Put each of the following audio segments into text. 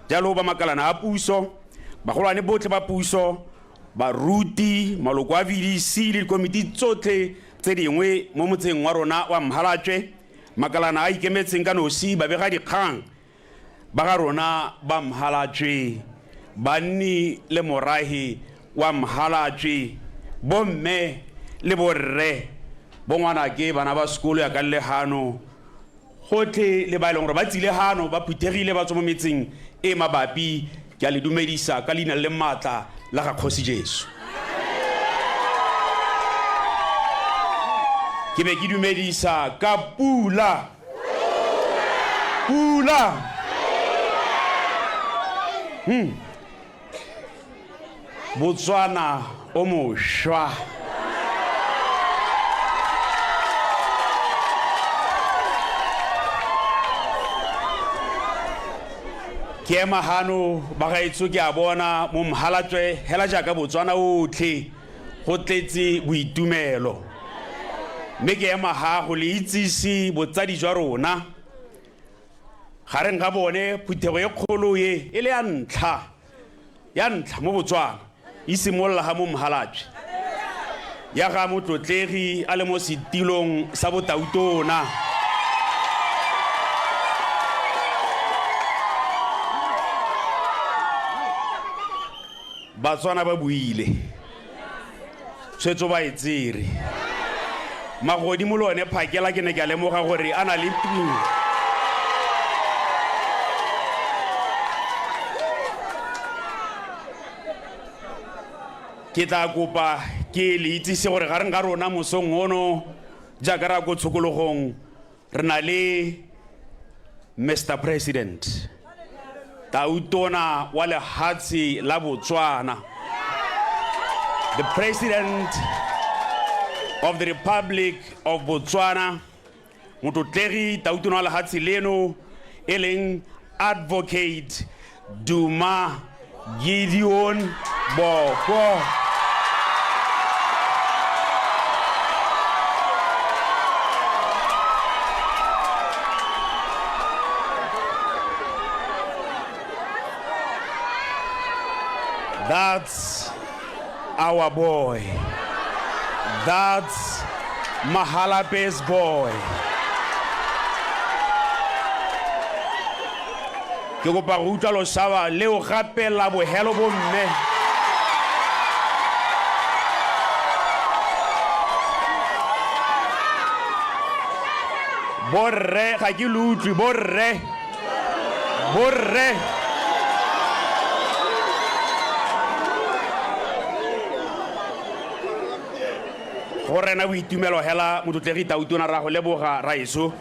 jalo ba makalana a puso bagolwane botlhe ba puso baruti maloko a VDC le dikomiti tsotlhe tse dingwe mo motseng wa rona wa Mhalatšwe makalana a ikemetseng ka nosi babega dikgang ba ga rona ba Mhalatšwe banni le morahi wa Mhalatšwe bomme le borre bongwana ke bana ba sekolo ya ka lehano gotlhe le ba ile gore ba tsile hano ba phuthegile ba tswa mo metseng e mabapi ke a le dumedisa ka leina le matla la ga Kgosi Jesu ke be ke dumedisa ka pula Botswana o mošwa ke ema hano ba gaetso ke a bona mo Mhalatšwe hela jaaka Botswana otlhe go tletse boitumelo mme ke ema ha go le itsisi botsadi jwa rona gareng ga bone phuthego e kgolo ye e le ya ntlha mo Botswana e simolola ga mo Mhalatšwe ya ga motlotlegi a le mo setilong sa botautona Batswana ba buile tshwetso ba etsere magodimo le one phakela ke ne ke a lemoga gore a na le tumo ke tla kopa ke le itsise gore gareng ga rona mosong ono jaaka ra go tshokologong re na le Mr. President Tautona wa lehatshe la Botswana the President of the Republic of Botswana motlotlegi Tautona wa lehatshe leno e leng Advocate Duma Gideon Boko That's our boy. That's Mahalape's boy. Ke go pa ruta lo sawa leo gape la bohelo bomme. Borre ga ke lutli borre. Gore na boitumelo hela motlotlegi Tautona ra go leboga raeso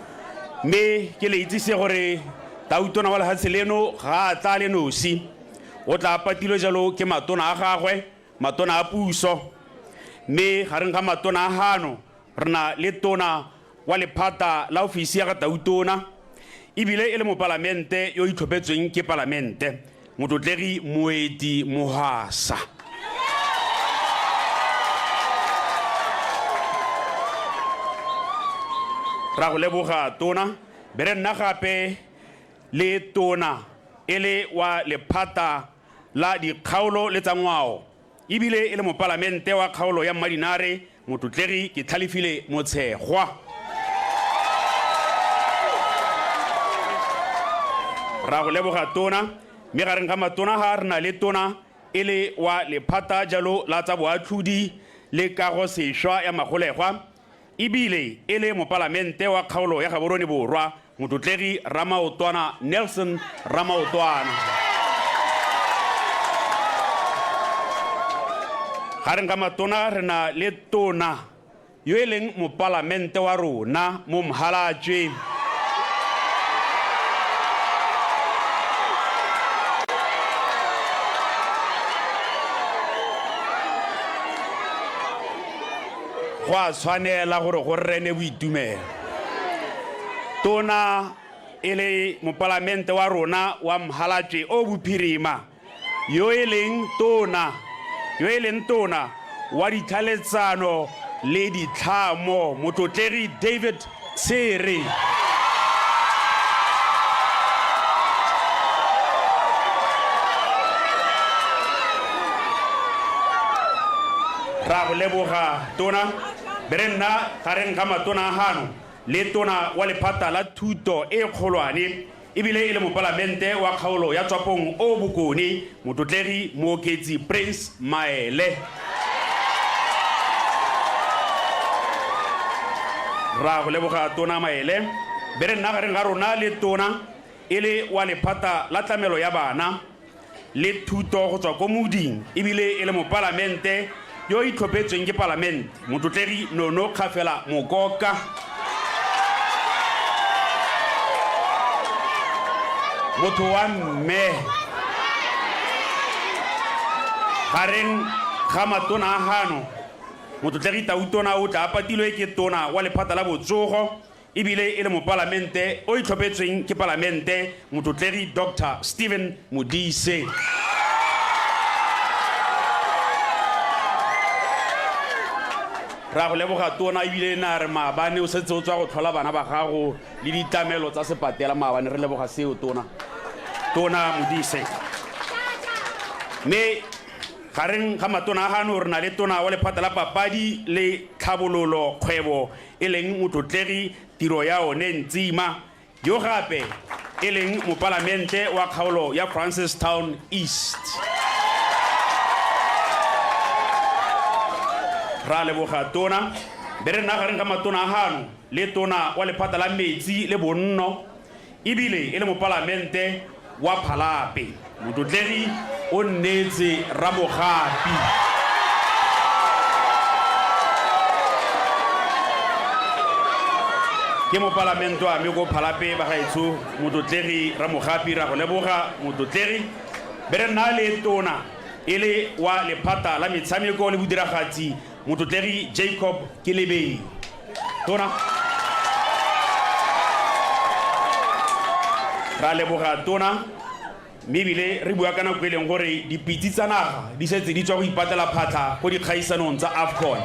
mme ke le itsise gore Tautona wa lehatshe leno ga a tla le nosi o tla patilo jalo ke matona a gagwe matona a puso mme gareng ga matona a hano re na le tona wa lephata la ofisi ya ga Tautona ebile e le mo palamente yo itlhophetsweng ke palamente motlotlegi Moeti Mohasa ra go leboga tona bere nna gape le tona ele wa lephata la dikgaolo le tsa ngwao ebile e le mo palamente wa kgaolo ya Mmadinare motlotlegi ke Tlhalefile Motshegwa ra go leboga tona mme gareng ga matona ga re na le tona ele wa lephata jalo la tsa boatlhodi le kago sešwa ya magolegwa ibile ele mo palamente wa kgaolo ya Gaborone Borwa motlotlegi Ramaotwana Nelson Ramaotwana gareng ga matona re na le tona yo e leng mo palamente wa rona mo Mhalatšwe go a tshwanela gore go rene boitumelo tona e le mo palamente wa rona wa Mhalatšwe o bophirima yo e leng tona wa dithaletsano le ditlhamo motlotlegi David Tshiri ra go leboga tona berenna gareng ga matona hano le tona wa lephata la thuto e kgolwane ebile e le mopalamente wa kgaolo ya tswapong o bokone motlotlegi mooketsi Prince Maele ra go leboga tona Maele berenna gareng ga rona le tona ele wa lephata la tlamelo ya bana le thuto go tswa ko moding ebile e le mopalamente yo itlhophetsweng ke palamente motlotlegi Nono Kgafela Mokoka motho wa mme gareng ga matona a gano motlotlegi Tautona o tla patilwe ke tona wa lephata la botsogo ebile e le mopalamente o itlhophetsweng ke palamente motlotlegi Dr. Stephen Modise ra go leboga tona ebile na re maabane o setse o tswa go tlhola bana ba gago le ditlamelo tsa sepatela maabane re leboga seo tona Modise me gareng ga matona a gano re na le tona wa lephata la papadi le tlhabololo kgwebo e leng motlotlegi tiro ya one Ntsima yo gape e leng mopalamente wa kgaolo ya Francistown East ra leboga tona bere nna gareng ga matona a gano le tona wa lephata la metsi le bonno ebile e le mopalamente wa Phalape motlotlegi o nnetse Ramogapi ke mopalamente wa me ko Phalape ba gaetsho motlotlegi Ramogapi ra go leboga motlotlegi bere nna le tona ele wa lephata la metshameko le bodiragatsi motlotlegi Jacob Kelebei tona ra leboga tona mme ebile re bua ka nako e leng gore dipitsi tsa naga di setse di tswa go ipatela phatlha go dikgaisanong tsa AFCON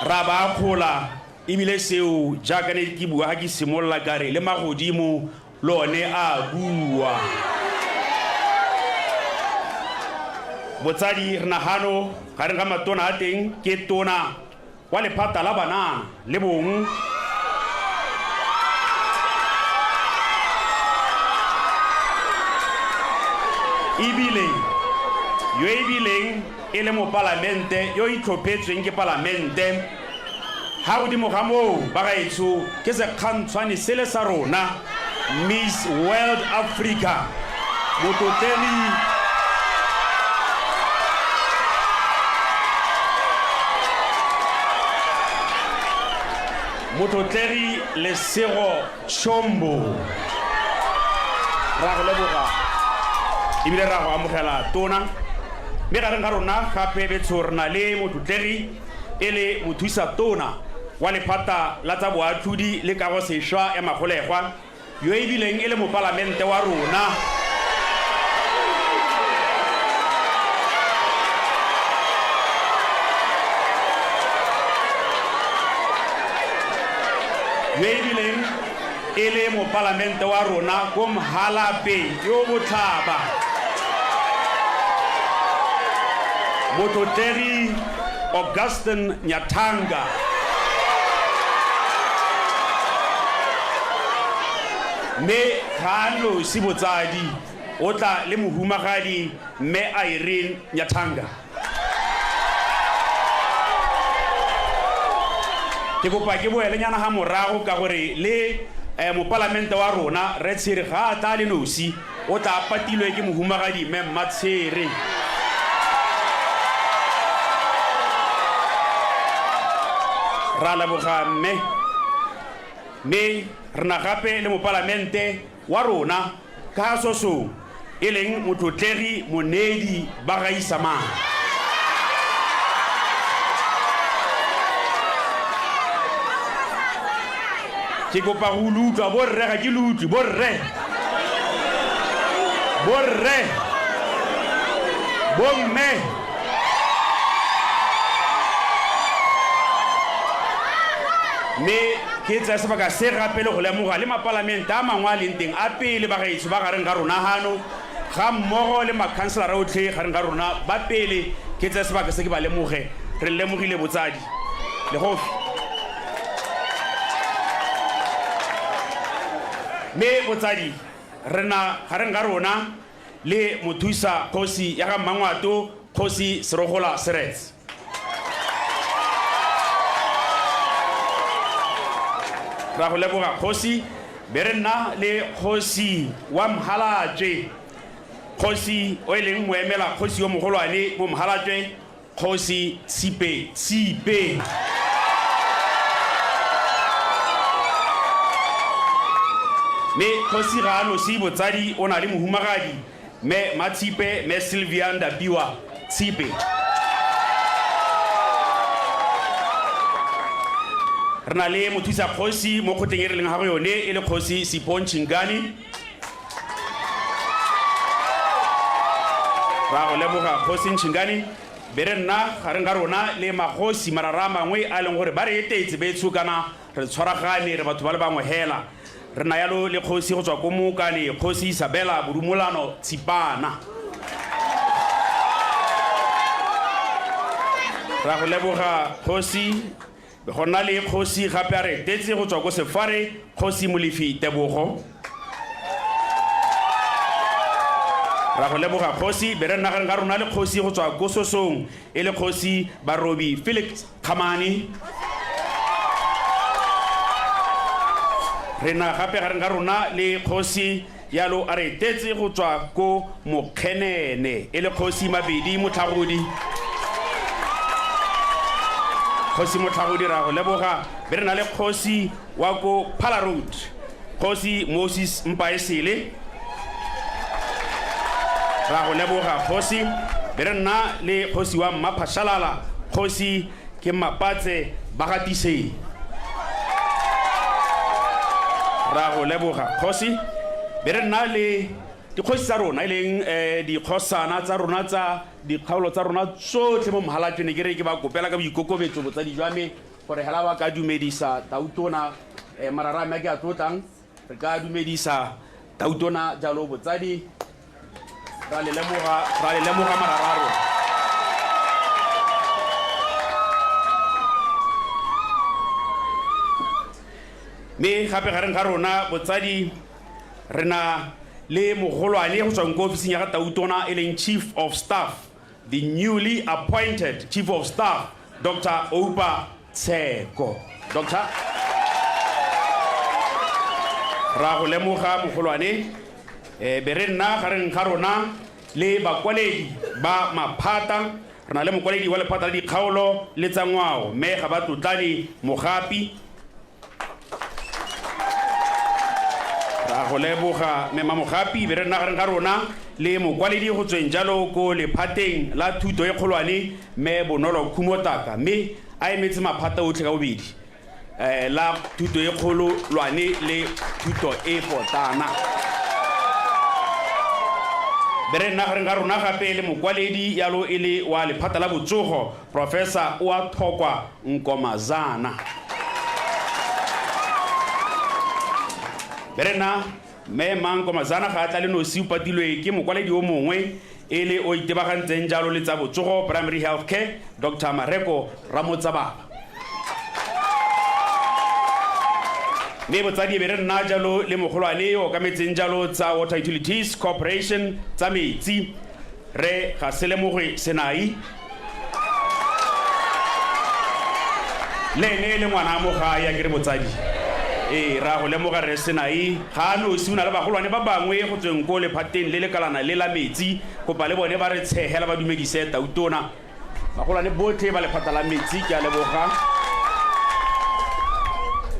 ra ba kgola ebile seo jaaka ne ke bua ga ke simolola kare le magodimo lone a bua botsadi re nagano gareng ga matona a teng ke tona wa lephata la banana le bong ebileng e le mopalamente yo itlhophetsweng ke palamente ga godimo ga moo ba gaetsho ke sekgantshwane se le sa rona Miss World Africa motlotlegi Lesego Chombo ra go leboga ebile ra go amogela tona mme gareng ga rona gape betsho re na le motlotlegi e le mothusa tona wa lephata la tsa boatlhodi le kago sešwa ya magolegwa yo ebileng e le mopalamente wa rona mopalamente wa rona ko Mhalape yo botlhaba motlotlegi Augustine Nyathanga mme ga nosi botsadi o tla le mohumagadi mme Irene Nyathanga ke kopa ke boele nyana ga morago ka gore le mopalamente wa rona re tshire ga a tla le nosi o tla patilwe ke mohumagadi mme Matshere ra leboga mme re na gape le mopalamente wa rona ka soso e leng motlotlegi Monedi Bagaisamang ke kopa go lutlwa borre ga ke lutlwe borre bomme mme ke tsa sebaka se gape le go lemoga le mapalamente a mangwe a leng teng a pele bagaetso ba gareng ga rona hano ga mmogo le makhanselara otlhe gareng ga rona ba pele ke tse sebaka se ke ba lemoge re lemogile botsadi le gofi me botsadi rena gareng ga rona le mothusa kgosi ya ga Mmangwato kgosi Serogola Seretse ra go leboga kgosi be re nna le kgosi wa Mhalatšwe kgosi o eleng moemela kgosi yo mogolwane mo Mhalatšwe kgosi Tsipe me kgosi ga nosi botsadi o na le mohumagadi me Matsipe me Sylvia Ndapiwa Tsipe re na le mothusa kgosi mo kgotleng e re leng ga go yone e le kgosi Sipho Nchingani ra go leboga kgosi Nchingani be re nna gareng ga rona le magosi marara mangwe a leng gore ba re etetse be tshukana re tshwaragane re batho ba le bangwe hela re na yalo le kgosi go tswa ko Mokane kgosi Isabella Budumolano Tshipana ra go leboga kgosi go na le kgosi gape a re tetse go tswa ko Sefare kgosi Molefi Tebogo ra go leboga kgosi be re nna gareng ga rona le kgosi go tswa ko Sosong e le kgosi Barobi Felix Khamani re na gape gareng ga rona le kgosi yalo a re tetse go tswa ko Mokhenene e le kgosi Mabedi Motlhagodi kgosi Motlhagodi ra go leboga be re na le kgosi wa ko Phala Road kgosi Moses Mpaesele ra go leboga kgosi be re nna le kgosi wa Mmaphashalala kgosi ke Mapatse Bagatise ra go leboga kgosi be re nna le dikgosi tsa rona e leng dikgosana tsa rona tsa dikgaolo tsa rona tsotlhe mo Mhalatšwe ke re ke ba kopela ka boikokobetso botsadi jwa me gore hela ba ka dumedisa tautona marara me ke a tlotlang re ka dumedisa tautona jalo botsadi ra le lemoga marararo me gape gareng ga rona botsadi re na le mogolwane go tswang ko ofising ya ga tautona e leng Chief of Staff the newly appointed Chief of Staff Dr. Oupa Tsheko Dr. ra go lemoga mogolwane be re nna gareng ga rona le bakwaledi ba maphata re na le mokwaledi wa lephata la dikgaolo le tsa ngwao me ga ba tlotlane Mogapi ra go leboga me Mogapi be re nna gareng ga rona le mokwaledi go tsweng jalo ko lephateng la thuto e kgolwane me Bonolo Khumotaka me a emetse maphata otlhe ka bobedi la thuto e kgolwane le thuto e potana be re nna gareng ga rona gape le mokwaledi yalo e le wa lephata la botsogo Professor Oa Thokwa Nkomazana be re nna me Nkomazana ga a tla le nosi o patilwe ke mokwaledi o mongwe e le o itebagantseng jalo le tsa botsogo primary health care Dr. Mareko Ramotsababa me botsadi be re nna jalo le mogolwane o ka metseng jalo tsa Water Utilities Corporation tsa metsi re ga se lemoge Senai le ne le ngwana mo ga ya ke re botsadi ra go lemoga re Senai ga no se una le bagolwane ba bangwe go tsweng ko lephateng le lekalana le la metsi kopa le bone ba re tshegela ba dumedise tautona bagolwane botlhe ba lephata la metsi ke a leboga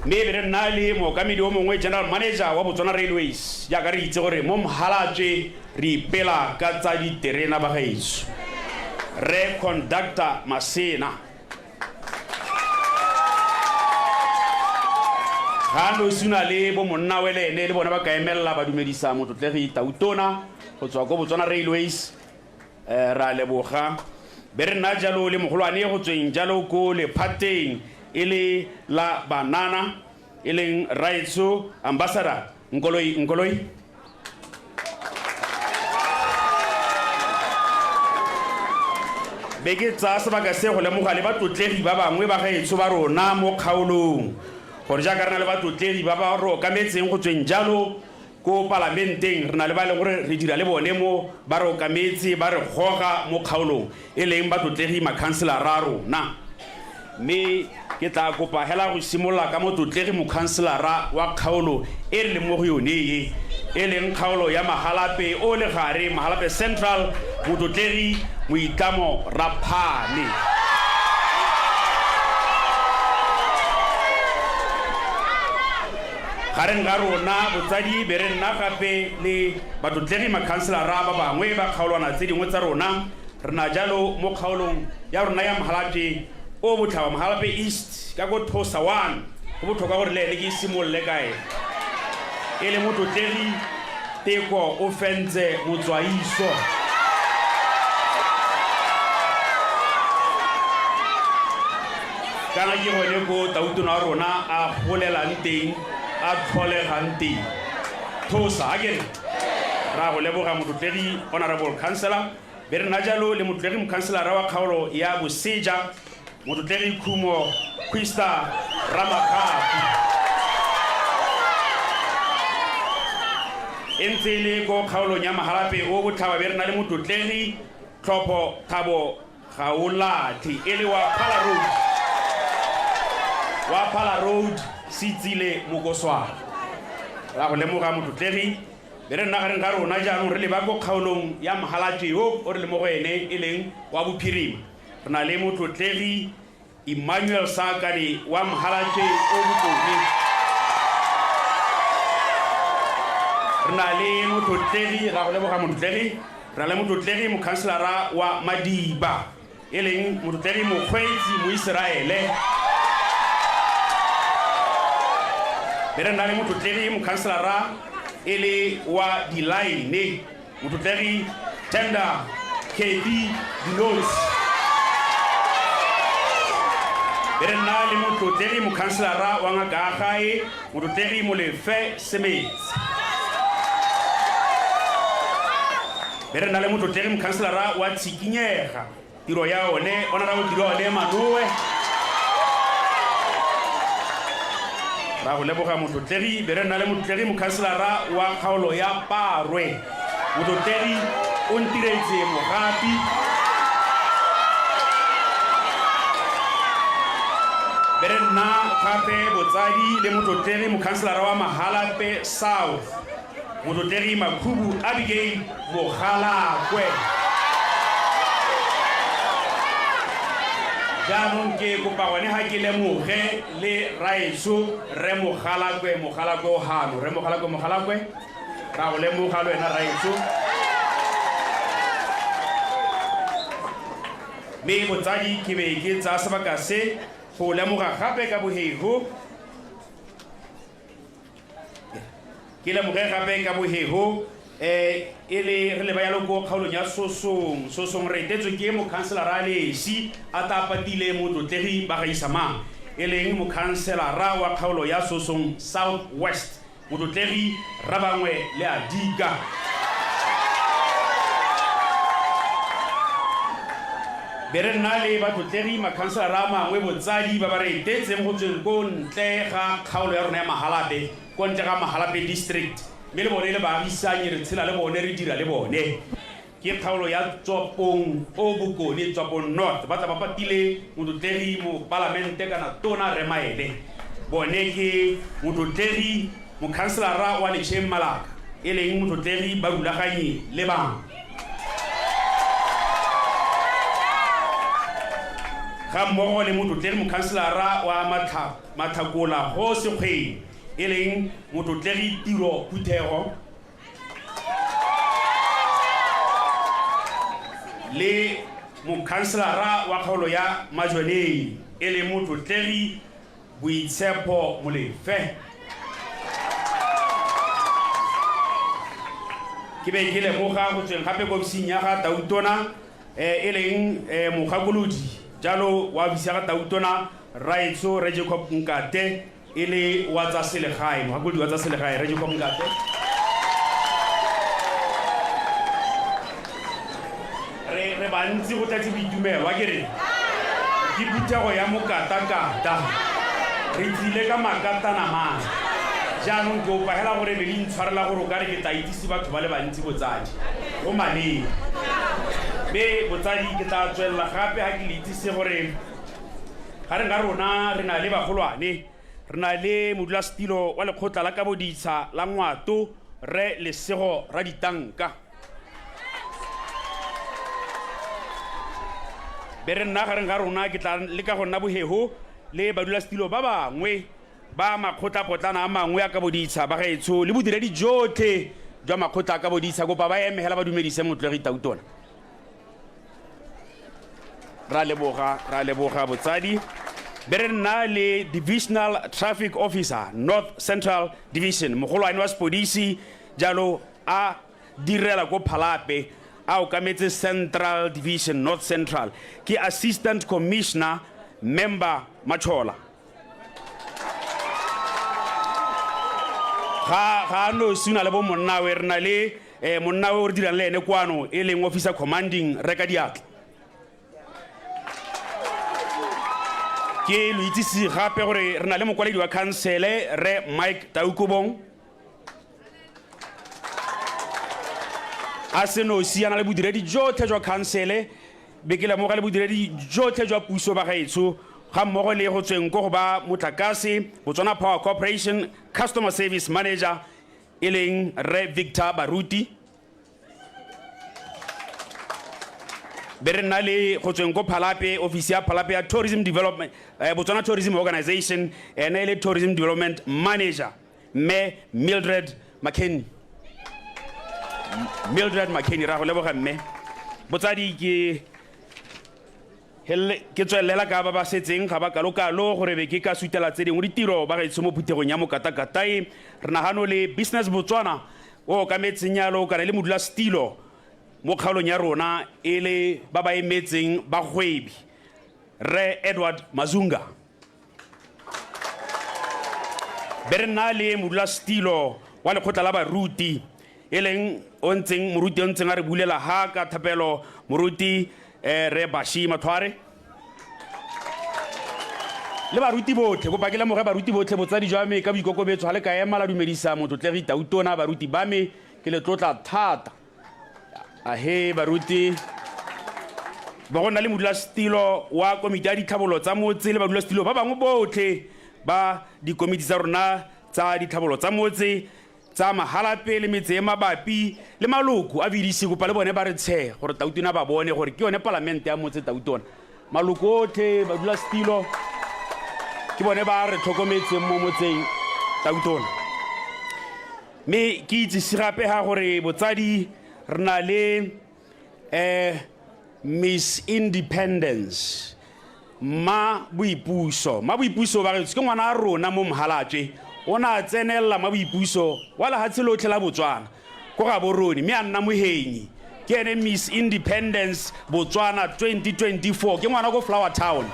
me be re nna le mookamedi o mongwe General Manager wa Botswana Railways ya ka re itse gore mo Mhalatšwe re ipela ka tsa diterena ba gaetso re Conductor Masena ga no suna le bo monna wele ene le bona ba ka emella ba dumedisa motlotlegi tautona go tswa ko Botswana Railways ra leboga be re nna jalo le mogolwane go tsweng jalo ko lephateng e le la banana e leng Raitso Ambassador Nkoloi be ke tsa sebaka se go lemoga le batlotlegi ba bangwe ba gaetsho ba rona mo kgaolong gore jaaka re na le batlotlegi ba ba re okametseng go tsweng jalo ko parlamenteng re na le ba leng gore re dira le bone mo ba re okametse ba re goga mo kgaolong e leng batlotlegi makhanselara a rona mme ke tla kopa hela go simolola ka motlotlegi mokhanselara wa kgaolo e re leng mo go yone e leng kgaolo ya Mahalape o le gare Mahalape Central motlotlegi Moitlamo Raphane. Gareng ga rona botsadi be re nna gape le batlotlegi makhanselara ba bangwe ba kgaolwana tse dingwe tsa rona re na jalo mo kgaolong ya rona ya Mahalape o botlhaba Mahalape East ka go Thosa 1 go botlhokwa gore le ke simolole kae e le motlotlegi Teko o fentse Motswaiso. Kana ke gone ko tautona wa rona a golelang teng a tlholegang teng Thosa again ra go leboga motlotlegi honorable councillor be re na jalo le motlotlegi mokhanselara wa kgaolo ya Boseja motlotlegi Khumo Kwista Ramakgapi entse le go kgaolong ya Mahalape o botlhaba be re na le motlotlegi Tlhopho Thabo Gaolathi e le wa Phala Road Sitsile Mokoswana ra go lemoga motlotlegi be re nna gareng ga rona jaanong re le ba go kgaolong ya Mahalape o re le mo go ene e leng wa Bophirima re na le motlotlegi Emmanuel Sakane wa Mahalape o Bokone re na le motlotlegi ga go leboga motlotlegi re na le motlotlegi mokhanselara wa Madiba e leng motlotlegi Mokgweetsi Moiseraele be re na le motlotlegi mokhanselara e le wa Dilaine motlotlegi Tender KD Dinosi be re na le motlotlegi mokhanselara wa Ngaka motlotlegi Molefe Semets be re na le motlotlegi mokhanselara wa Tshikinyega tiro ya one honorable tiro one Manoe ra go leboga motlotlegi be re na le motlotlegi mokhanselara wa kgaolo ya Parwe motlotlegi o ntiretse Mogapi be re nna gape botsadi le motlotlegi mokhanselara wa Mahalape South motlotlegi Makhubu Abigail Mogalakwe jaanong ke kopa gone ga ke lemoge le raetso re Mogalakwe o gano re Mogalakwe ra go lemoga le wena raetso mme botsadi ke be ke tsa sebaka se go lemoga gape ka bohego ke lemoge gape ka bohego e le re le ba yalo go kgaolong ya Sosong re etetswe ke mokhanselara Lesi a tapatile motlotlegi ba Gaisamang e leng mokhanselara wa kgaolo ya Sosong South West motlotlegi Rabangwe le Adika be re nna le batlotlegi makhanselara mangwe botsadi ba ba re etetseng go tsweng ko ntle ga kgaolo ya rona ya Mahalape ko ntle ga Mahalape district mme le bone le baagisanye re tshela le bone re dira le bone ke kgaolo ya Tswapong o Bokone Tswapong North ba tla ba patile motlotlegi mo parlamente kana tona Remaele bone ke motlotlegi mokhanselara wa Letšeng Malaka e leng motlotlegi ba rulaganyi le bang ga mmogo le motlotlegi mokhanselara wa Mathakola go Sekgweng e leng motlotlegi Tiro Phuthego le mokhanselara wa kgaolo ya Majwaneng e leng motlotlegi Boitshepo Molefe ke be ke lemoga go tsweng gape ko ofising ya ga Tautona e leng mogakolodi jalo wa ofisi ya ga Tautona Raitso re Jacob Nkate e le wa tsa selegae mogakolodi wa tsa selegae re Jacob Nkate re ba gantsi go tlatse boitumelo a kere ke puthego ya mokata-kata re tlile ka makatana jaanong ke opa hela gore be le intshwarela gore o ka re ke tla itsise batho ba le bantsi botsadi go maleng be botsadi ke tla tswelela gape ga ke le itsise gore ga re ka rona re na le bagolwane re na le modulasetilo wa lekgotla la kaboditsha la ngwato re Lesego Raditanka be re nna gareng ga rona ke tla le ka go nna bohego le badulasetilo ba bangwe ba makgotlapotlana a mangwe a kaboditsha ba gaetsho le bodiredi jotlhe jwa makgotla a kaboditsha kopa ba eme hela ba dumedise Motlegi Tautona ra leboga botsadi be re nna le Divisional Traffic Officer North Central Division mogolwane wa sepodisi jalo a direla ko Phalape a okametse Central Division North Central ke Assistant Commissioner Member Machola ga no suna le bo monnawe re na le monnawe o re dirang le ene kwano e leng Officer Commanding Rekadiatla ke lo itsisi gape gore re na le mokwaledi wa councile re Mike Taukobong a seno siana le bodiredi jotlhe jwa councile be ke lemoga le bodiredi jotlhe jwa puso ba gaetsho ga mmogo le go tsweng ko go ba Motlakase Botswana Power Corporation Customer Service Manager e leng re Victor Baruti be re nna le go tsweng ko Phalape office ya Phalape ya Tourism Development Botswana Tourism Organization ene le Tourism Development Manager me Mildred McKenny ra go leboga mme botsadi ke tswelela ka ba setseng ga ba kalokalo gore be ke ka sutela tse dingwe ditiro ba gaetsho mo phuthegong ya mokata-katae re nagano le Business Botswana o ka metsenyalo kana le modulasetilo mo kgaolong ya rona e le ba ba emetseng bagwebi re Edward Mazunga be re nna le modulasetilo wa lekgotla la baruti e leng moruti o ntseng a re bulela ha ka thapelo moruti re Bashi Mathware le baruti botlhe go pakela moge baruti botlhe botsadi jwa me ka boikokobetso ga le ka ema la dumedisa Motlegi Tautona baruti ba me ke le tlotla thata ahe baruti ba go nna le modulasetilo wa komiti ya ditlhabolo tsa motse le badulasetilo ba bangwe botlhe ba dikomiti tsa rona tsa ditlhabolo tsa motse tsa mahalape le metse e mabapi le maloko a VDC kopa le bone ba re tshe gore Tautona ba bone gore ke yone palamente ya motse Tautona maloko otlhe badulasetilo ke bone ba re tlhokometseng mo motseng Tautona me ke itse gape ha gore botsadi re na le Miss Independence ma boipuso ba re ke ngwana a rona mo Mohalatšwe o na tsenella ma boipuso wa lehatshe lotlhe la Botswana ko ga boroni mme a nna mohenyi ke ene Miss Independence Botswana 2024 ke ngwana ko Flower Town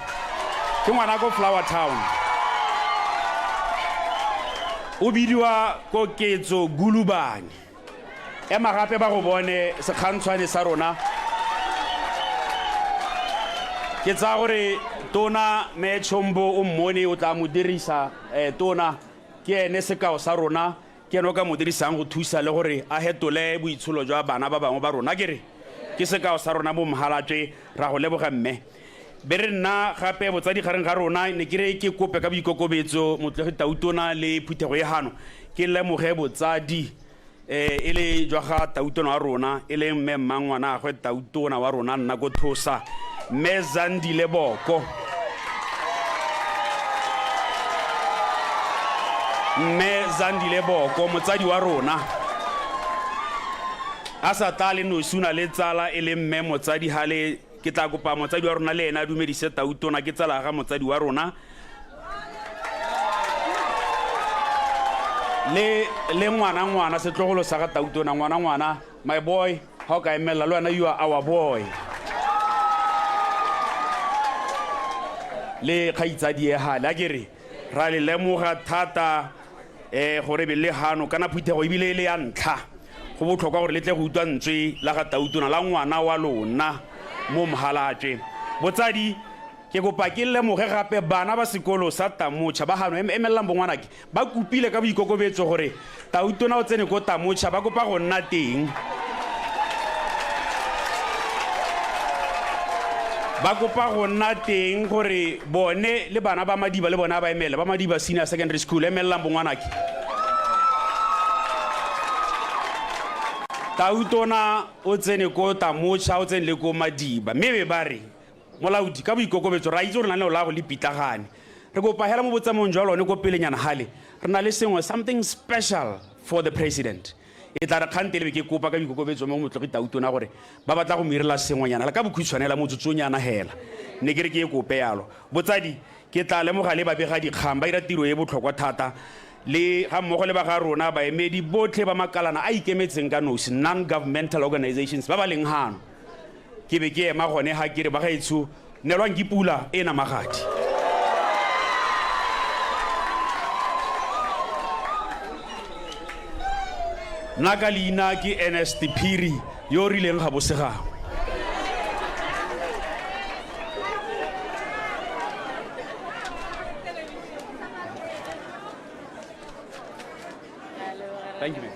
o bidiwa ko Ketso Gulubane ema gape ba go bone sekgantshwane sa rona ke tsa gore tona me Chombo o mmone o tla mo dirisa tona ke ene sekao sa rona ke eno ka mo dirisang go thusa le gore a hetole boitsholo jwa bana ba bangwe ba rona ke sekao sa rona mo Mohalatšwe ra go leboga mme be re nna gape botsadi gareng ga rona ne ke re ke kope ka boikokobetso Motlegi Tautona le phuthego e hano ke lemoge botsadi e le jwa ga Tautona wa rona e leng mme mmangwana gagwe Tautona wa rona nna ko Thosa mme Zandile Boko motsadi wa rona a sa tale no suna le tsala e le mme motsadi hale ke tla kopa motsadi wa rona le ena a dumedise Tautona ke tsala ga motsadi wa rona le ngwana setlogolo sa ga Tautona ngwana my boy how ka emela le wena you are our boy le khaitsadi e hale a kere ra le lemoga thata gore be le hano kana phuthego ebile le ya ntlha go botlhokwa gore le tle go utlwa ntswe la ga Tautona la ngwana wa lona mo Mhalatšwe. Botsadi ke kopa ke lemoge gape bana ba sekolo sa Tamotšha ba gano emelang bongwanake ba kupile ka boikokobetso gore Tautona o tsene ko Tamotšha ba kopa go nna teng. Ba kopa go nna teng gore bone le bana ba Madiba le bona ba emele ba Madiba Senior Secondary School emelang bongwanake. Tautona o tsene ko Tamotšha o tsene le ko Madiba mme ba re molaodi ka boikokobetso ra itse gore na le la go le pitagane re kopa hela mo botsamong jwa lone ko pelenyana hale re na le sengwe something special for the president e tla re kgantele ke kopa ka boikokobetso mo motlogi Tautona gore ba batla go mirela sengwenyana le ka bokhutshwanela motsotsonyana hela ne ke re ke e kope yalo botsadi ke tla lemoga le babega dikgang ba ira tiro e botlhokwa thata le ga mmogo le ba ga rona baemedi botlhe ba makalana a ikemetseng ka nosi non-governmental organizations ba ba leng hano ke be ke ema gone ha ke re ba gaetsho nelwang ke pula e namagadi nna ka leina ke Ernest Phiri yo rileng ga bosegangwe. Thank you.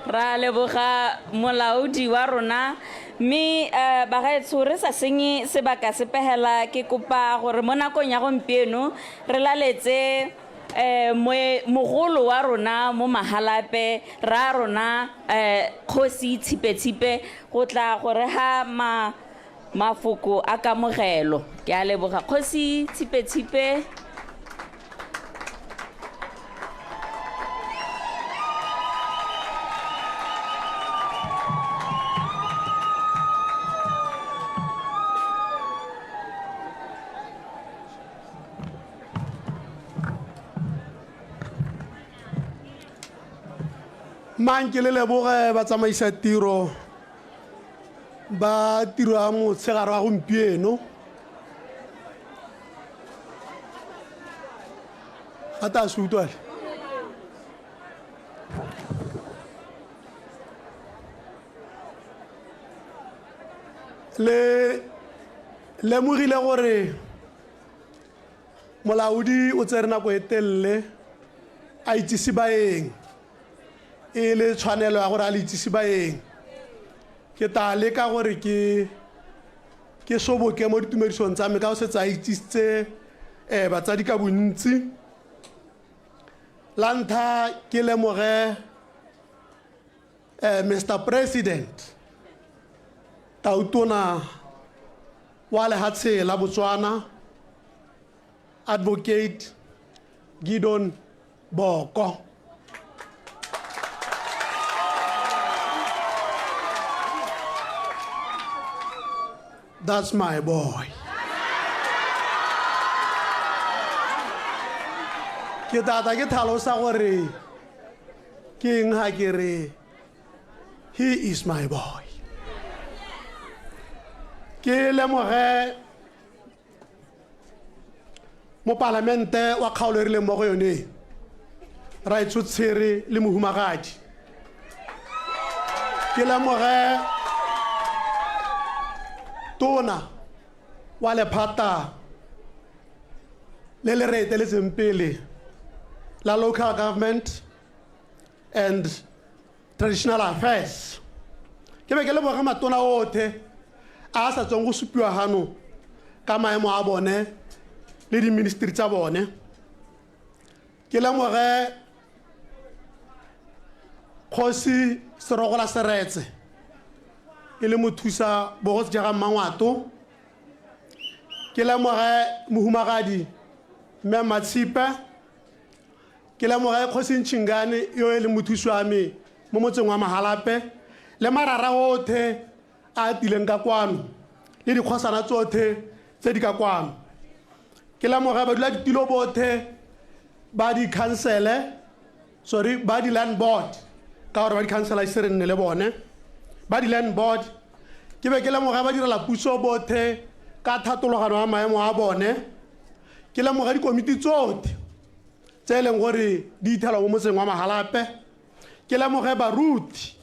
Ra leboga molaodi wa rona mme ba gaetsho re sa senye sebaka se pehela ke kopa gore mo nakong ya gompieno re laletse mogolo wa rona mo Mahalape ra rona Kgosi Tshipe go tla gore ha mafoko a kamogelo ke a leboga Kgosi Tshipe. Manke le leboge ba tsamaisa tiro ba tiro ya motshegare wa gompieno ga ta se utlwale le lemogile gore molaodi o tsere nako e telele a itsise baeng e le tshwanelo ya gore a le itsise baeng ke ta leka gore ke soboke mo ditumedisong tsa me ka go setsa itsisitse batsadi ka bontsi la ntlha ke lemoge Mr. President Tautona wa lehatshe la Botswana Advocate Gideon Boko. That's my boy. Ke tata ke tlhalosa gore ke eng ha ke re he is my boy. Ke lemoge mo parlamente wa kgaolo re le mo go yone ra itshotshire le mohumagadi ke lemoge tona wa lephata le le re eteletseng pele la local government and traditional affairs ke be ke lemoge matona othe a sa tsong go supiwa hano ka maemo a bone le di ministry tsa bone ke lemoge Kgosi Serogola Seretse ke le mothusa bogotsi jaga Mangwato ke lemoge mohumagadi Mme Matshipe ke lemoge Kgosi Nchingane yo e le mothusi wa me mo motseng wa Mahalape le marara othe a tileng ka kwano le dikgosana tsothe tse di ka kwano ke lemoge ba dula ditilo bothe ba di council ba di land board ka gore ba di council se re nne le bone ba di land board ke be ke lemoge ba direla puso bothe ka thatologano ya maemo a bone ke lemoge dikomiti tsothe tse e leng gore di ithelwa mo motseng wa Mahalape ke lemoge baruti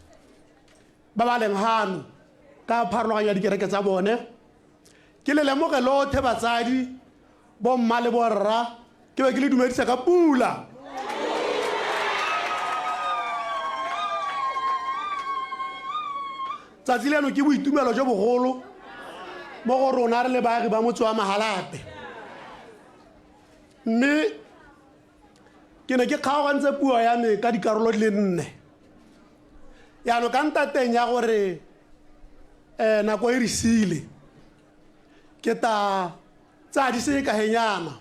ba ba leng hano ka pharologanya dikereke tsa bone ke le lemoge lothe batsadi bo mma le borra ke be ke le dumedisa ka pula tsatsi leno ke boitumelo jo bogolo mo go rona re le baagi ba motse wa Mahalape mme ke ne ke kgaogantse puo ya me ka dikarolo di le 4 yaano ka ntateng ya gore nako e re sile ke ta tsa di se ka henyana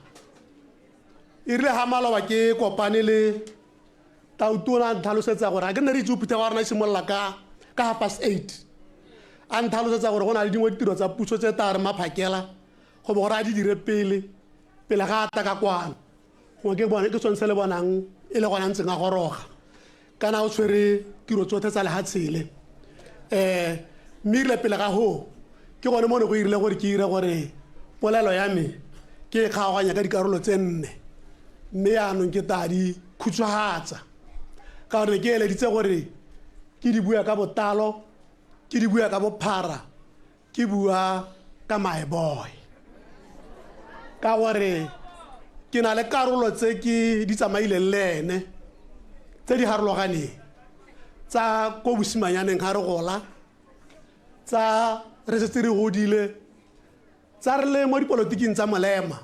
e rile ha maloba ke kopane le tautona ntlhalosetsa gore ga ke nne re itsupita wa rona e simolola ka 8:30 a ntlhalosetsa gore go na le dingwe ditiro tsa puso tse ta re maphakela go bo gore a di dire pele ga ata ka kwano go ke tsone se le bonang e le gona ntseng a goroga kana o tshwere tiro tsotlhe tsa lehatshele mme ile pele ga ho ke gone mo ne go irile gore ke ire gore polelo ya me ke kgaoganya ka dikarolo tse 4 mme yaanong ke ta di khutshwahatsa ka gore ke eleditse gore ke di bua ka botalo ke di bua ka bophara ke bua ka my boy ka gore ke na le karolo tse ke di tsamaile lene tse di harologaneng tsa ko bosimanyaneng ga re gola tsa re setse re godile tsa re le mo dipolotiking tsa molema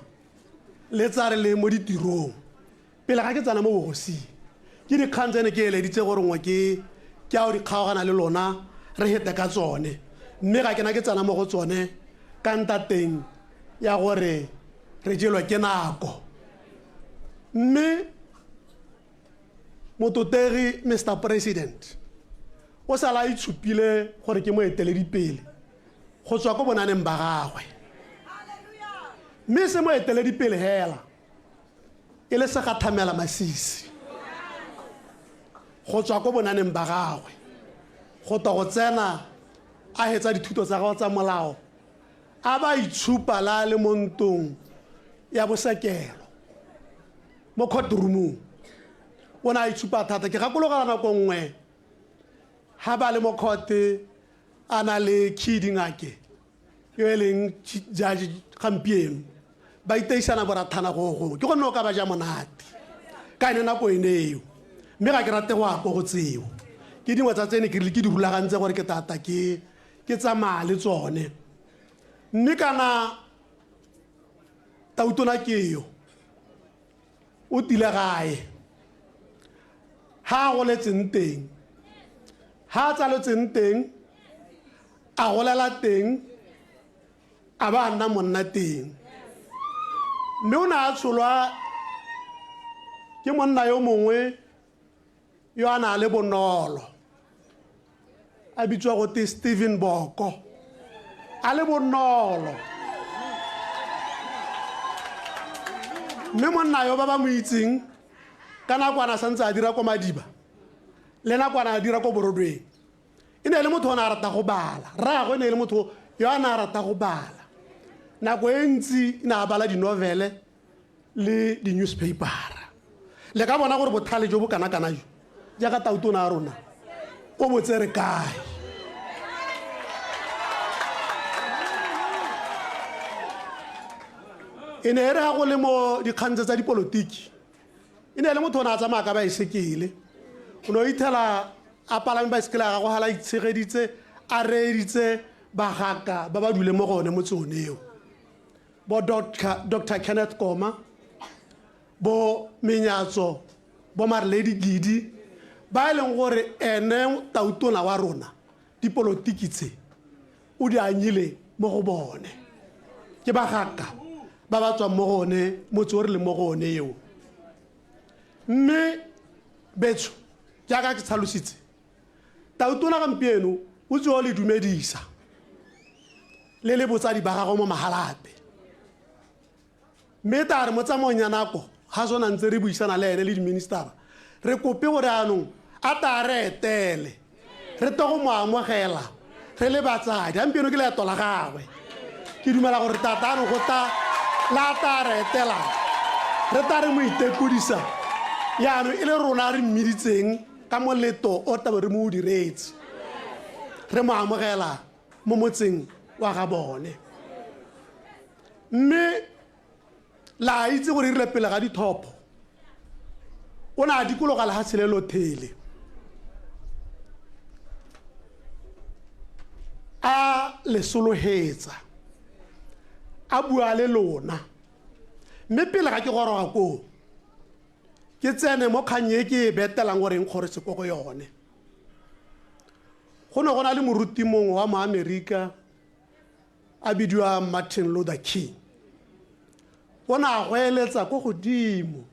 le tsa re le mo ditirong pele ga ke tsana mo bogosing ke dikgang tsene ke eleditse gore ngwe ke a o di kgaogana le lona re hete ka tsone mme ga ke na ke tsana mo go tsone ka ntateng ya gore re jelwa ke nako mme mototegi Mr. President o sala itshupile gore ke mo eteledipele go tswa ko bonaneng ba gagwe mme se mo eteledipele hela e le se gathamela masisi go tswa ko bonaneng ba gagwe go ta go tsena a hetsa dithuto tsa gagwe tsa molao a ba itshupa la le montong ya bosekelo mo courtroomong o na itshupa thata ke gakologana nako nngwe ha ba le mo court a na le Khidingake yo e leng judge gampieno ba iteisana borathana go ke gone o ka ba ja monate ka ene nako eneo mme ga ke rate go apo go tseo ke dingwe tsa tsene ke rile ke di rulagantse gore ke tata ke tsamaya le tsone mme kana tautona keo o tile gae ha go letseng teng ha tsalotseng teng a golela teng a ba nna monna teng mme o na a tsholwa ke monna yo mongwe yo a na le bonolo a bitswa go te Stephen Boko a le bonolo mme monna yo ba ba mo itseng ka nakwana santse a dira ko Madiba le nakwana a dira ko Borodweng e ne le motho o na a rata go bala rraagwe e ne le motho yo a na a rata go bala nako e ntsi na a bala dinovele le di-newspapera le ka bona gore bothale jo bo kana-kana jo jaaka tautona a rona o botse re kae e ne e re ga go le mo dikgantse tsa dipolotiki e ne le motho o ne a tsamaya ka baesekele o ne o ithela a palame baesekele a gago hala itshegeditse a reeditse bagaka ba ba dule mo gone mo tsoneo bo Dr. Kenneth Koma bo Menyatso bo Marledi Gidi ba e leng gore ene tautona wa rona dipolotiki tse o di anyile mo go bone ke bagaka ba ba tswang mo gone motse o re le mo gone eo mme betso jaaka ke tlhalositse tautona gampieno o tse o le dumedisa le le botsadi ba gago mo Mahalape mme ta re mo tsamaong ya nako ga sona ntse re buisana le ene le di-ministera re kope gore anong a ta re etele re to go mo amogela re le batsadi gampieno ke leeto la gagwe ke dumela gore tata anong go ta la ta re etela re ta re mo itekodisa yaanong e le rona re mmiditseng ka moleto o tabe re mo o diretse re mo amogela mo motseng wa ga bone mme la itse gore rile pele ga dithopo o na dikologa le hatshe le lothele a le solohetsa a bua le lona mme pele ga ke goroga ko ke tsene mo khanye ke betelang gore eng gore se go yone go ne go na le moruti mongwe wa mo-America a bidiwa Martin Luther King o na go eletsa go godimo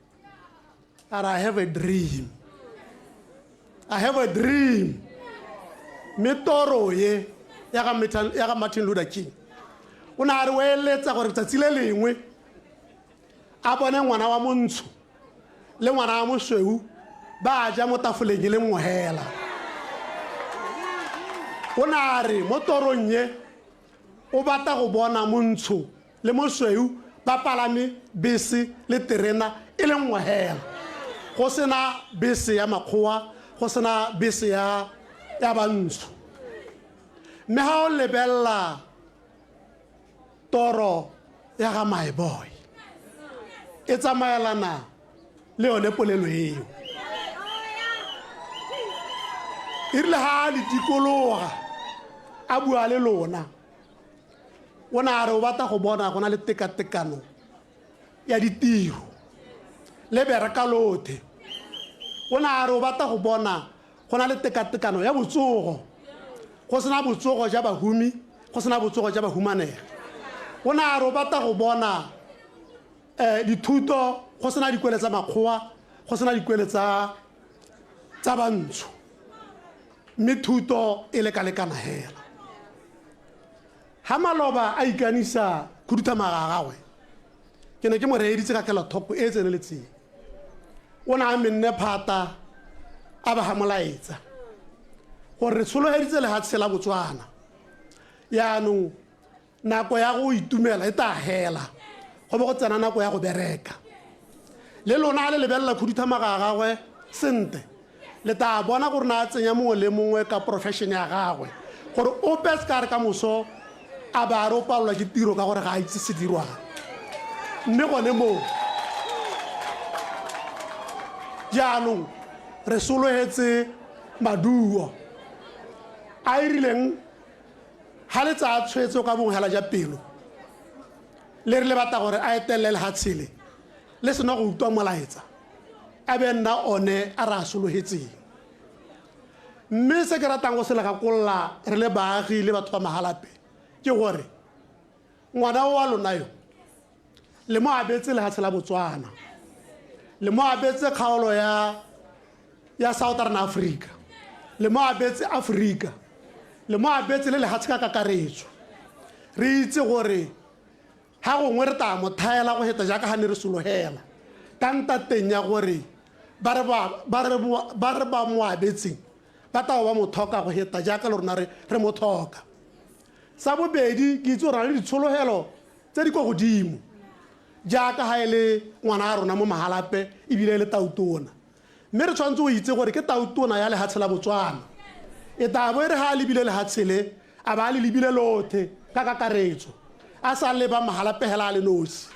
and I have a dream me toro ye ya ga Martin Luther King o na re o eletsa gore tsatsi le lengwe a bone ngwana wa montsho le ngwana wa mosweu ba ja mo tafoleng le mohela o na re mo torong ye o batla go bona montsho le mosweu ba palame bese le terena e le mohela go sena bese ya makgowa go sena bese ya bantsho mme ha o lebella toro ya ga my boy e tsamaelana le yone polelo eo e rile ha le tikologa a bua le lona o na re o batla go bona go na le tekatekano ya ditiro le bereka lothe o na re o batla go bona go na le tekatekano ya botsogo go sena botsogo ja bahumi go sena botsogo ja bahumanega o na re o batla go bona dithuto go sena dikwele tsa makgowa go sena dikwele tsa bantsho mme thuto e lekalekana hela ha maloba a ikanisa khuduthamaga gagwe ke ne ke mo reeditse ka kelothoko e tseneletseng o na a menne phata a ba ga molaetsa gore re tshologeditse lehatshe la Botswana yaanong nako ya go itumela e ta hela go be go tsena nako ya go bereka le lona le lebelela khuduthamaga gagwe sente le ta bona gore na tsenya mongwe le mongwe ka profession ya gagwe gore o peskare ka moso a ba re o palelwa ke tiro ka gore ga a itse se dirwang mme gone moo jaanong re sologetse maduo a irileng ha le tsa tshwetso ka bongela ja pelo le re le batla gore a etelele ha tshele le sena go utwa molaetsa a be nna one a ra sologetseng mme se ke ratang go se le gakolla re le baagi le batho ba mahalape ke gore ngwana wa lona yo le mo abetse le hatshe la Botswana le mo abetse kgaolo ya Southern Africa le mo abetse Africa le mo abetse le hatshe ka kakaretso re itse gore ha gongwe re ta mo thaela go heta jaaka ha ne re sologela tanta teng ya gore ba re ba mo abetseng ba tla ba mo thoka go heta jaaka le rona re mo thoka sa bobedi ke itse gore le ditshologelo tse di go godimo jaaka ha ele ngwana a rona mo mahalape e bile le tautona mme re tshwantse go itse gore ke tautona ya lehatshe la Botswana e tabo e re ha le bile lehatshe le a ba le lebile lothe ka kakaretso a sa leba mahalape hela le nosi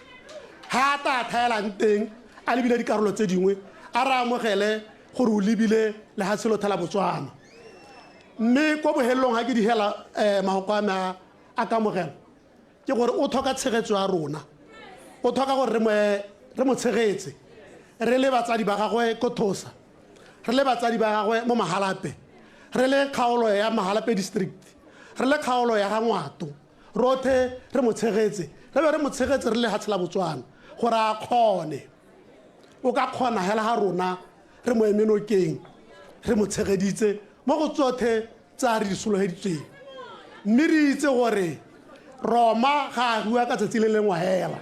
ha ta thaela nteng a lebile dikarolo tse dingwe a ra amogele gore o lebile lehatshe lothe la Botswana mme ko bohelong ha ke di hela mahoko a kamogela ke gore o thoka tshegetso ya rona o thoka gore re mo tshegetse re le batsadi ba gagwe ko Thosa re le batsadi ba gagwe mo mahalape re le kgaolo ya mahalape district re le kgaolo ya ga Ngwato rothe re mo tshegetse re be re mo tshegetse re le hatshe la Botswana gore a kgone o ka kgona hela ha rona re mo emenokeng re mo tshegeditse mo go tsothe tsa re di sologeditsweng mme re itse gore Roma ga a bua ka tsatsi le lengwe hela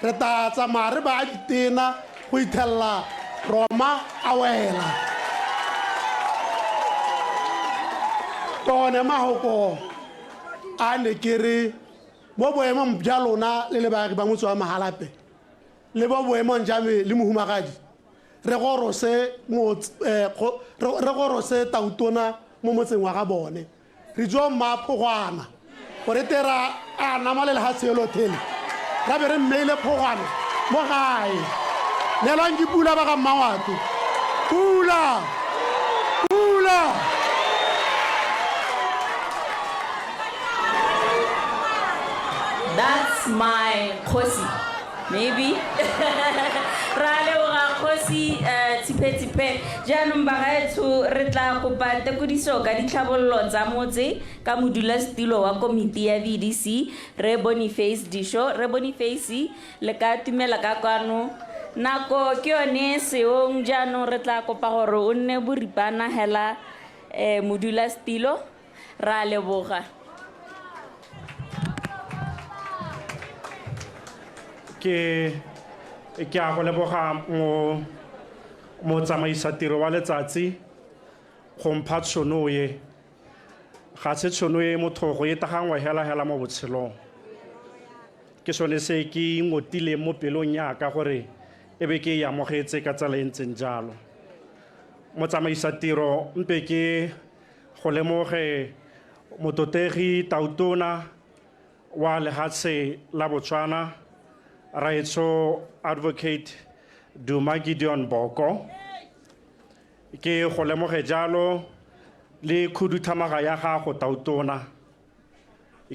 re ta tsamaya re ba ditena go ithelela Roma a wela kone mahoko a ne ke re mo boemong bja lona le le baagi ba motse wa mahalape le bo boemong jame le mohumagadi re gorose tautona mo motseng wa ga bone re jo mmaphogwana gore tera a namale le ha selo tele ra be re mmeile phogwana mo gae nelang ke pula ba ga Mmangwato pula That's my Khosi, maybe. Rale wa Khosi tipe jaanong bagaetsho re tla kopa tekodiso ka ditlhabololo tsa motse ka modulasetilo wa komiti ya VDC Re Boniface Disho. Re Boniface le ka tumela ka kwano nako ke yone seong jaanong re tla kopa gore o nne boripana hela modulasetilo ra leboga. ke a go leboga mo tsamaisa tiro wa letsatsi go mpha tšhono ye ga se tšhono ye motho go etagangwa hela mo botshelong ke sone se ke ngotile mo pelong ya ka gore e be ke e amogetse ka tsela e ntseng jalo mo tsamaisa tiro mpe ke go lemoge mototegi Tautona wa lehatshe la Botswana Raetso Advocate Duma Gideon Boko ke go lemoge jalo le khuduthamaga ya gago Tautona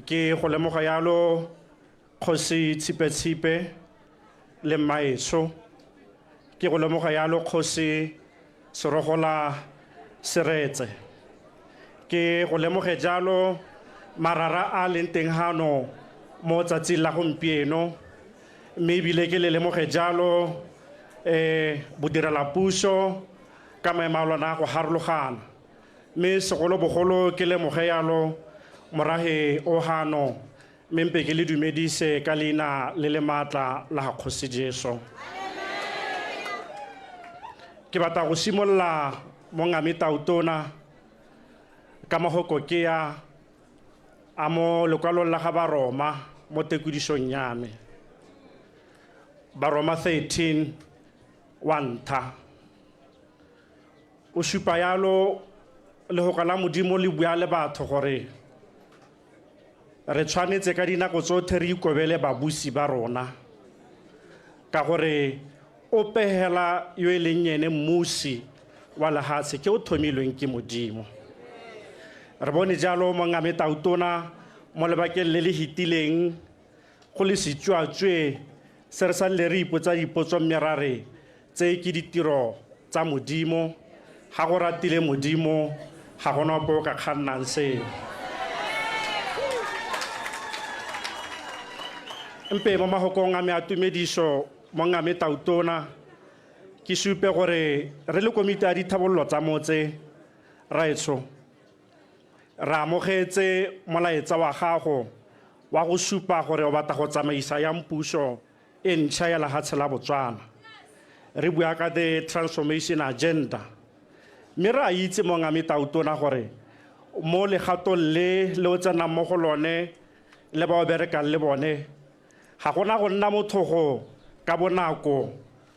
ke go lemoga jalo Khosi Tshipe le Maetso ke go lemoga jalo Khosi Serogola Seretse ke go lemoge jalo marara a leng teng hano mo tsatsing la gompieno mme ebile ke le lemoge jalo bodirelapuso ka maemalwana go harologana mme segolobogolo ke lemoge jalo morahe o hano mme mpe ke le dumedise ka leina le le maatla la Kgosi Jesu ke batla go simolola mo ngame Tautona ka mahoko ke ya a mo lekwalong la ga Baroma mo tekudisong ya me Baroma 13 1 o supa yalo le go kala modimo le bua le batho gore re tshwanetse ka dinako tsotlhe re ikobele babusi ba rona ka gore o pehela yo e leng yene mmusi wa lehatshe ke o thomilweng ke modimo re bone jalo mo ngame Tautona mo lebakeng le le hitileng go le setswatswe se re sa le re ipotsa dipotso merare tse ke ditiro tsa modimo ga go ratile modimo ga gona po ka kgannang seo mpe mo mahokong a me a tumediso mo ngame Tautona ke supe gore re le komiti ya dithabololo tsa motse Raetso ra amogetse molaetsa wa gago wa go supa gore o batla go tsamaisa ya mpuso e ntšha ya lehatshe la Botswana re bua ka the transformation agenda mme re a itse mo ngame Tautona gore mo legatong le o tsenang mo go lone le ba o berekang le bone ga gona go nna mothogo ka bonako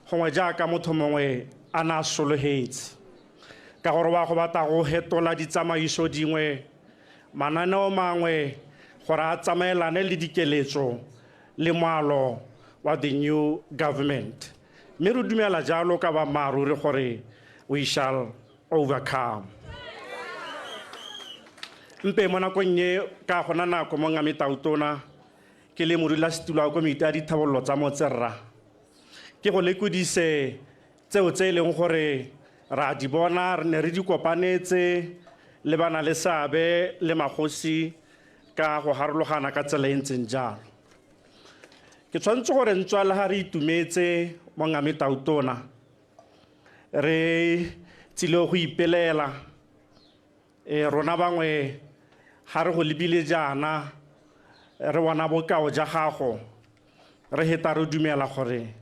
gongwe jaaka motho mongwe a na sologetse ka gore wa go batla go hetola ditsamaiso dingwe mananeo mangwe gore a tsamaelane le dikeletso le moalo wa the new government mme re dumela jalo ka boammaaruri gore we shall overcome mpe mo nakong e ka gona nako mo ngame Tautona ke le modulasetulo wa komiti ya dithabololo tsa motse rra ke go lekudise tseo tse e leng gore ra di bona re ne re di kopanetse le bana le seabe le magosi ka go harologana ka tsela e ntseng jalo ke tshwanetse gore ntswala ga re itumetse mo ngame Tautona re tsile go ipelela rona bangwe ga re go lebile jaana re bona bokao ja gago re heta re dumela gore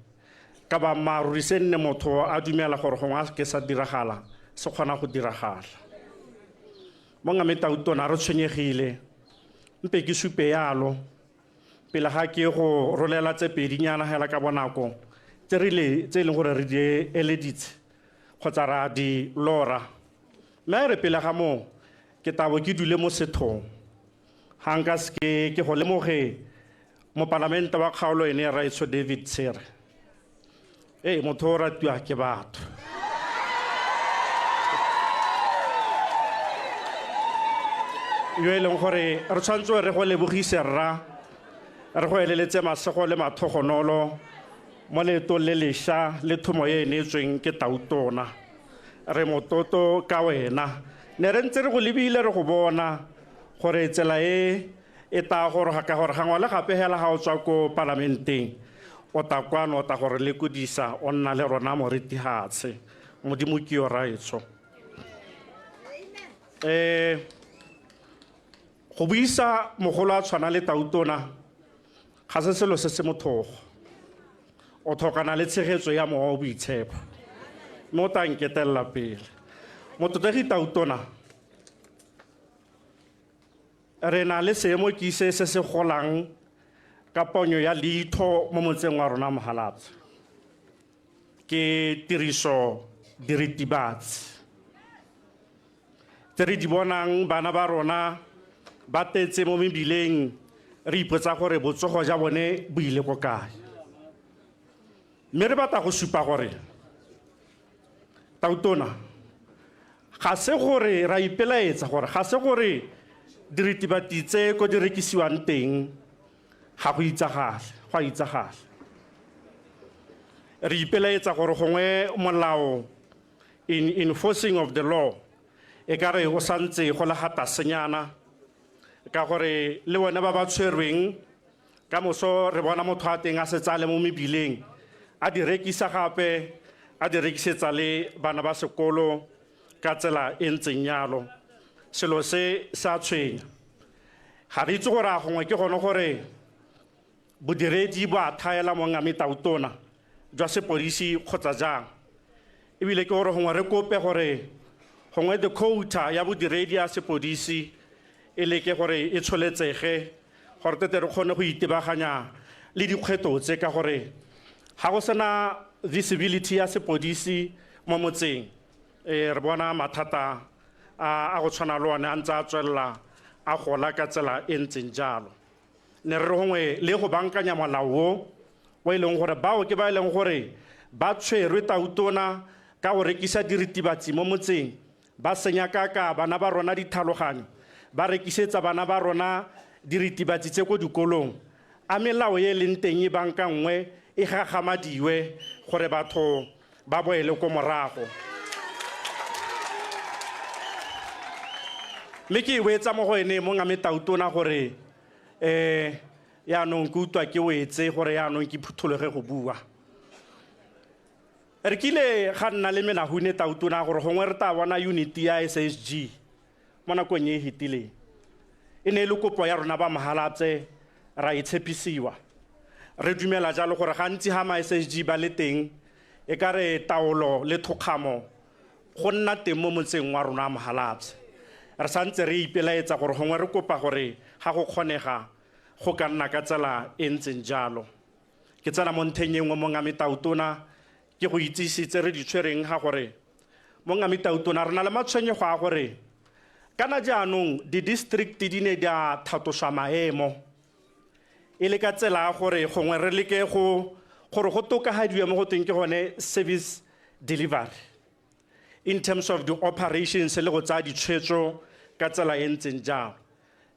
ka ba maaruri se nne motho a dumela gore gongwe a ke sa diragala se kgona go diragala mo ngame Tautona re tshwenyegile mpe ke supe yalo pele ga ke go rolela tse pedinyana hela ka bonako tse e leng gore re di eleditse kgotsa ra di lora mme re pele ga mo ke ke tabo ke dule mo sethong ha nka se ke go lemoge mo parlamente wa kgaolo ene ya Raitso David Sere motho o ratiwa ke batho yo e leng gore re tshwanetse re go lebogise rra re go eleletse masego le mathogonolo mo leetong le lešwa le thomo ye e neetsweng ke Tautona re mototo ka wena ne re ntse re go lebile re go bona gore tsela e ta goroga ka gore gangwe le gape hela ga o tswa ko parlamenteng o ta kwano o ta gore le kodisa o nna le rona moritihatshe modimo ke yo Raitso go buisa mogolo a tshwana le Tautona ga se selo se se mothogo o tlhokana le tshegetso ya mowa o boitshepo mo ta nketelela pele mototegi Tautona re na le seemo ke se se golang ka ponyo ya leitho mo motseng wa rona Mohalatse ke tiriso diritibatsi tse re di bonang bana ba rona ba tetse mo mebileng re ipotsa gore botsogo ja bone bo ile ko kae mme re batla go supa gore Tautona ga se gore ra ipelaetsa gore ga se gore diritibati tse ko di rekisiwang teng ga go itsagale re ipelaetsa gore gongwe molao in enforcing of the law e ka re go santse go le gatasenyana ka gore le bone ba ba tshwerweng ka moso re bona motho a teng a setsa le mo mebileng a di rekisa gape a di rekisetsa le bana ba sekolo ka tsela e ntseng yalo selo se sa tshwenya ga re itse gore a gongwe ke gone gore bodiredi bo a thaela mo ngame Tautona jwa sepodisi kgotsa jang ebile ke gore gongwe re kope gore gongwe the quota ya bodiredi ya sepodisi e leke gore e tsholetsege gore tete re kgone go itebaganya le dikgweto tse ka gore ga go sena visibility ya sepodisi mo motseng re bona mathata a go tshwana le one a ntse a tswelela a gola ka tsela e ntseng jalo ne re gongwe le go bankanya molao o e leng gore bao ke ba e leng gore ba tshwerwe Tautona ka go rekisa diritibatsi mo motseng ba senya kaka bana ba rona ditlhaloganyo ba rekisetsa bana ba rona diritibatsi tse ko dikolong a melao ye leng teng e banka nngwe e gagamadiwe gore batho ba boele ko morago mme ke wetsa mo go ene mo ngame Tautona gore yaanong ke utlwa ke wetse gore yaanong ke phuthologe go bua re kile ga nna le menahune Tautona gore gongwe re ta bona unity ya SSG mo nakong e hitileng e ne le kopo ya rona ba Mohalatse ra itshepisiwa re dumela jalo gore gantsi ha ma SSG ba le teng e ka re taolo le thokgamo go nna teng mo motseng wa rona Mohalatse re santse re ipelaetsa gore gongwe re kopa gore ga go kgonega go ka nna ka tsela e ntseng jalo ke tsena mo ntheng engwe mo ngame Tautona ke go itsisitse re di tshwereng ga gore mo ngame Tautona re na le matshwenyego a gore kana jaanong di-district di ne di a thatoswa maemo e le ka tsela ya gore gongwe re leke gore go tokafadiwe mo go teng ke gone service delivery in terms of the operations le go tsaya ditshwetso ka tsela e ntseng jalo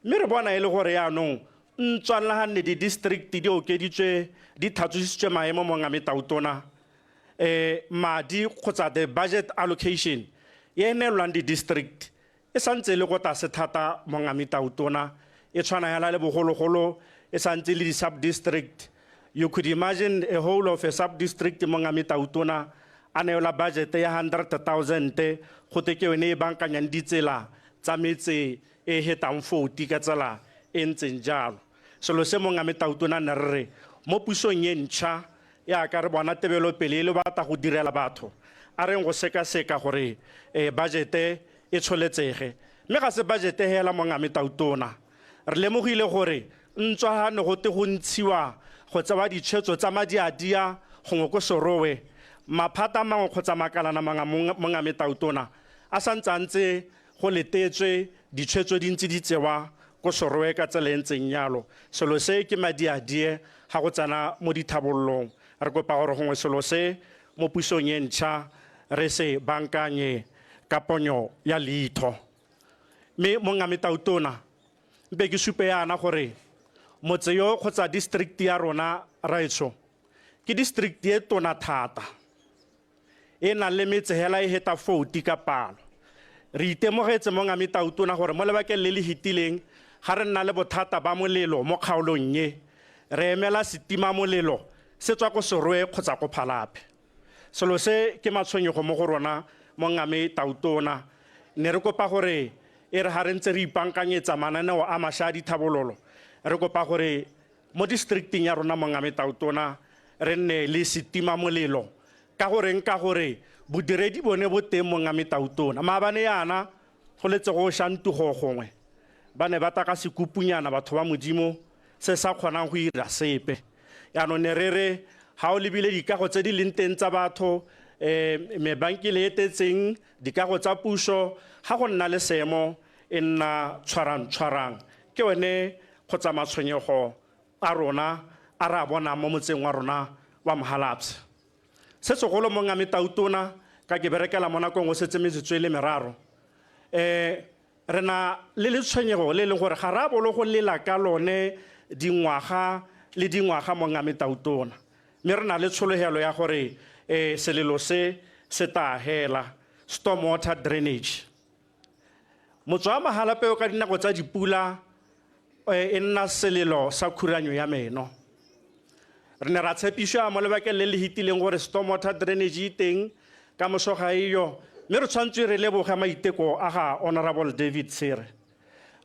mme re bona e le gore yaanong ntswalagane di-district di okeditswe di thatositswe maemo mo ngame Tautona madi kgotsa the budget allocation ye neelwang di-district e santse le go tlase thata mo ngame Tautona e tshwana hela le bogologolo e santse le di-sub-district you could imagine a whole of a sub-district mo ngame Tautona a neela budget ya 100,000 go te ke yone e bankanyang ditsela tsa metse e hetang 40 ka tsela e ntseng jalo selo se mo ngame Tautona ne re mo pusong e ntšha ya ka re bona tebelo pele le batla go direla batho a reng go seka gore budgete e tsholetsege mme ga se budgete hela mo ngame Tautona re lemogile gore ntswagane go te go ntshiwa go tsewa ditshwetso tsa madi a dia gongwe ko sorowe maphata mangwe kgotsa makalana mangwe mo ngame Tautona a santsantse go letetswe ditshwetso di ntse di tsewa ko Soroe ka tsela e ntseng yalo. Selo se ke madiadie ga go tsena mo dithabollong. Re kopa gore gongwe selo se mo pusong e ntšha re se bankanye ka ponyo ya leitho. Mme Mongametautona mpe ke supe yana gore motse yo kgotsa district ya rona raetsho ke district e tona thata e nang le metse hela e heta 40 ka palo. Re itemogetse Mongametautona gore mo lebakeng le le hitileng ga re nna le bothata ba molelo mo kgaolong ye re emela setima molelo se tswa ko Soroe kgotsa ko Phalape. Selo se ke matshwenyego mo go rona Mongametautona. Ne re kopa gore e re ha re ntse re ipankanyetsa mananeo a mašwa a dithabololo re kopa gore mo districting ya rona Mongametautona re nne le setima molelo ka gore bodiredi bone bo teng Mongametautona. Maabane yana go letse go shantugo gongwe ba ne ba ta ka sekupunyana batho ba modimo se sa kgonang go ira sepe. Yaanong ne re ha o lebile dikago tse di leng teng tsa batho mebanki le etetseng dikago tsa puso ga go nna le seemo e nna tshwarang ke one kgotsa matshwenyego a rona a re a bona mo motseng wa rona wa Mhalapsa. Se segolo Mongametautona ka ke berekela mo nakong go setse metsotso e le meraro re na le letshwenyego le leng gore ga ra bolo go lela ka lone dingwaga le dingwaga Mongametautona. Mme re na le tshologelo ya gore selelo se ta hela storm water drainage. Motse wa Mahalapeo ka dinako tsa dipula e nna selelo sa khuranyo ya meno. Re ne ra tshepišwa mo lebakeng le le hitileng gore storm water drainage e teng ka mosoga eyo. Mme re tshwantswe re leboge maiteko a ga Honorable David Sere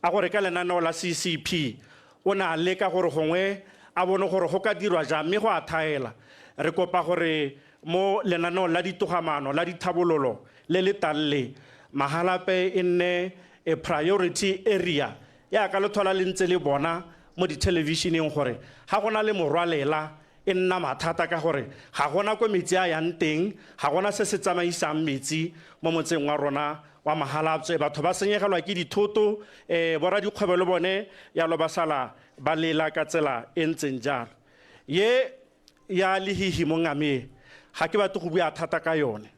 a gore ka lenaneo la CCP o na leka gore gongwe a bone gore go ka dirwa jang mme go a thaela. Re kopa gore mo lenaneo la ditogamano la dithabololo le le talle Mahalape e nne a priority area ya ka le thola le ntse le bona mo di televisioneng gore ga gona le morwalela e nna mathata ka gore ga gona ko metsi a yang teng ga gona se se tsamaisang metsi mo motseng wa rona wa Mahalapsa. Batho ba senyegelwa ke dithoto bora dikgwebo le bone ya lo ba sala ba lela ka tsela e ntseng jalo. Ye ya lehihi Mongame ga ke batla go bua thata ka yone.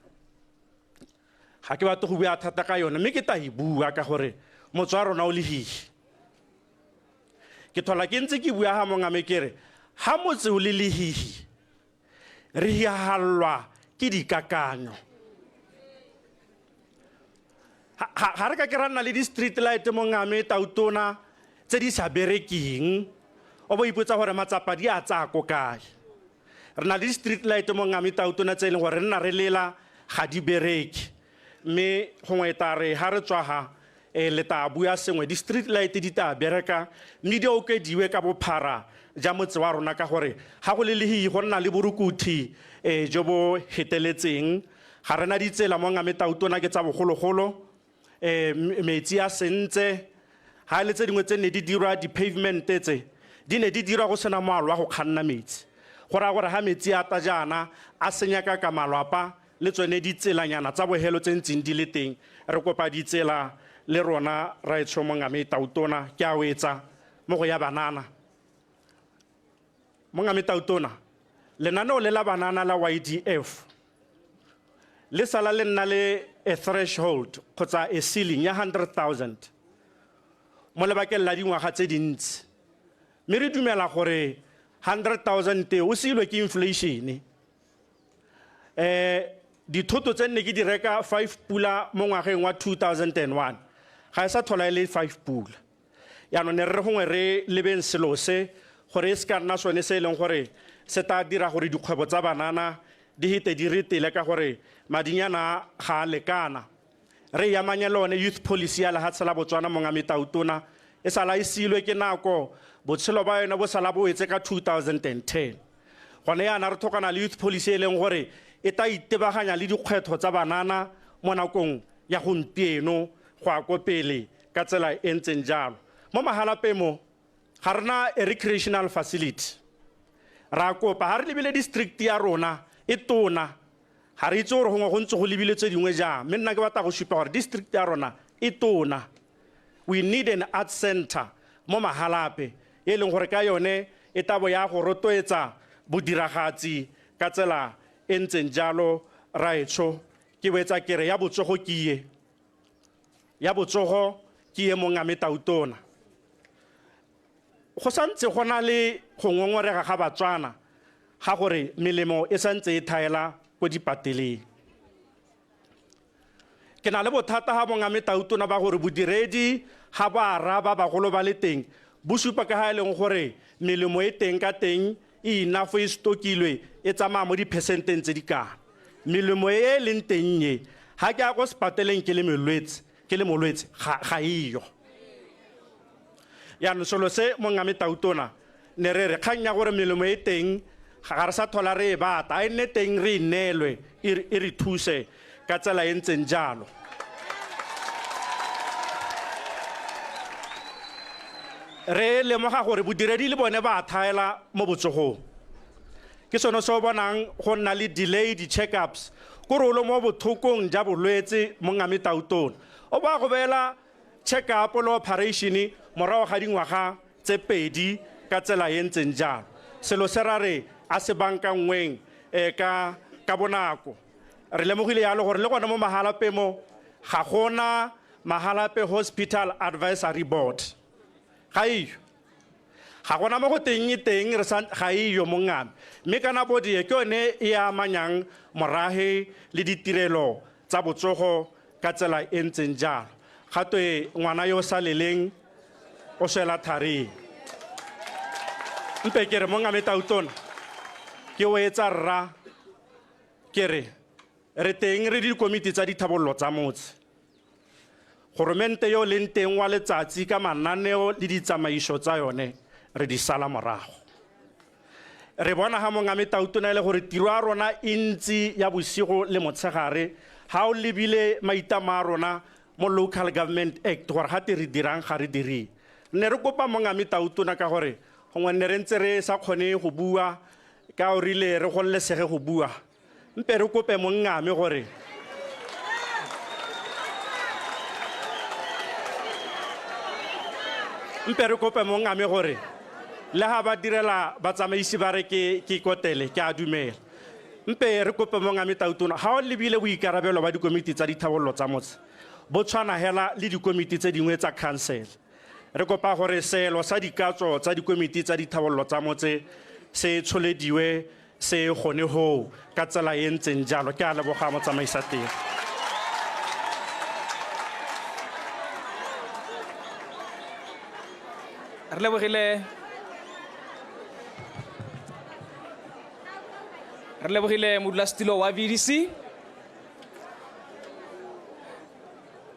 Ga ke batla go bua thata ka yone mme ke ta e bua ka gore motse wa rona o lehihi. Ke thola ke ntse ke bua ha Mongame kere ha motse o le lehihi re hihalwa ke dikakanyo. Ha re ka ke ranna le di street light Mongametautona tse di sa bereking o bo ipotsa gore matsapa di a tsa ko kae. Re na le di street light Mongametautona tse leng gore re nna re lela ga di bereke mme gongwe tare ha re tswa ha le ta bua sengwe di street light di ta bereka mme di okediwe ka bophara ja motse wa rona ka gore ga go le lehihi go nna le borukuthi jo bo heteletseng ga rena ditsela Mongametautona ke tsa bogologolo metsi a sentse ha le tse dingwe tse ne di dirwa di pavement tse di ne di dirwa go sena malwa go khanna metsi gore ha metsi a ta jana a senya ka malwapa le tsone di tselanyana tsa bohelo tse ntseng di le teng. Re kopa ditsela le rona ra etsho Mongametautona ke a wetsa mo go ya banana. Mongametautona lenaneo le la banana la YDF le sala le nna le a threshold kgotsa a ceiling ya 100,000 mo lebakeng la dingwaga tse dintsi. Mme re dumela gore 100,000 te o silwe ke inflation. Dithoto tse nne ke di reka 5 pula mo ngwageng wa 2001 ga e sa thola e le 5 pula. Yaanong ne re gongwe re lebeng selo se gore e se ka nna sone se e leng gore se ta dira gore dikgwebo tsa banana di hite di retele ka gore madinyana ga a lekana. Re yamanya lone youth policy ya lehatshe la Botswana Mongametautona e sala e silwe ke nako botshelo ba yona bo sala bo etse ka 2010. Gone yana re thokana le youth policy e leng gore e ta itebaganya le dikgwetho tsa banana mo nakong ya gompieno go a kopele ka tsela e ntseng jalo. Mo Mahalape mo ga rena a recreational facility. Ra kopa ha re lebile district ya rona e tona ha re itse gore gongwe go ntse go lebile tse dingwe jang mme nna ke batla go supa gore district ya rona e tona. we need an art center mo Mahalape e leng gore ka yone e tabo ya go rotloetsa bodiragatsi ka tsela e ntseng jalo raetsho ke wetsa kere ya botsogo ke ye Mongame Tautona go santse go na le go ngongorega ga Batswana ga gore melemo e santse e thaela go dipateleng ke na le bothata ga Mongame Tautona ba gore bodiredi ga ba araba bagolo ba le teng bo supa ka ga e leng gore melemo e teng ka teng e enough e stokilwe e tsamaya mo di-percenteng tse di kana melemo e leng teng ye ga ke ya go sepateleng ke le molwetse ga iyo yaanong selo se Mongame Tautona ne re kgang ya gore melemo e teng ga re sa thola re e bata a e nne teng re inelwe e re thuse ka tsela e ntseng jalo re lemoga gore bodiredi le bone ba thaela mo botsogong ke sone se o bonang go nna le delay di-check-ups korolo mo bothokong ja bolwetse Mongame Tautona o ba go beela check-up le operation morago ga dingwaga tse 2 ka tsela e ntseng jalo selo se ra re a se bankangweng ka bonako re lemogile yalo gore le gona mo Mahalape mo ga gona Mahalape Hospital Advisory Board ga iyo ga gona mo go teng re ga iyo Mongame mme kana bodi ke yone e amanyang morage le ditirelo tsa botsogo ka tsela e ntseng jalo gatwe ngwana yo sa leleng o swela thari mpe ke re Mongame Tautona ke o etsa rra ke re teng re di komiti tsa dithabollo tsa motse goromente yo leng teng wa letsatsi ka mananeo le ditsamaiso tsa yone re di sala morago re bona ga Mongame Tautona le gore tiro a rona e ntsi ya bosigo le motshegare ha o lebile maitama a rona mo Local Government Act gore ga te re dirang ga re dire ne re kopa Mongame Tautona ka gore gongwe ne re ntse re sa kgone go bua ka o rile re go lesege go bua mpe re kope Mongame gore le ha ba direla batsamaisi ba re ke kotele ke a dumela mpe re kope Mongame Tautona ha o lebile boikarabelo ba dikomiti tsa dithabollo tsa motse bo tshwana hela le dikomiti tse dingwe tsa council re kopa gore selo sa dikatso tsa dikomiti tsa dithabollo tsa motse se tsholediwe se gone ho ka tsela e ntseng jalo ke a leboga motsamaisa teng re lebogile modulasetilo wa VDC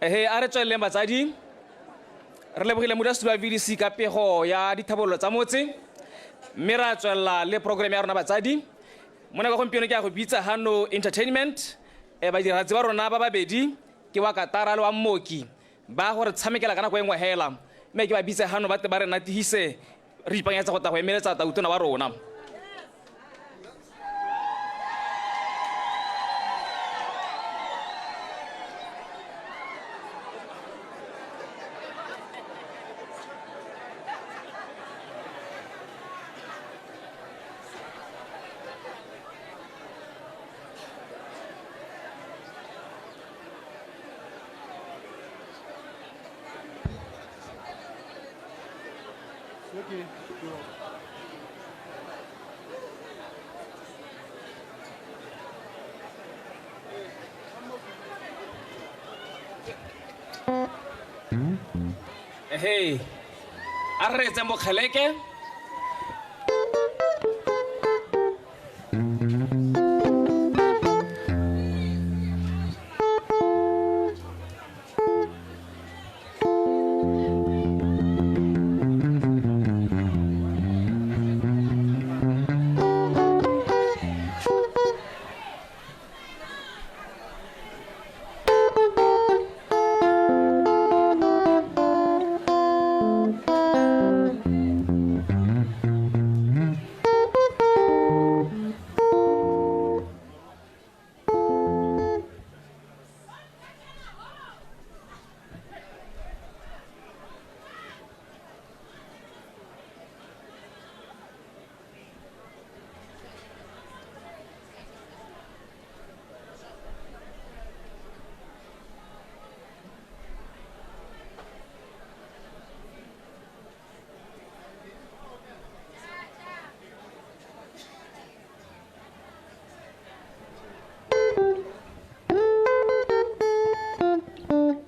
a re tsweleleng batsadi re lebogile modulasetilo wa VDC ka pego ya dithabollo tsa motse mme ra tswelela le program ya rona batsadi mona ka gompieno ke a go bitsa Hano Entertainment badiratsi ba rona ba babedi ke wa Katara le wa Mmoki ba gore tshamekela ka nako engwe hela mme ke ba bitsa Hano ba te ba re natihise re ipanyetsa go ta go emeletsa Tautona wa rona Hey, a re tse mokgeleke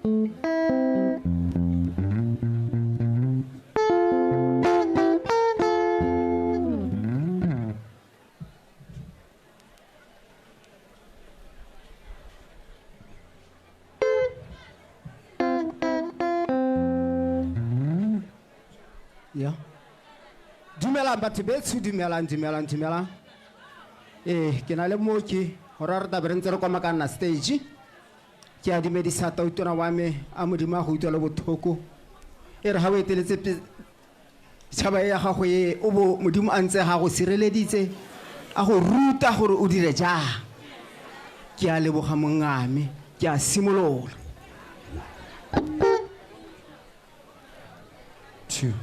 Ya. Dumelang batho betso, dumelang. Ke na le mooki gore re tabe re ntse re kwama ka nna stage. Ke a dumedisa tautona wa me a modimo a go utlwa le bothoko. E re ha o eteletse tšhaba ya gago ye o bo modimo a ntse ga go sireleditse a go ruta gore o dire jang. Ke a leboga mongame, ke a simolola. 2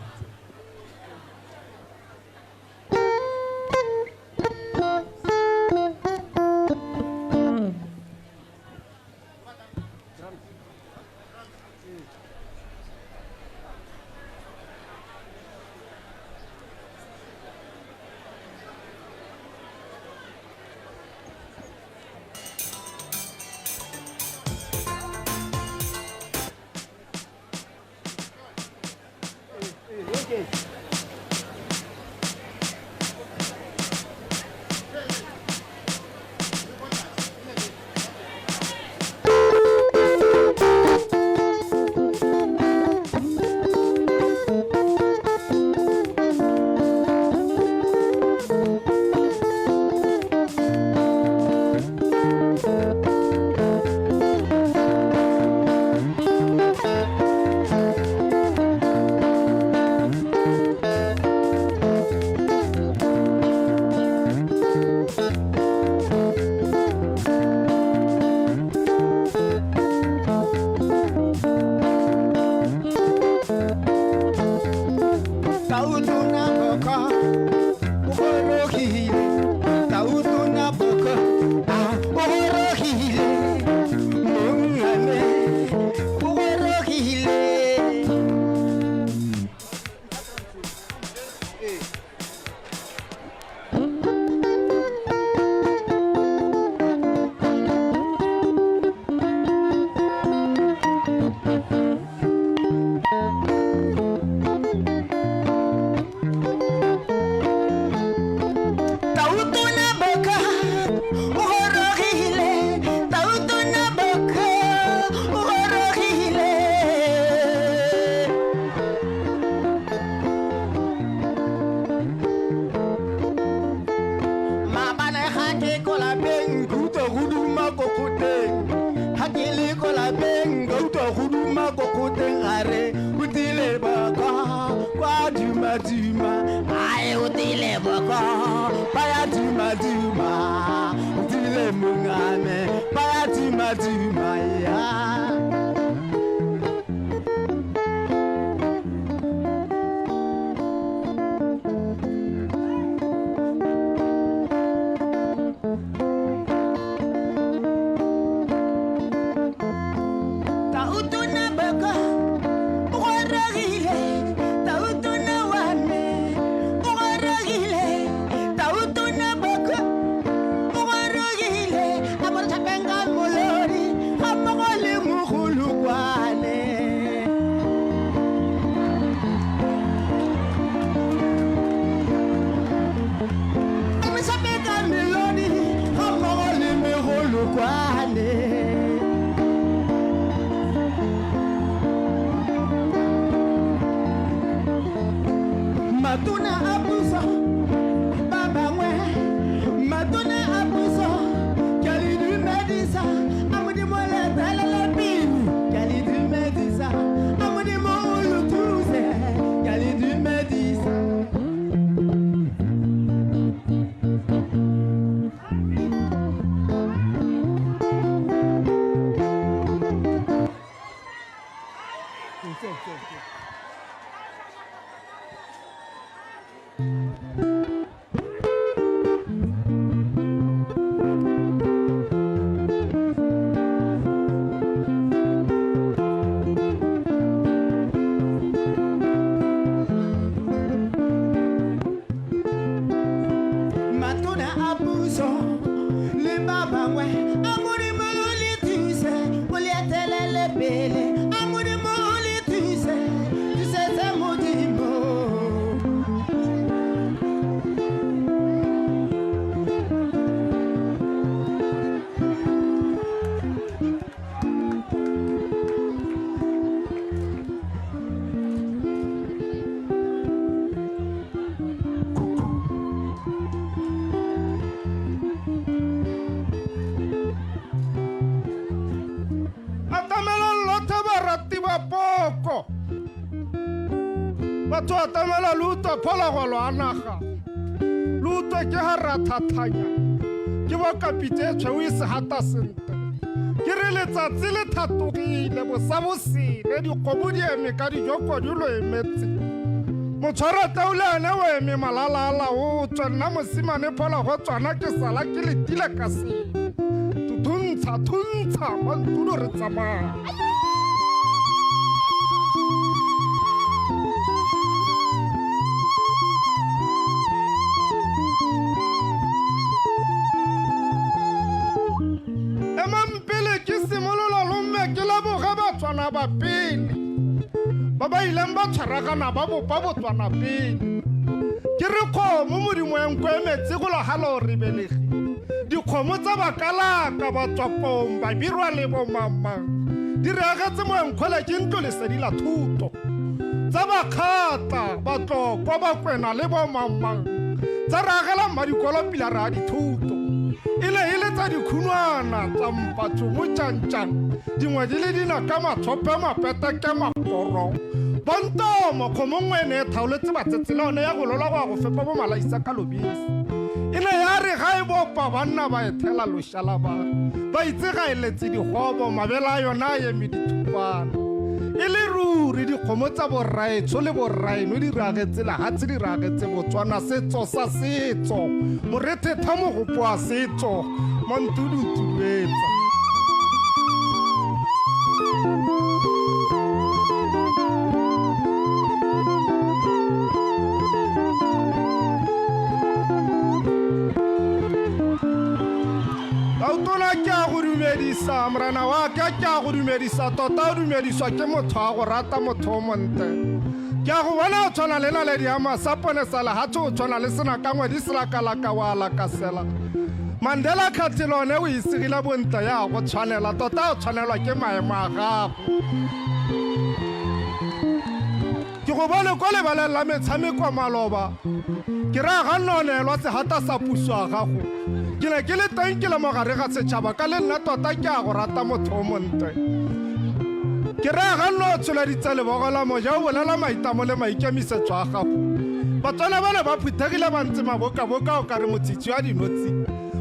le baba we amuri mo le tuse mo le telele pele batho ba tamela luto phologolo a naga luto ke ha rathathanya ke bo kapite tshweu e se hata sente ke re letsatsi le thatogile bosabosile dikgomo di eme ka dijoko di lo emetse motshwara taulane o eme malalaala o tswa nna mosimane phola go tswana ke sala ke letile ka seno thuntsha mantulo re tsamaya Batswana ba pele ba ba ileng ba tshwaragana ba bopa botswana pele ke re kgomo modimo ya nko emetsi go lagala o rebelege dikgomo tsa bakalaka batswapong ba birwa le bomamang di reagetse mo enkgola ke ntlo lesedi la thuto tsa bakgata batlokwa bakwena le bomamang tsa reagela mmadikolo pilara a dithuto ile tsa dikhunwana tsa mpatso mo tšantšang dingwe di le dina ka matshope mapete ke maporo bontomo kgomo nngwe ene e thaoletse batsetsela one ya go lola go ya go fepa bo malaisa ka lobisi e ne ya re ga e bopa banna ba ethela lošala ba itse ga e letse digobo mabela a yona a eme dithupana e le ruri dikgomo tsa borraetsho le borraeno di reagetse legatse di reagetse botswana setso sa setso morethetha mogopo wa setso montudutuetsa morana wa ke a go dumedisa tota o dumediswa ke motho a go rata motho o monte ke a go bona o tshwana le naledi ya masapone sa legatse o tshwana le senakangwe di selakalaka wa lakasela Mandela khatilone o isegile bontle ya go tshwanela tota o tshwanelwa ke maemo a gago ke go bone ko lebaleng la metshameko maloba ke ra ga nonelwa segata sa puso a gago ke ne ke le teng ke le mogare ga setšhaba ka le nna tota ke a go rata motho o monte ke ra ga nno o tsholeditse lebogola moja o bolela maitamo le maikemisetso a gago batswana ba ne ba phuthegile ba ntse mabokaboka o ka re motshitsi wa dinotsi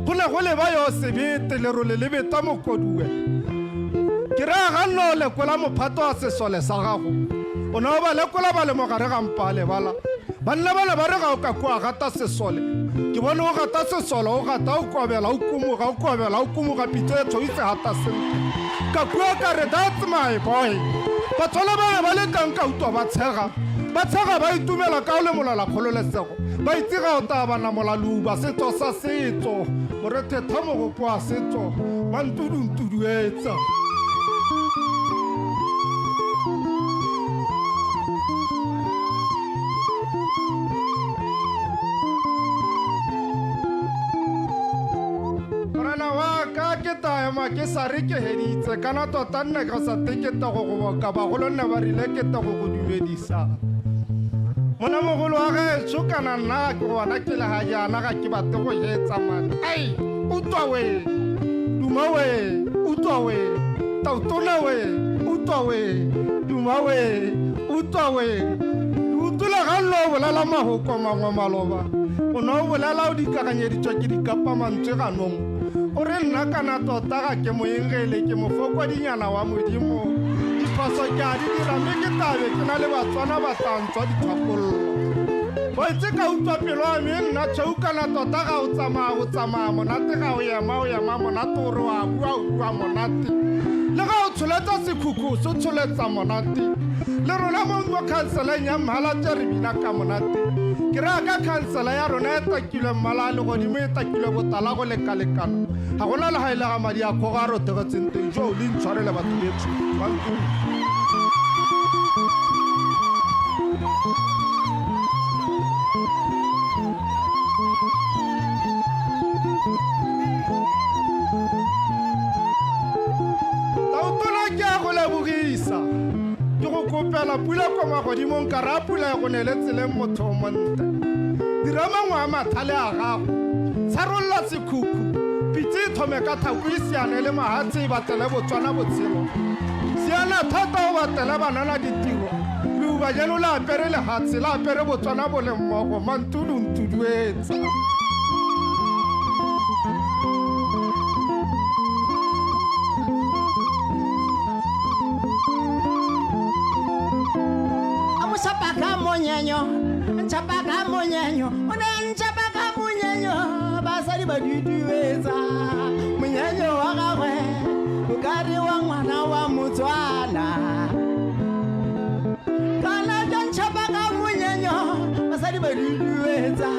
go ne go le ba yo sebete lerole le beta mokoduwe ke ra ga nno o lekola mophato wa sesole sa gago o ne o ba lekola ba le mogare ga mpa a lebala banna ba ne ba re ga o ka kua gata sesole ke bone o gata sesole o gata o kobela o kumoga pitso e tshweu se gata sentle ka kua ka re that's my boy batswana ba ne ba le teng ka utlwa ba tshega ba itumela ka o le molola kgololesego ba itse ga o tabana molaluba setso sa setso morethetha mogopo wa setso mantuduntuduetsa ke sa re ke heditse kana tota nne ga sa teketa go go boka bagolo nne ba rile keta go go dumedisa mona mogolo wa gaetsho kana nna ke gona ke le ga jana ga ke bate go jetsa mane ai utwa we duma we utwa we tautona we utwa we duma we utwa we utula ga lo bolela mahoko mangwe maloba o no bolela o dikaganyeditswa ke dikapa mantswe ganong o re nna kana tota ga ke moengele ke mofokodinyana wa modimo diphoso ke a di dira mme ke tabe ke na le batswana ba tantswa dithapollo bo itse ka utlwa pelo a me nna tshweu kana tota ga o tsamaya monate ga o ema monate o re wa bua monate le ga o tsholetsa sekhukhu se tsholetsa monate le rona mo khanseleng ya mhala tse re bina ka monate ke ra ka khansela ya rona e takilwe mmala le godimo e takilwe botala go lekalekana ga gona le ga ile ga madi a kgoga a rotegetseng teng jo le ntshwarele batho betso banku tautona ke a go lebogisa ke go kopela pula kwa magodimong ka ra pula ya go nele tseleng motho o monte dira mangwe a mathale a gago tsharolola sekhukhu pitse e thome ka thako e siane le mahatse e batele botswana botshelo siana thata o batele banana ditiro le leuba jalo la apere lehatse la apere botswana bo le mmogo mantuduntuduetsa Chapaka monyenyo, onen chapaka monyenyo, basadi baduduetsa, monyenyo wa gagwe, ukari wa ngwana wa Motswana. Kana jan chapaka monyenyo, basadi baduduetsa,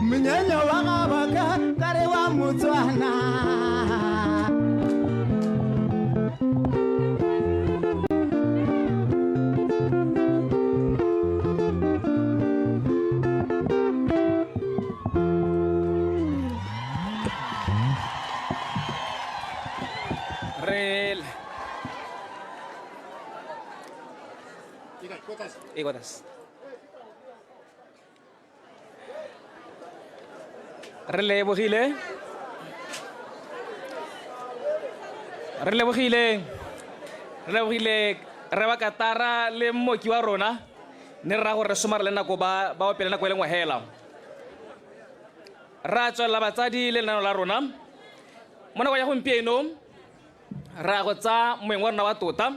monyenyo wa gagwe, ukari wa Motswana. Iguatas. Relevogile. Rebakatara le moki wa rona. Ne ra go re somara le nako ba opela nako le ngwa hela. Ra tswela batsadi le nano la rona. Mona go ya gompieno ra go tsa moeng wa rona wa tota.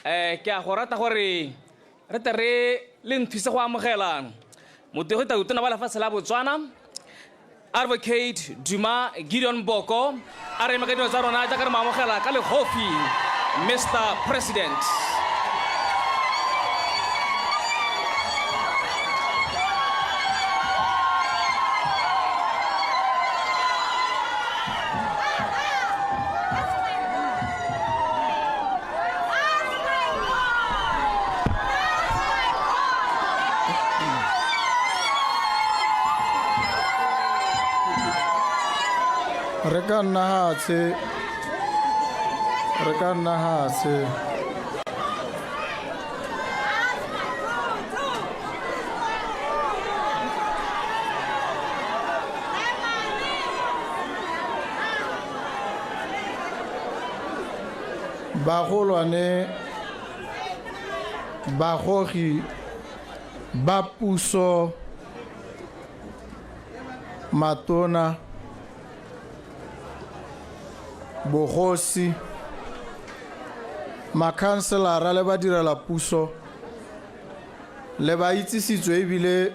Ke a go rata gore re tere le nthuse go amogela motho go tona ba lefatshe la Botswana Advocate Duma Gideon Boko a re makadino tsa rona jaaka re mo amogela ka legofi Mr. President. re ka nna hatshe bagolwane bagogi ba puso matona bogosi makhanselara le badirela puso le ba itsisitswe ebile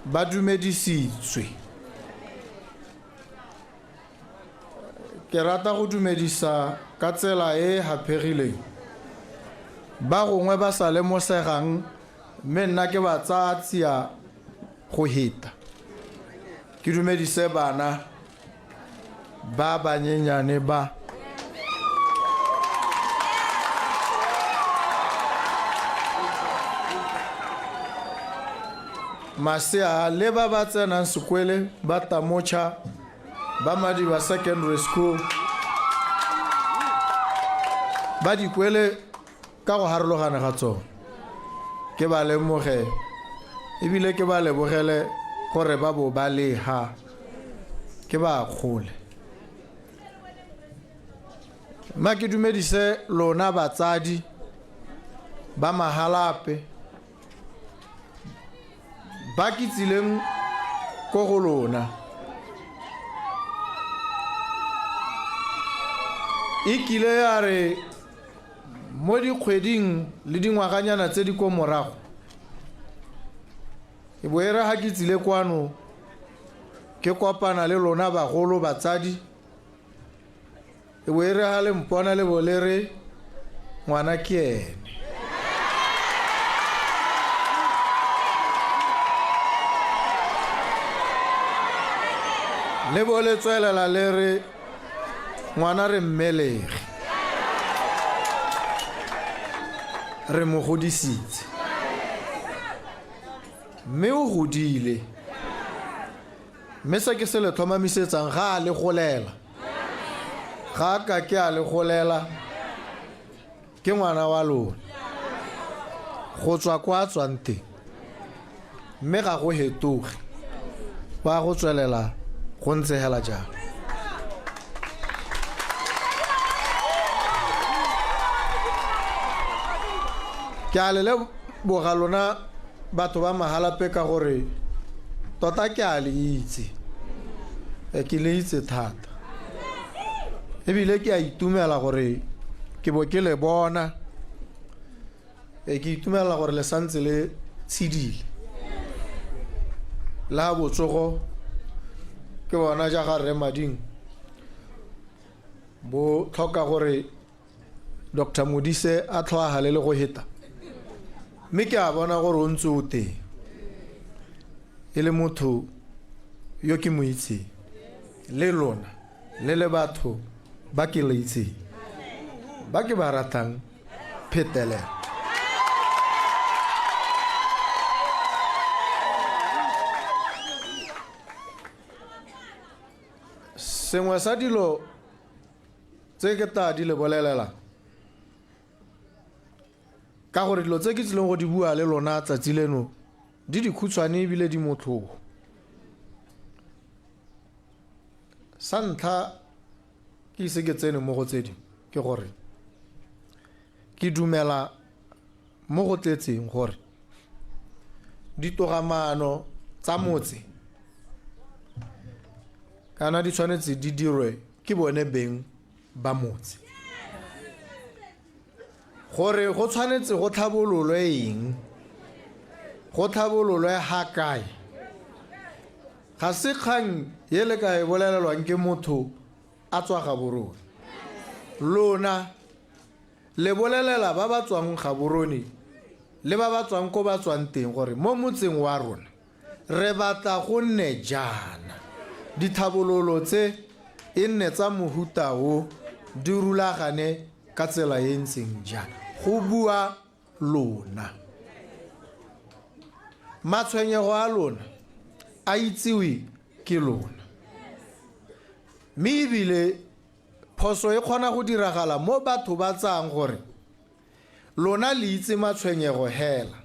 ba dumedisitswe. Ke rata go dumedisa ka tsela e hapegileng ba gongwe ba sa lemosegang mme nna ke ba tsaya tsia go heta. Ke dumedise bana ba banyenyane ba masea le ba ba tsenang sekwele ba Tamocha ba Madiba Secondary School ba dikwele ka go harologana ga tsona ke ba lemoge ebile ke ba lebogele gore ba bo ba leha ke ba kgole. Ma ke dumedise lona batsadi ba mahalape ba kitsileng ko go lona ikile ya re mo dikgweding le dingwaganyana tse di ko morago e boere ha kitsile kwano ke kopana le lona bagolo batsadi e boere ha le mpona le bolere ngwana ke ene le bole tswelela le re ngwana re mmelege re mo godisitse mme o godile mme se ke se le tlhomamisetsang ga a le golela ga ka ke a le golela ke ngwana wa lona go tswa kwa tswang teng mme ga go hetoge ba go tswelela go ntse hela jang. boga lona batho ba mahalape ka gore tota ke a le itse ke le itse thata ebile ke a itumela gore ke bo ke le bona ke itumela gore le santse le tshidile la botsogo ke bona ja ga Rre Mading bo tlhoka gore Dr. Modise a tlhoagale le go heta mme ke a bona gore o ntse o teng e le motho yo ke mo itseng le lona le le batho ba ke le itseng ba ke ba ratang phetelela sengwe sa dilo tse ke ta di le bolelela ka gore dilo tse ke tsileng go di bua le lona tsatsi leno di dikhutshwane ebile di motlhogo sa ntlha ke ise ke tsene mo go tse di ke gore ke dumela mo go tletseng gore ditogamano tsa motse kana di tshwanetse di dirwe ke bone beng ba motse gore go tshwanetse go tlhabololwe eng go tlhabololwe ha kae ga se kgang ye le ka e bolelelwang ke motho a tswa gaborone lona le bolelela ba ba tswang gaborone le ba ba tswang ko ba tswang teng gore mo motseng wa rona re batla go nne jana dithabololo tse e nne tsa mohuta o di rulagane ka tsela e ntseng jana go bua lona matshwenyego a lona a itsewe ke lona mme ebile phoso e kgona go diragala mo batho ba tsang gore lona le itse matshwenyego hela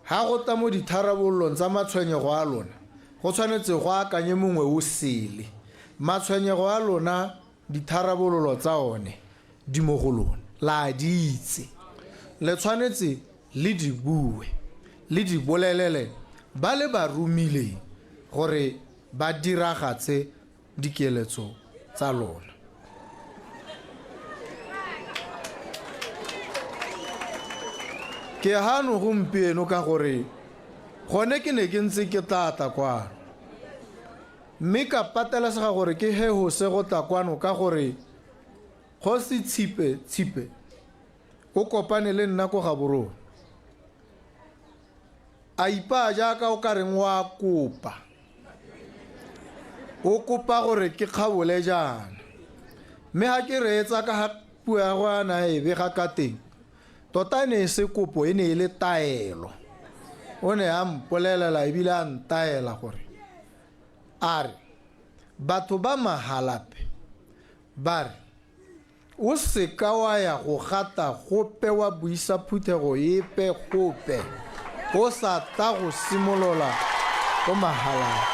ha go ta mo ditharabollong tsa matshwenyego a lona go tshwanetse go akanye mongwe o sele matshwenyego a lona ditharabololo tsa one di mo go lona la di itse le tshwanetse le di bue le di bolelele ba le ba rumile gore ba diragatse dikeletso tsa lona ke hano gompieno ka gore gone ke ne ke ntse ke tata kwano mme ka patelesega gore ke he go se go tla kwano ka gore go se tshipe o kopane le nna ko gaborone a ipa jaaka o ka reng wa kopa o kopa gore ke kgabole jana mme ha ke reetsa ka ha puo ya go ana e bega ka teng tota ne se kopo e ne e le taelo o ne a mpolelela ebile a ntaela gore a re batho ba mahalape ba re o seka wa ya go gata gope wa buisa phuthego epe gope o sa ta go simolola go mahalape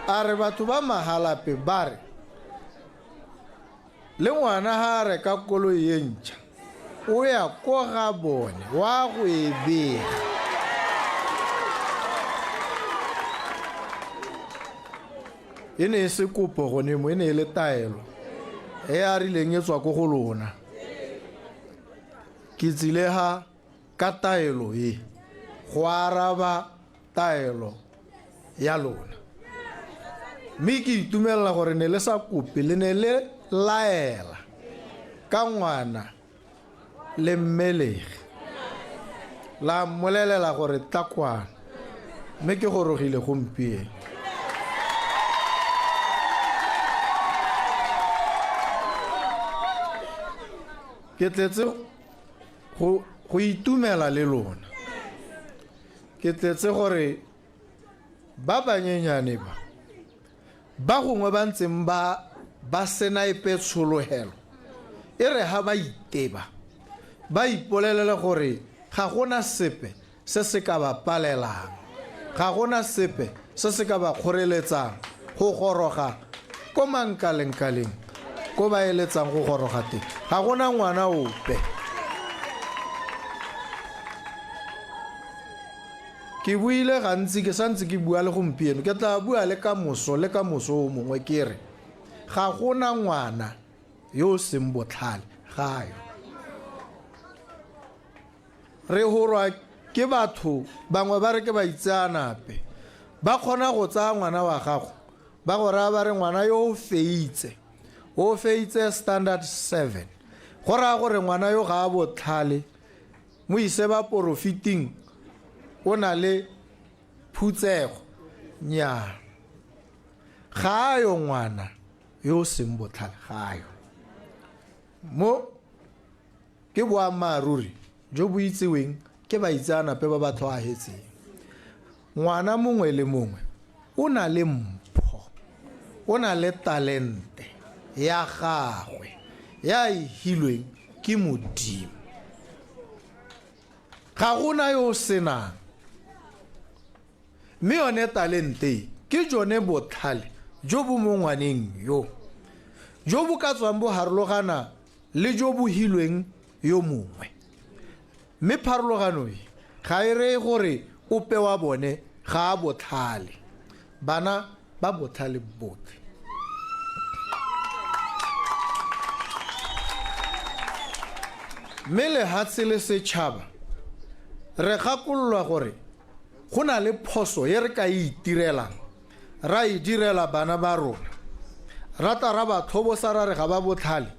a re batho ba mahalape ba re le ngwana ha re ka koloi e ntšha o ya ko ga bone wa go e bega e ne e se kopo gone mo e ne e le taelo e a rileng e tswa ko go lona ke tsile ha ka taelo e go araba taelo ya lona mme ke itumelela gore ne le sa kope le ne le laela ka ngwana le mmelege la mmolelela gore takwana mme ke gorogile gompieno ke tletse go itumela le lona ke tletse gore ba banyenyane ba gongwe ba ntseng ba sena epe tsholohelo e re ha ba iteba ba ipolelele gore ga gona sepe se se ka ba palelang ga gona sepe se se ka ba kgoreletsang go goroga ko mankaleng ko ba eletsang go goroga teng ga gona ngwana ope ke buile gantsi ke santse ke bua le gompieno ke tla bua le ka moso o mongwe ke re ga gona ngwana yo seng botlhale gayo re horwa ke batho bangwe ba re ke ba itseanape ba kgona go tsaya ngwana wa gago ba go raya ba re ngwana yo o feitse standard 7 go raya gore ngwana yo ga a botlhale mo ise ba porofiting o na le phutsego nya ga yo ngwana yo seng botlhale ga yo mo ke boammaaruri jo bo itseweng ke ba itseanape ba batho a hetseng ngwana mongwe le mongwe o na le mpho o na le talente ya gagwe ya ihilweng ke Modimo ga gona yo senang mme yone talente ke jone botlhale jo bo mo ngwaneng yo jo bo ka tswang bo harologana le jo bo hilweng yo mongwe mme pharologano e ga e re gore ope wa bone ga a botlhale bana ba botlhale botlhe mme lehatshe le setšhaba re gakololwa gore go na le phoso ye re ka itirelang ra e direla bana ba rona rata ra ba thobosa ra re ga ba botlhale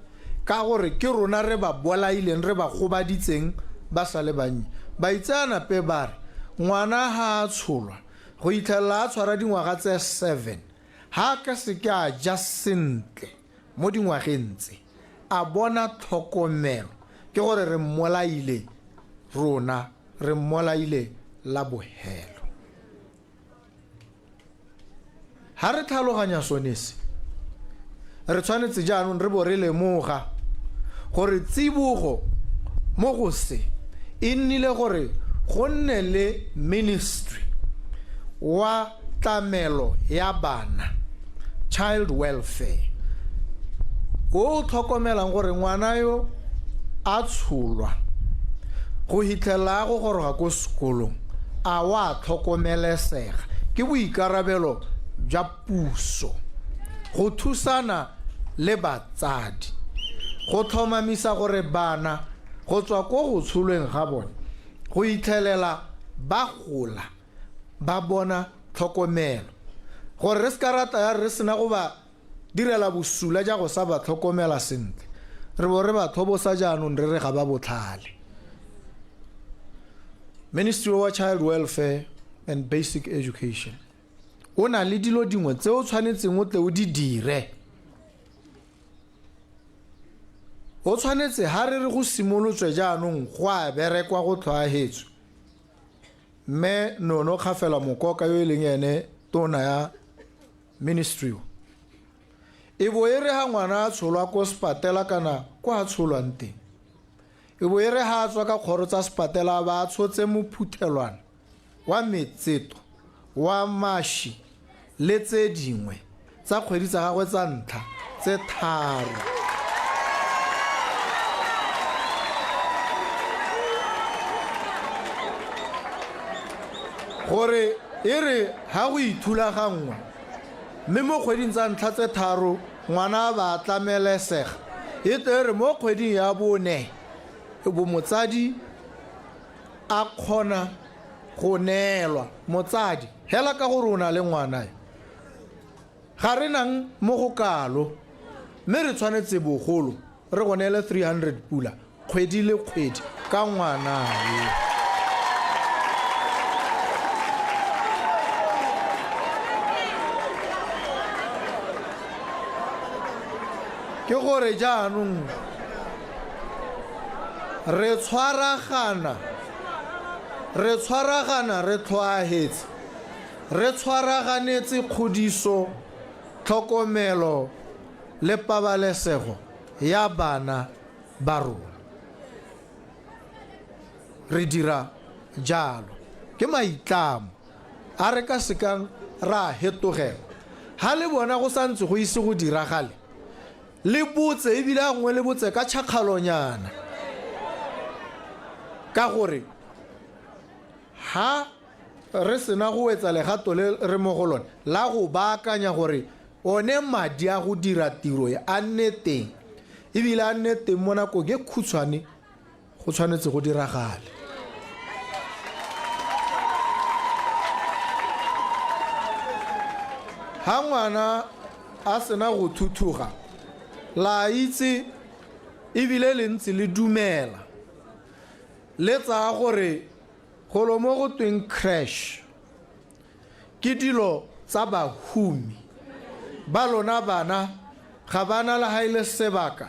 ka gore ke rona re ba bolaileng re ba gobaditseng ba sa le bannye ba itseanape ba re ngwana ha a tsholwa go itlhelela a tshwara dingwaga tse 7 ha ka se ke a ja sentle mo dingwageng tse a bona tlhokomelo ke gore re mmolaile rona re mmolaile la bohelo ha re tlhaloganya sonese re tshwanetse jaanong re bo re lemoga gore tsibogo mo go se e nnile gore go nne le ministry wa tlamelo ya bana child welfare o tlhokomelang gore ngwana yo a tsholwa go hitlhela go goroga ko sekolong a wa tlhokomelesega ke boikarabelo jwa puso go thusana le batsadi go tlhomamisa gore bana go tswa ko go tsholweng ga bone go itlhelela ba gola ba bona tlhokomelo gore re sekarata ya re sena go ba direla bosula ja go sa ba tlhokomela sentle re bo re ba thobosa jaanong re re ga ba botlhale Ministry of Child Welfare and Basic Education o na le dilo dingwe tse o tshwanetseng o tle o di dire o tshwanetse ha re re go simolotswe jaanong go a berekwa go tlhoahetswe mme nono khafela mokoka yo eleng ene tona ya ministry e bo ere ha ngwana a tsholwa ko spatela kana ko a tsholwang teng e bo ere ha a tswa ka kgoro tsa spatela ba a tshotse mophuthelwana wa metseto wa mashi le tse dingwe tsa kgwedi tsa gagwe tsa ntlha tse 3 gore e re ha go ithulagangwa mme mo kgweding tsa ntlha tse 3 ngwana ba tlamelesega e tere mo kgweding ya bone e bo motsadi a kgona go neelwa motsadi hela ka gore o na le ngwana ga re nang mo go kalo mme re tshwanetse bogolo re go neele 300 pula kgwedi le kgwedi ka ngwana ke gore jaanong re tshwaragana re tlhoahetse re tshwaraganetse kgodiso tlhokomelo le pabalesego ya bana ba rona re dira jalo ke maitlamo a re ka sekang ra hetogela ha le bona go santse go ise go diragale le botse ebile a ngwe le botse ka tšhakgalonyana ka gore ha re sena go etsa legato le re mo go lone la go baakanya gore one madi a go dira tiro e a nne teng ebile a nne teng mo nakong e khutshwane go tshwanetse go diragale. Ha ngwana a sena go thuthuga la itse ebile le ntse le dumela le tsa gore golo mo go tweng crash ke dilo tsa bahumi ba lona bana ga bana le haile sebaka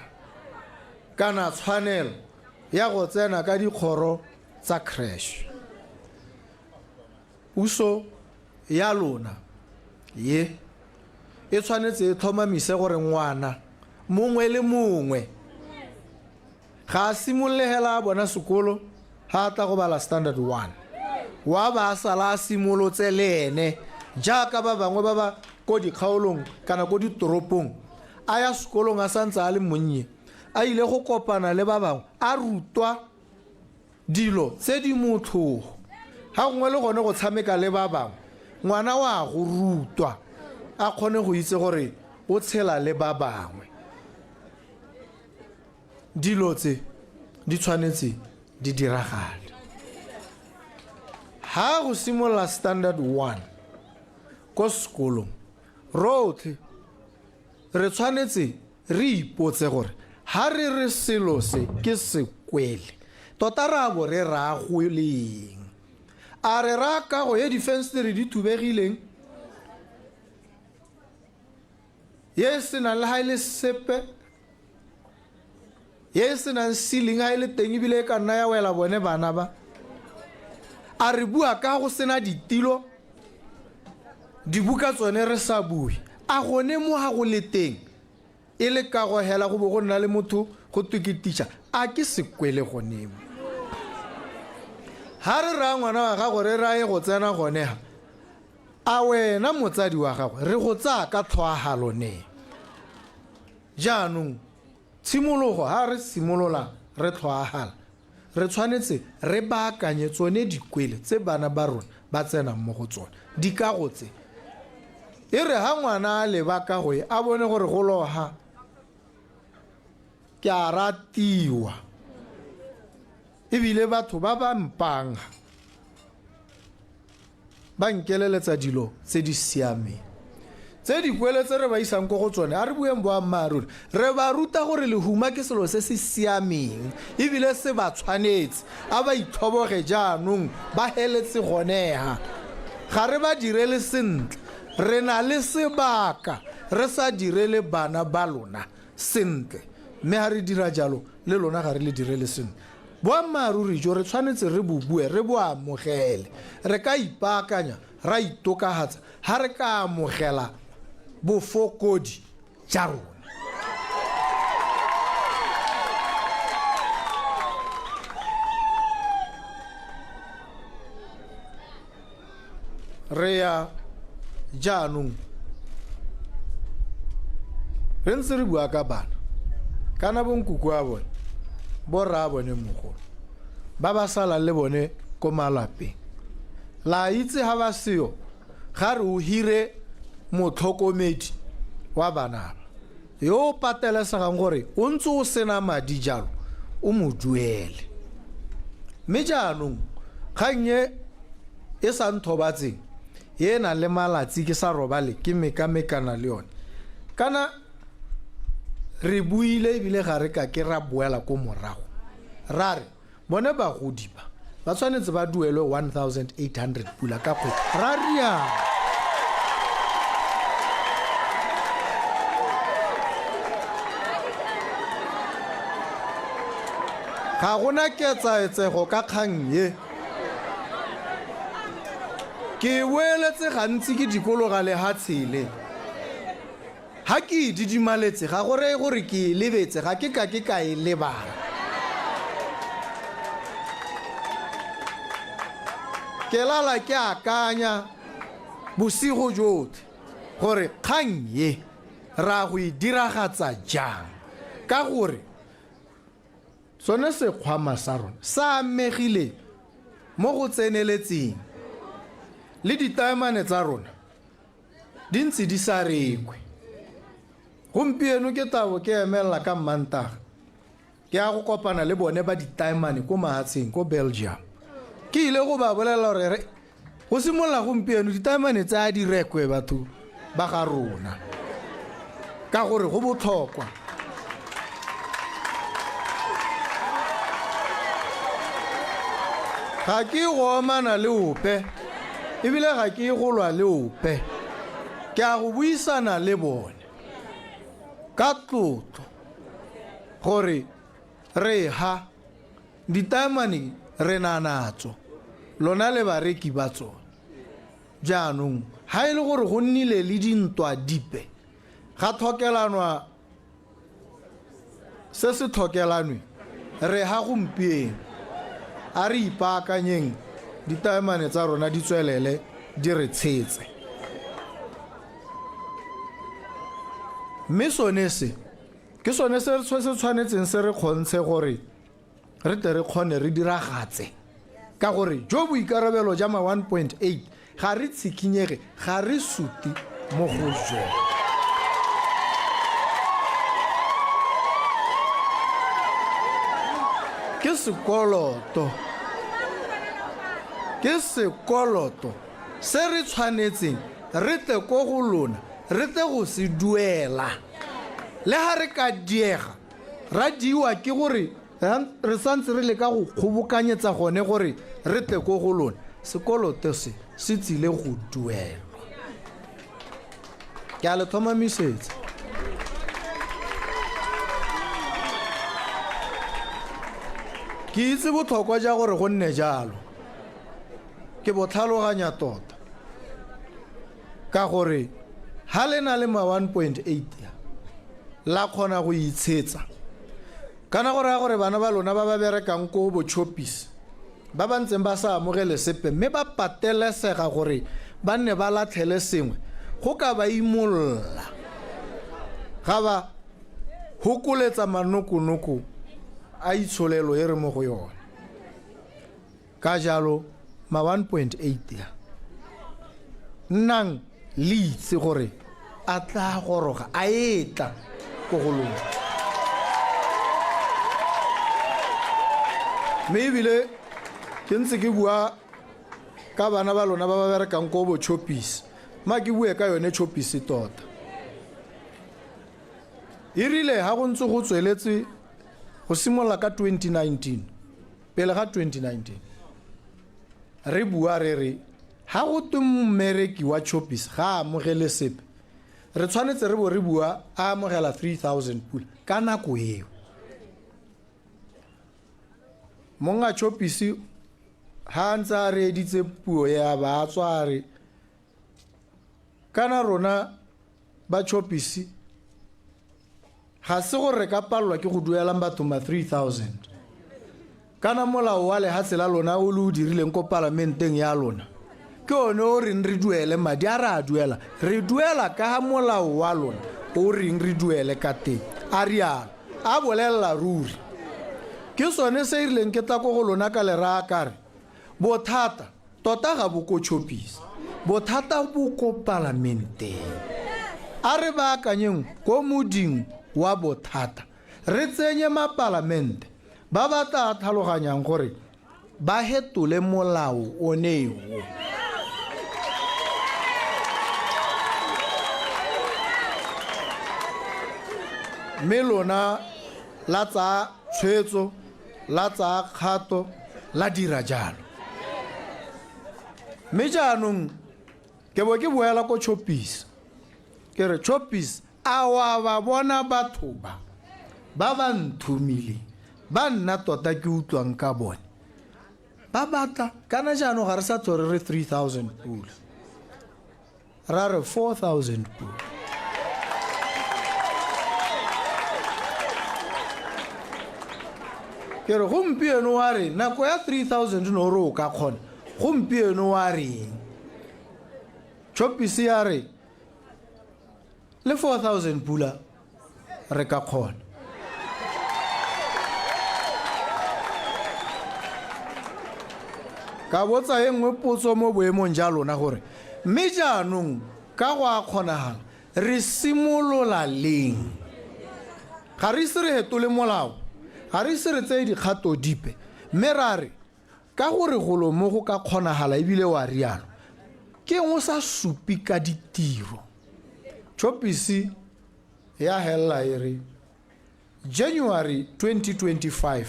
kana tshwanelo ya go tsena ka dikgoro tsa crash. Puso ya lona ye e tshwanetse e tlhomamise gore ngwana mongwe le mongwe ga a simologela a bona sekolo ha a tla go bala standard 1 wa ba a sala a simolotse le ene jaaka ba bangwe ba ba ko dikgaolong kana ko ditoropong a ya sekolong a santse a le monnye a ile go kopana le ba bangwe a rutwa dilo tse di motlhogo ha ngwe le gone go tshameka le ba bangwe ngwana wa go rutwa a kgone go itse gore o tshela le ba bangwe. Dilo tse di tshwanetse di diragale ha go simolla standard 1 ko sekolong rotlhe re tshwanetse re ipotse gore ha re re selo se ke sekwele tota ra bo re ragoleng a re ra ka go ye difenstere di thubegileng ye se na le haile sepe ye se na ceiling ha ile teng ebile ka nna ya wela bone bana ba a re bua ka go sena ditilo dibuka tsone re sa bue a gone mo ha go le teng e le ka go hela go bo go nna le motho go tukitiša a ke sekwele gone mo ha re ra ngwana wa gago re rae go tsena gone ha a wena motsadi wa gago re go tsaya ka tlhoagalo ne jaanong tshimologo ha re simolola re tlhoagala re tshwanetse re baakanye tsone dikwele tse bana ba rona ba tsena mo go tsone di ka go tse e re ha ngwana a leba ka go a bone gore go loha ke a ratiwa ebile batho ba ba mpanga ba nkeleletsa dilo tse di siameng tse dikwele tse re ba isang go tsone a re bueng boammaaruri re ba ruta gore lehuma ke selo se se siameng ebile se ba tshwanetse a ba itlhoboge jaanong ba heletse goneha ga re ba direle sentle re na le sebaka re sa direle bana ba lona sentle mme ha re dira jalo le lona ga re le direle sentle boammaaruri jo re tshwanetse re bobue re bo amogele re ka ipaakanya ra itokagatsa ha re ka amogela bofokodi ja rona re ya jaanong re ntse re bua ka bana kana bonkuku a bone borra bone mogolo ba ba sala le bone ko malapeng la itse ha ba seo ga re o hire motlhokomedi wa bana yo patelesegang gore o ntse o sena madi jalo o mo duele mme jaanong kgannye e sa nthobatseng ye na le malatsi ke sa robale ke mekamekana le yone kana re buile ebile ga re ka ke ra boela ko morago ra re bone bagodi ba tshwanetse ba duelwe 1800 pula ka kgwedi ra rialo ga gona ketsaetsego ka kgang ye ke boeletse gantsi ke dikologa le ha tshele ha ke didimaletse ga gore gore ke lebetse ga ke ka e lebala ke lala ke akanya bosigo jotlhe gore kgang ye ra go e diragatsa jang ka gore sone sekgwama sa rona sa amegile mo go tseneletseng le ditaemane tsa rona di ntse di sa rekwe gompieno ke tabo ke emelela ka Mantaga ke a go kopana le bone ba ditaemane ko mahatsheng ko Belgium ke ile go ba bolela gore go simolola gompieno ditaemane tsa di rekwe batho ba ga rona ka gore go botlhokwa ga ke go omana le ope ebile ga ke go lwa le ope ke a go buisana le bone ka tlotlo gore re ha ditaemane re na natso lona le bareki ba tsone jaanong ha ile gore go nnile le dintwa dipe ga tlhokelanwa se se tlhokelanwe re ha gompieno a re ipaakanyeng ditaemane tsa rona di tswelele di re tshetse mme sone se ke sone se tshwanetseng se re kgontshe gore re tle re kgone re diragatse ka gore jo boikarabelo ja ma 1.8 ga re tshikinyege ga re suti mo go jo ke sekoloto se re tshwanetseng re tle ko go lona re tle go se duela le ha re ka diega ra diwa ke gore re santse re le ka go kgobokanyetsa gone gore re tle ko go lona sekoloto se tsile go duelwa ke a le thomamisetsa ke itse botlhokwa ja gore go nne jalo ke bo tlhaloganya tota ka gore ha le na le ma 1.8 la kgona go itshetsa kana gore bana ba lona ba ba berekang ko bo chopis ba ba ntseng ba sa amogele sepe mme ba patelesega gore ba nne ba latlhele sengwe go ka ba imolla ga ba hokoletsa manokonoko a itsholelo e re mo go yone ka jalo ma 1.8 nnang le itse gore a tla goroga a etla ko go lona mme ebile ke ntse ke bua ka bana ba lona ba ba berekang ko bo chopis ma ke bue ka yone chopis tota e rile ha go ntse go tsweletse go simolla ka 2019 pele ga 2019 re bua re ha go twe mmereki wa chopis ga amogele sepe re tshwanetse re bo re bua a amogela 3000 pula ka nako eo monga chopis ha ntsa re editse puo ya ba tsware kana rona ba chopis ga se gore ka pallwa ke go duelang batho ma 3000 kana molao wa le ha tsela lona o le o dirileng ko parlamenteng ya lona ke one o reng re duele madi a ra duela re duela ka ha molao wa lona o reng re duele ka teng a rialo a bolela ruri ke sone se irileng ke tla ko go lona ka lera kare bothata tota ga bo ko chopis bothata bo ko parlamenteng a re ba akanyeng ko moding wa bothata re tsenye mapalamente ba ba tla tlhaloganyang gore ba hetole molao o neo mme lona la tsa tshwetso la tsa kgato la dira jalo mme jaanong ke bo ke boela ko chopis ke re chopis a wa ba bona batho ba nthumile ba nna tota ke utlwang ka bone ba batla kana jaanong ga re sa tlhore re 3000 pula ra re 4000 pula ke re gompieno wa re nako ya 3000 no re o ka kgona gompieno wa reng chopisi ya re le 4,000 pula re ka kgona. Ka botsa e nngwe potso mo boemong ja lona gore mme jaanong ka go a kgonagala re simolola leng? Ga re ise re hetole molao, ga re ise re tseye dikgato dipe, mme ra re ka gore golo mo go ka kgonagala ebile wa rialo ke ngo sa supi ka ditiro. Chopisi ya hella e re January 2025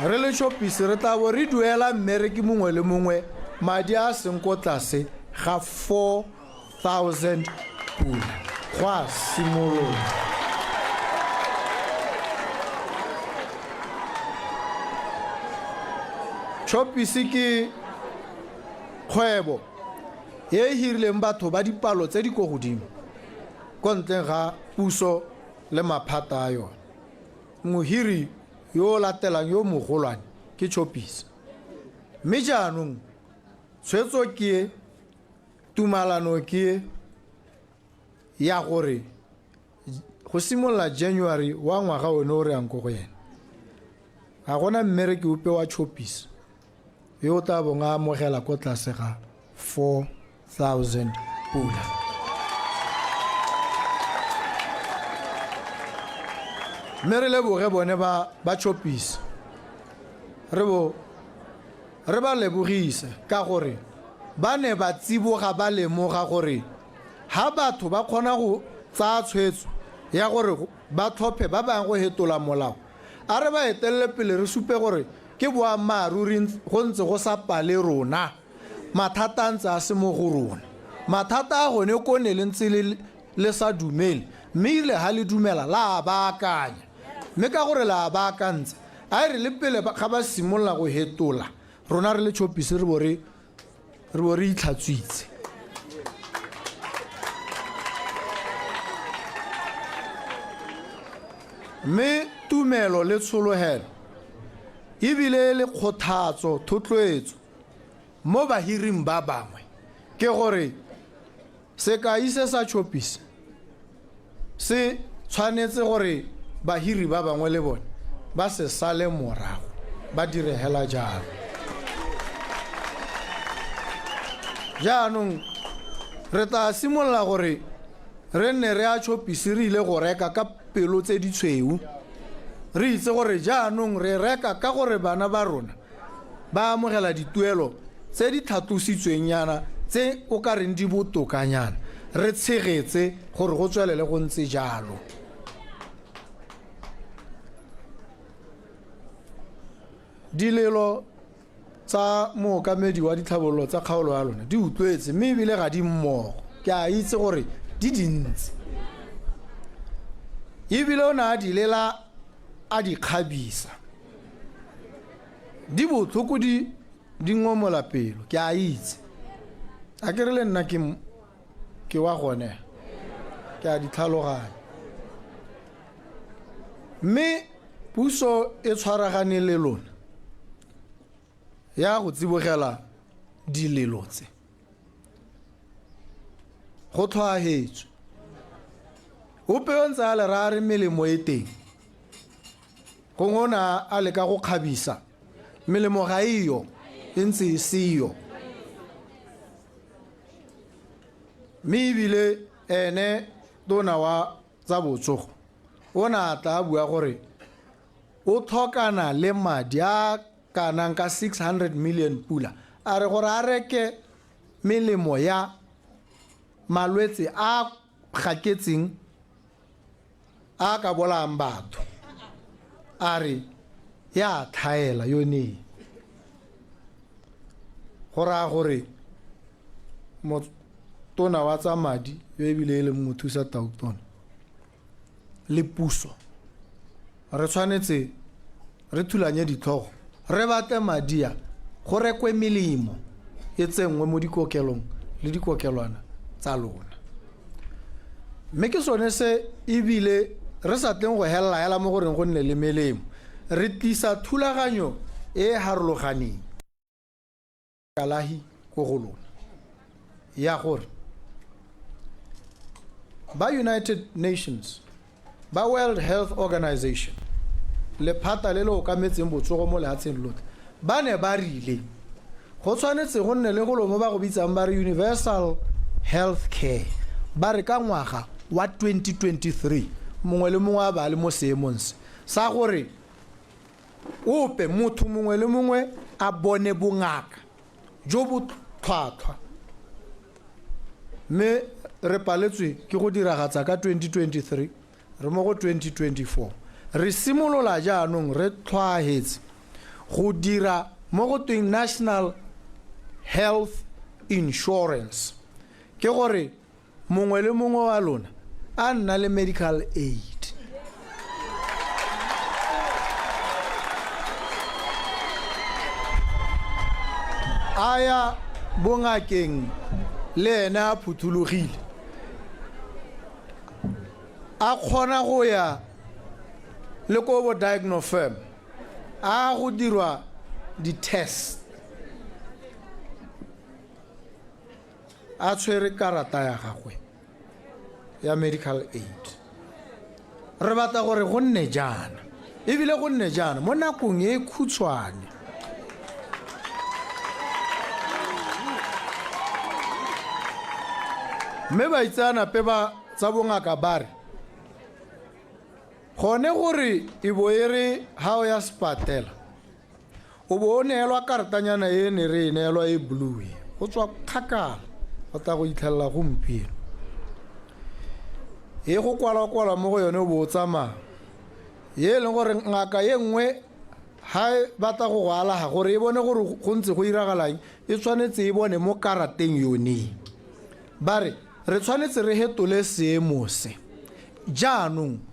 re le Chopisi re tla bo re duela mmereki mongwe le mongwe madi a seng ko tlase ga 4,000 pula go a simolola. Chopisi ke kgwebo e hirileng batho ba dipalo tse di ko godimo ko ntleng ga puso le maphata a yone. Mohiri yo latelang yo mogolwane ke Chopisi. Mme jaanong tshwetso ke tumalano ke ya gore go simolola January wa ngwaga one o re yang ko go yena ga gona mmereki ope wa Chopisi yo o tla bong a amogela ko tlase ga 4,000 pula. Mme re leboge bone ba Chopisi re ba lebogise ka gore ba ne ba tsiboga ba lemoga gore ha batho ba kgona go tsaya tshwetso ya gore ba tlhophe ba bangwe go hetola molao, a re ba etelele pele re supe gore ke boammaaruri go ntse go sa pale rona, mathata a ntse a se mo go rona. Mathata a gone ko ne le ntse le sa dumele, mme ile ha le dumela la baakanya, mme ka gore la baakantse a re le pele ga ba simolola go hetola rona re le Chopisi re bo re itlhatswitse. Mme tumelo le tsholohelo ebile le kgothatso thotloetso mo bahiring ba bangwe ke gore sekai se sa Chopisi se tshwanetse gore bahiri ba bangwe le bone ba se sale morago ba dire hela jalo. Jaanong re tla simolola gore re nne re a Chopisi re ile go reka ka pelo tse di tshweu, re itse gore jaanong re reka ka gore bana ba rona ba amogela dituelo tse di tlhatositsweng nyana tse o ka reng di botokanyana, re tshegetse gore go tswelele go ntse jalo. Dilelo tsa mookamedi wa ditlhabololo tsa kgaolo ya lona di utlwetse mme ebile ga di mmogo, ke a itse gore di dintsi ebile o na a di lela a di kgabisa, di botlhoko di ngomola pelo, ke a itse a ke re le nna ke wa gone ke a di tlhaloganya. Mme puso e tshwaragane le lona ya go tsibogela dilelo tse go tlhoagetswe ope o ntse a le ra re melemo e teng gongwe o na a le ka go kgabisa melemo ga iyo e ntse e seyo. Mme ebile ene tona wa tsa botsogo o na tla a bua gore o tlhokana le madi a kanang ka 600 million pula, a re gore a reke melemo ya malwetse a gaketseng a ka bolang batho, a re ya thaela yone go raya gore motona wa tsa madi yo ebile e le mothusa tautona le puso re tshwanetse re thulanye ditlhogo, re batle madia go rekwe melemo e tsengwe mo dikokelong le dikokelwana tsa lona. Mme ke sone se ebile re sa tleng go hela mo goreng go nne le melemo, re tlisa thulaganyo e harologaneng kalahi ko go lona ya gore ba United Nations ba World Health Organization le phata le le okametseng botsogo mo lehatsheng lotlhe ba ne ba rile go tshwanetse go nne le go lomo ba go bitsang ba re universal health care ba re ka ngwaga wa 2023 mongwe le mongwe a ba le mo seemong se sa gore ope motho mongwe le mongwe a bone bongaka jo bo tlhwatlhwa mme re paletswe ke go diragatsa ka 2023 re mo go 2024 re simolola jaanong re tlhwaetse go dira mo go tweng national health insurance ke gore mongwe le mongwe wa lona a nna le medical aid aya bongakeng le ena a phuthulogile a kgona go ya le ko bo diagnofirm a go dirwa di-test a tshwere karata ya gagwe ya medical aid re batla gore go nne jaana ebile go nne jaana mo nakong e khutshwane mme baitsanape ba tsa bongaka ba re gone gore e bo e re ha o ya sepatela o bo o neelwa karatanyana e ne re neelwa e blue go tswa kgakala go ta go itlhelela gompieno e go kwala mo go yone o bo o tsamaya ye e leng gore ngaka ye nngwe ha e batla go go alaga gore e bone gore go ntse go iragalang e tshwanetse e bone mo karateng yone ba re re tshwanetse re hetole seemo se jaanong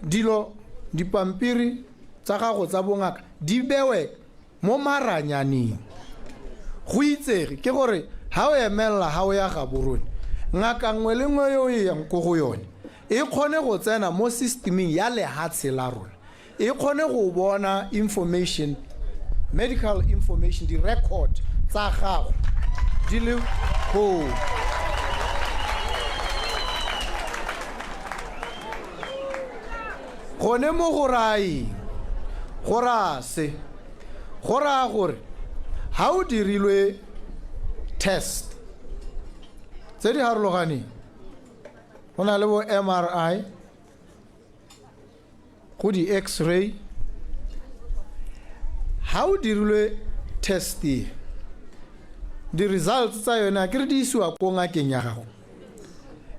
dilo dipampiri tsa gago tsa bongaka di bewe mo maranyaneng go itsege ke gore ha o emelela ha o ya ga borone ngaka nngwe le nngwe yo e yang ko go yone e kgone go tsena mo systeming ya lehatshe la rona e kgone go bona information medical information di record tsa gago di le go gone mo go rai go rase go ra gore ha o dirilwe test tse di harologaneng go na le bo MRI go di X-ray ha o dirilwe test di results tsa yona ke re di isiwa ko ngakeng ya gago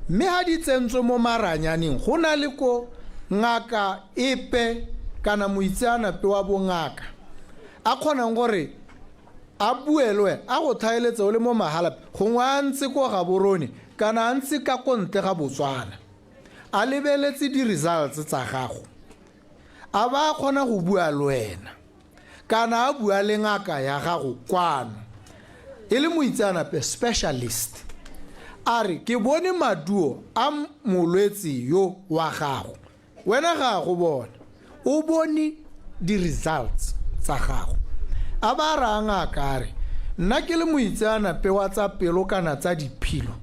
mme ha di tsentswe mo maranyaneng go na le ko ngaka epe kana moitseanape wa bongaka a kgonang gore a buelwe a go thaeletsa o le mo mahalape gongwe a ntse ko ga borone kana a ntse ka kontle ga Botswana a lebeletse di-results tsa gago a ba kgona go bua le wena kana a bua le ngaka ya gago kwano e le moitseanape specialist a re ke bone maduo a molwetsi yo wa gago wena ga go bona o bone di-results tsa gago a ba ra ngaka re nna ke le moitseanape wa tsa pelo kana tsa diphilo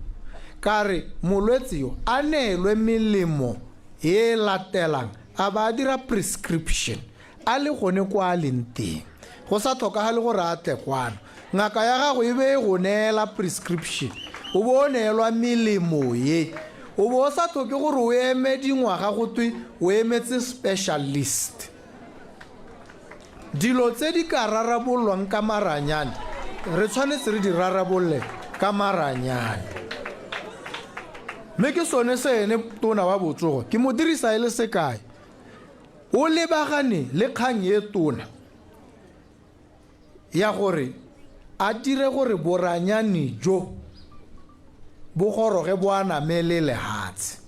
ka re molwetsi yo a neelwe melemo e latelang a ba dira prescription a le gone kwa a leng teng go sa tlhokagale gore a tle kwano ngaka ya gago e be go neela prescription o bo o neelwa melemo ye o bo o sa tlhoke gore o eme dingwaga go twe o emetse specialist dilo tse di ka rarabolwang ka maranyane re tshwanetse re di rarabolle ka maranyane mme ke sone se ene tona wa botsogo ke mo dirisa e le sekae o lebagane le kgang e tona ya gore a dire gore boranyane jo bo goroge bo anamele lehatshe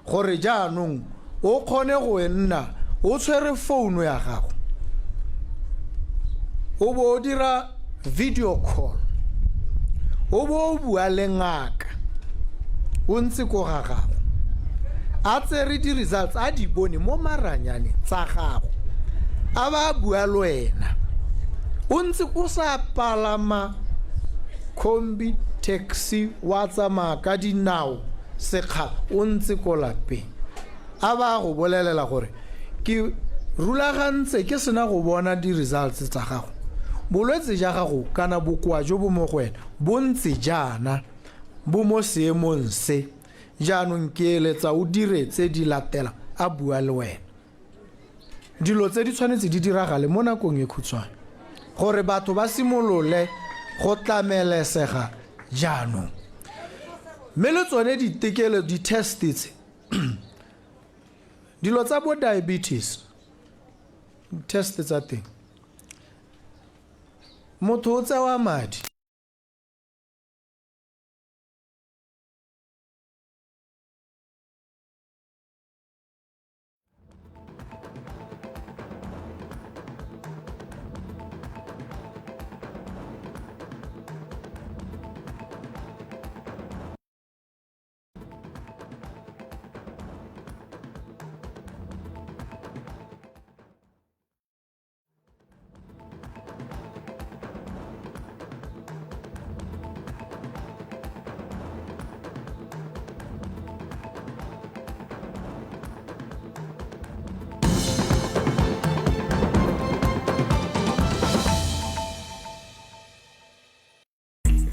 gore jaanong o kgone go nna o tshwere founu ya gago o bo o dira video call o bo o bua le ngaka o ntse ko ga gago a tsere di-results a di bone mo maranyane tsa gago a ba bua le wena o ntse o sa palama kombi taxi wa tsamaya ka dinao sekgala o ntse ko lapeng a ba go bolelela gore ke rulagantse ke sena go bona di-results tsa gago bolwetse ja gago kana bokoa jo bo mo go wena bo ntse jaana bo mo seemong se jaanong ke eletsa o dire tse di latela a bua le wena dilo tse di tshwanetse di diragale mo nakong e khutshwane gore batho ba simolole go tlamelesega jaanong mme le tsone ditekelo di-test tse dilo tsa bo diabetes test tsa teng motho o tsewa madi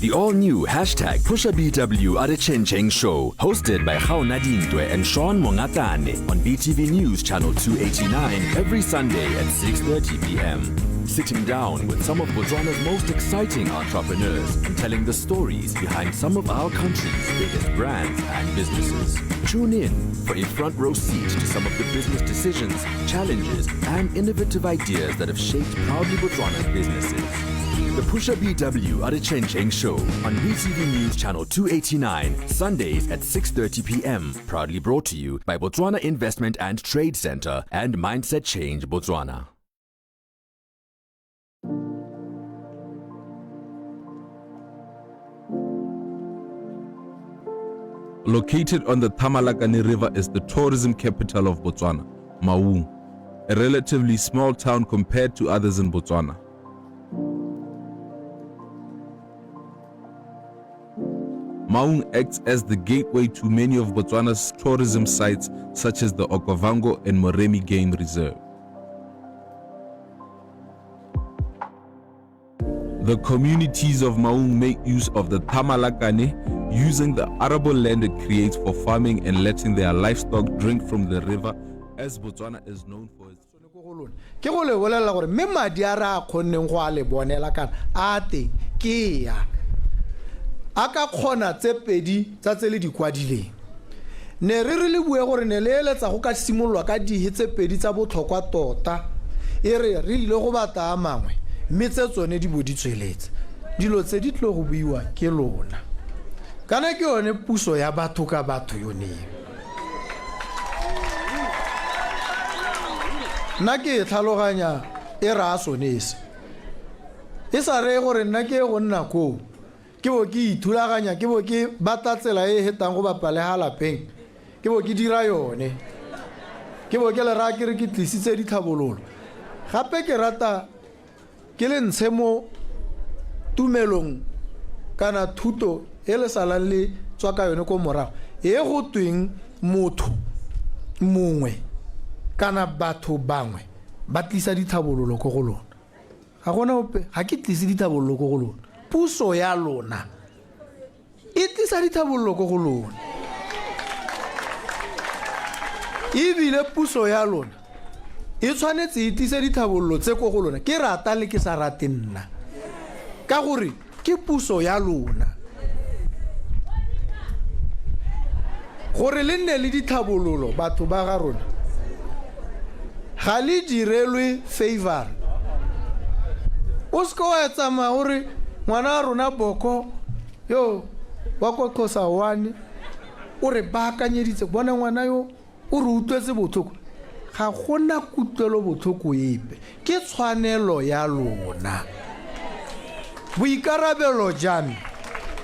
The all-new #PushaBW at a Chencheng show, hosted by Khao Nadintwe and Sean Mongatane on BTV News Channel 289 every Sunday at 6:30 p.m. Sitting down with some of Botswana's most exciting entrepreneurs and telling the stories behind some of our country's biggest brands and businesses. Tune in for a front row seat to some of the business decisions, challenges, and innovative ideas that have shaped proudly Botswana's businesses. The PushaBW at a Chencheng show on BTV News Channel 289, Sundays at 6:30 p.m. Proudly brought to you by Botswana Investment and Trade Center and Mindset Change Botswana. Located on the Tamalakane River is the tourism capital of Botswana, Maun, a relatively small town compared to others in Botswana. Maun acts as the gateway to many of Botswana's tourism sites such as the Okavango and Moremi Game Reserve. The communities of Maun make use of the Tamalakane, using the arable land it creates for farming and letting their livestock drink from the river, as Botswana is known for its... ke go le bolela gore me madi a ra khonneng go a le bonela kana a te ke ya aka khona tse pedi tsa tsele di kwadileng ne re le bue gore ne le eletsa go ka simolwa ka di tse pedi tsa botlhokwa tota e re ile go bata a mangwe mme tse tsone di boditsweletse dilo tse di tlo go buiwa ke lona kana ke yone puso ya batho ka batho yone nna ke tlhaloganya e ra sonese e sa re gore nna ke go nna ko ke bo ke ithulaganya ke bo ke bata tsela e hetang go bapale ha lapeng ke bo ke dira yone ke bo ke le ra ke re ke tlisitse ditlhabololo gape ke rata ke le ntshe mo tumelong kana thuto e le salang le tswa ka yone ko morago e go tweng motho mongwe kana batho bangwe ba tlisa ditlhabololo go go lona ga gona ope ga ke tlise ditlhabololo go go lona puso ya lona e tlisa ditlhabololo go go lona ebile puso ya lona e tshwanetse e tlise ditlhabololo tse go go lona ke rata le ke sa rate nna ka gore ke puso ya lona gore le nne le ditlhabololo batho ba ga rona ga le direlwe favor o se wa tsama gore ngwana wa rona boko yo wa ko Khosa 1 o re baakanyeditse bona ngwana yo o re utlwetse botlhoko ga gona kutlwelo botlhoko epe ke tshwanelo ya lona boikarabelo jame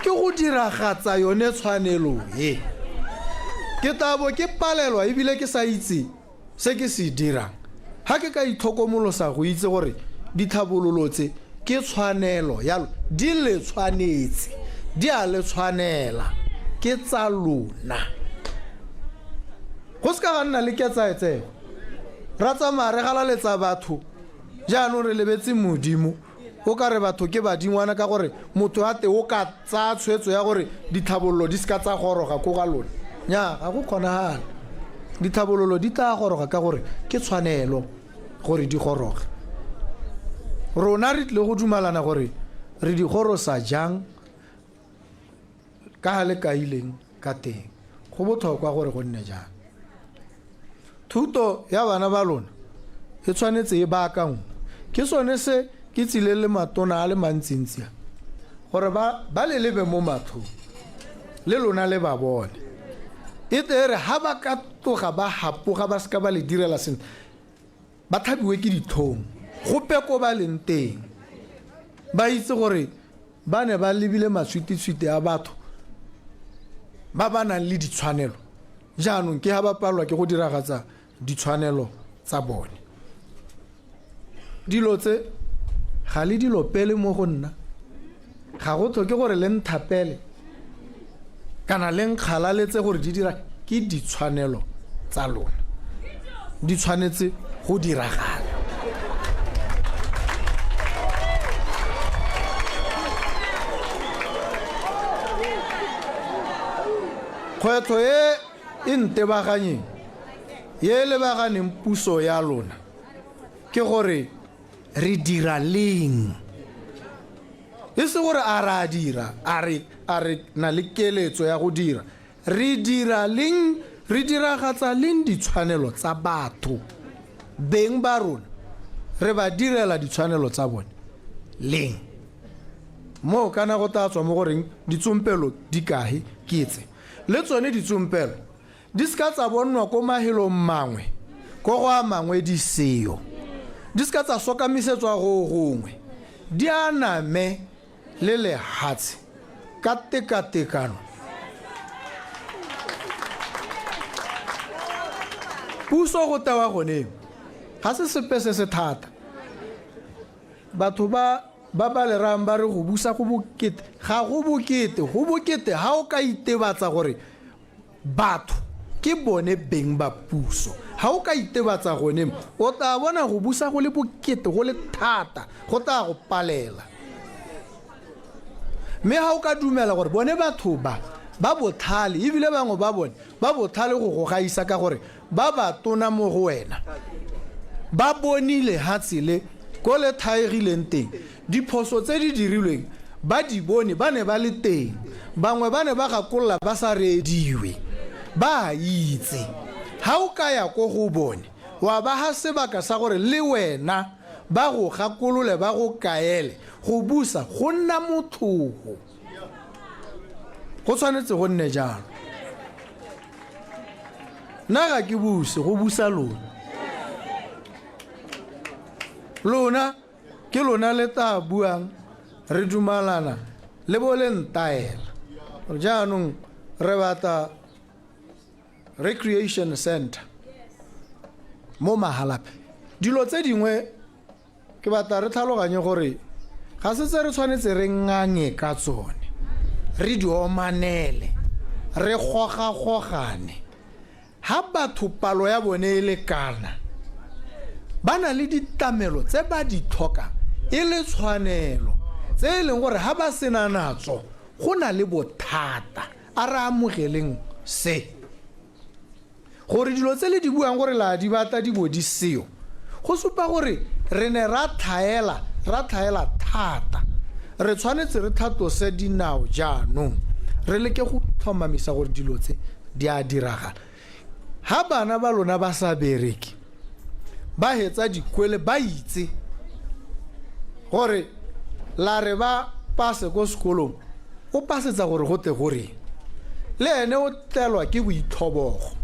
ke go diragatsa yone tshwanelo e ke tabo ke palelwa ebile ke sa itse se ke se dirang ha ke ka itlhokomolosa go itse gore ditlhabololo tse ke tshwanelo yalo di le tshwanetse di a le tshwanela ke tsa lona go se ka ga nna le ketsaetsego ra tsamaya re galaletsa batho jaanong re lebetse modimo o ka re batho ke badingwana ka gore motho a te o ka tsa tshwetso ya gore dithabololo di se ka tsa goroga ko ga lona nya ga go kgonagala dithabololo di tla goroga ka gore ke tshwanelo gore di goroge rona re tle go dumalana gore re di gorosa jang ka le kaileng ka teng go botlhokwa gore go nne jang thuto ya bana ba lona e tshwanetse e baakangwe ke sone se ke tsile le matona a le mantsintsi gore ba le lebe mo mathong le lona le ba bone e tere ha ba ka toga ba hapoga ba se ka ba le direla sentle ba thabiwe ke dithong gope ko ba leng teng ba itse gore ba ne ba lebile maswititswite a batho ba ba nang le ditshwanelo jaanong ke ha ba palwa ke go diragatsa ditshwanelo tsa bone dilo tse ga le dilo pele mo go nna ga go tlhoke gore le nthapele kana le nkgalaletse gore di dira ke ditshwanelo tsa lona di tshwanetse go diragala kgwetlho e ntebaganyeng ye lebaganeng puso ya lona ke gore re dira leng e se gore a re a dira a re na le keletso ya go dira re dira leng re diragatsa leng ditshwanelo tsa batho beng ba rona re ba direla ditshwanelo tsa bone leng mo kana go tatswa mo goreng ditsompelo di kae kitse le tsone ditsompelo di ska tsa bonwa ko mahelong mangwe ko go a mangwe di seo di ska tsa sokamisetswa go gongwe di aname le lehatse ka tekatekano puso go tewa gone ga se sepe se se thata batho ba le rang ba re go busa go bokete ga go bokete ha o ka itebatsa gore batho ke bone beng ba puso ha o ka itebatsa gone o tla bona go busa go le bokete go le thata go tla go palela mme ha o ka dumela gore bone batho ba bothale ebile bangwe ba bone ba bothale go gaisa ka gore ba ba tona mo go wena ba bonile ha tsile ko le thaegileng teng diphoso tse di dirilweng ba di bone ba ne ba le teng bangwe ba ne ba gakolola ba sa rediwe ba itse ha o ka ya ko go bone wa ba ha sebaka sa gore le wena ba go gakolole ba go kaele go busa go nna mothogo go tshwanetse go nne jalo nna ga ke buse go busa lona ke lona le ta buang re dumalana le bo le ntaela jaanong re bata recreation center mo Mahalape dilo tse dingwe ke bata re tlhaloganye gore ga se tse re tshwanetse re nganye ka tsone re di omanele re gogagogane ha batho palo ya bone e le kana ba na le ditamelo tse ba di tlhoka e le tshwanelo tse e leng gore ha ba sena natso go na le bothata a re amogeleng se gore dilo tse le di buang gore la di batla di bo di seo go supa gore re ne ra thaela thata re tshwanetse re thatose dinao jaanong re leke go tlhomamisa gore dilo tse di a diragala ha bana ba lona ba sa bereke ba hetsa dikwele ba itse gore la re ba pase ko sekolong o pasetsa gore go te gore le ene o tlelwa ke boithobogo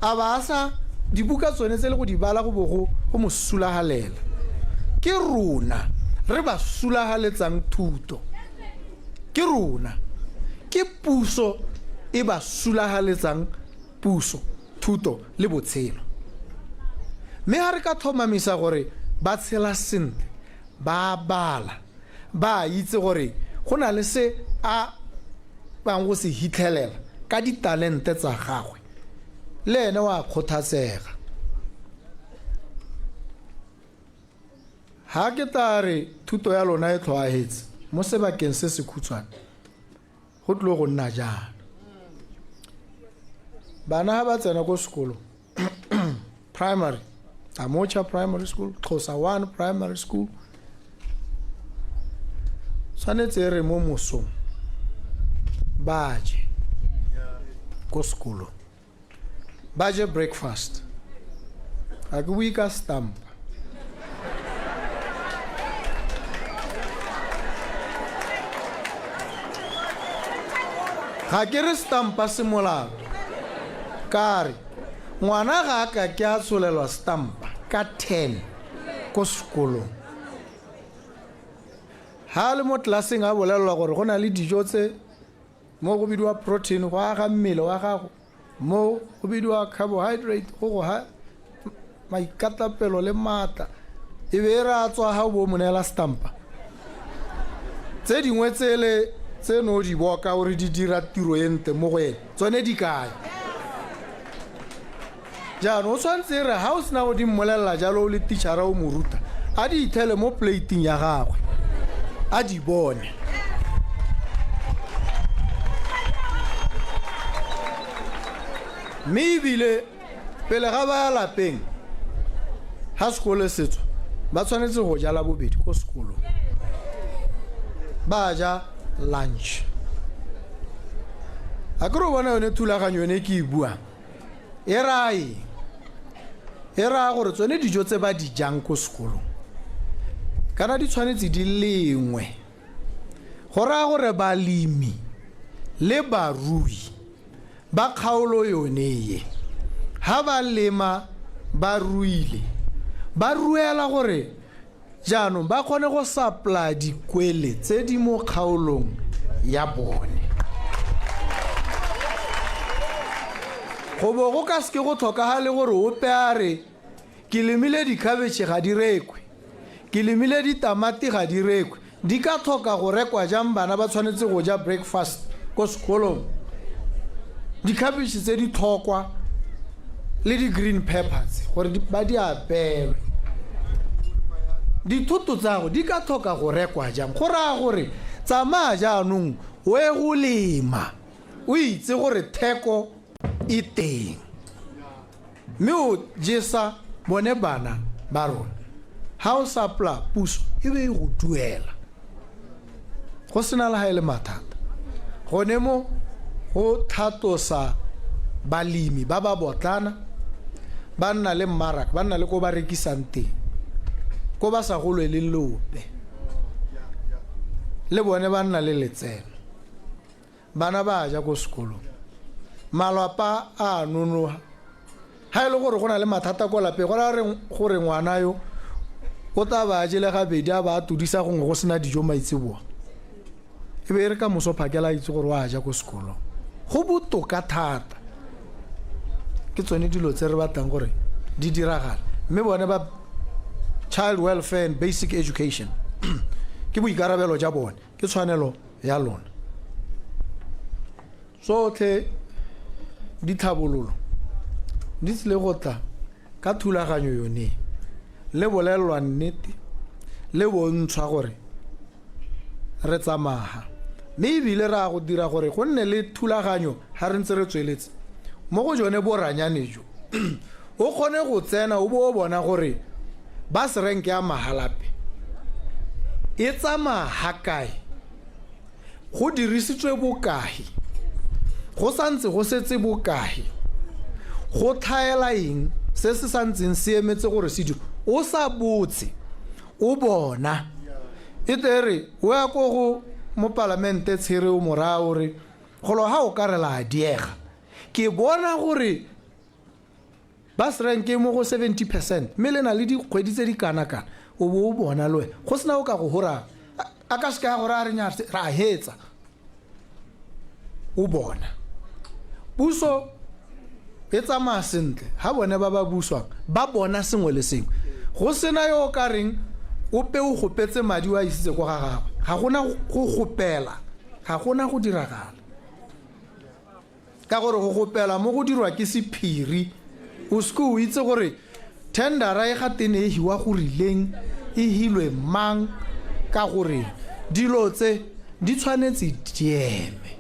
a ba sa dibuka tsone tse le go di bala go bogo go mo sulagalela ke rona re ba sulagaletsang thuto ke rona ke puso e ba sulagaletsang puso thuto le botshelo mme ha re ka thomamisa gore ba tshela sentle ba bala ba itse gore go na le se a bang go se hitlhelela ka ditalente tsa gagwe le ene wa kgothatsega ha ke tare thuto ya lona e tlhoahetse mo sebakeng se se khutshwane go tlo go nna jana bana ha ba tsena go sekolo primary Amocha Primary School, Xhosa 1 Primary School. Tshwanetse re mo mosong baje go sekolo baje breakfast a ke weeka stamp ga ke re stampa se molao kare ngwana ga ka ke a tsholelwa stampa ka 10 ko sekolong ha le mo tlaseng a bolelwa gore go na le dijo tse mo go bidwa protein go aga mmele wa gago mo go bidwa carbohydrate go ha maikatapelo le mata e be ra tswa ha bo monela stampa tse dingwe tsele tse no di boka gore di dira tiro ente mo go ene tsone di kae jano o tshwantse re ha o sena go di mmolelela jalo o le teachera o moruta a di ithele mo plating ya gagwe a di bone mme ebile pele ga ba ya lapeng ha sekolo setso ba tshwanetse go jala bobedi ko sekolong ba ja lunch a ke re bona yone thulaganyo yone ke e buang e raya gore tsone dijo tse ba di jang ko sekolong kana di tshwanetse di lengwe go raya gore balemi le barui ba kgaolo yone ye ha ba lema ba ruile ba ruela gore jaanong ba kgone go supply dikwele tse di mo kgaolong ya bone go bo go ka se go tlhokagale gore o peare ke lemile dikhabetšhe ga di rekwe ke lemile ditamati ga di rekwe di ka tlhoka go rekwa jang bana ba tshwanetse go ja breakfast ko sekolong dikhabetšhe tse di tlhokwa le di-green peppers gore ba di apelwe dithoto tsago di ka tlhoka go rekwa jang go raya gore tsamaya jaanong o e go lema o itse gore theko e teng mme o jesa bone bana ba rona ha o sapla puso e be go duela go sena le ha ile mathata gone mo go thatosa balemi ba ba botlana ba nna le mmaraka ba nna le ko ba rekisang teng ko ba sa golwe le lope le bone ba nna le letseno bana ba ja ko sekolong malapa a nonoha ha ile gore go na le mathata ko lape go ra re gore ngwana yo go ta ba jele ga bedi a ba tudisa go sena dijo maitseboa e be re ka moso phakela itse gore wa ja ko sekolong go botoka thata ke tsone dilo tse re batlang gore di diragala mme bone ba child welfare and basic education ke boikarabelo ja bone ke tshwanelo ya lona sotlhe dithabololo di tsile go tla ka thulaganyo yone le bolelwa nnete le bontshwa gore re tsamaha mme ebile ra go dira gore go nne le thulaganyo ha re ntse re tsweletse mo go jone boranyane jo o kgone go tsena o bo bona gore ba se renke ya mahalape e tsamaha kae go dirisitswe bokae go santse go setse bokae go thaela eng se se santseng se emetse gore se dilo o sa botse o bona e tere o ya ko go mo parlamente tshire o morao re golo ha o ka re la diega ke bona gore ba se renke mo go 70% mme le na le dikgwedi tse di kana-kana o bo o bona le go sena o ka go hora a ka se ka gore a re nya ra hetsa o bona puso e tsamaya sentle ha bone ba ba buswang ba bona sengwe le sengwe go sena yo ka reng o pe o gopetse madi wa isitse go ga gagwe ga gona go gopela ga gona go diragala ka gore go gopela mo go dirwa ke sephiri o se o itse gore tendera e ga tene e hiwa go rileng e hilwe mang ka gore dilo tse di tshwanetse dieme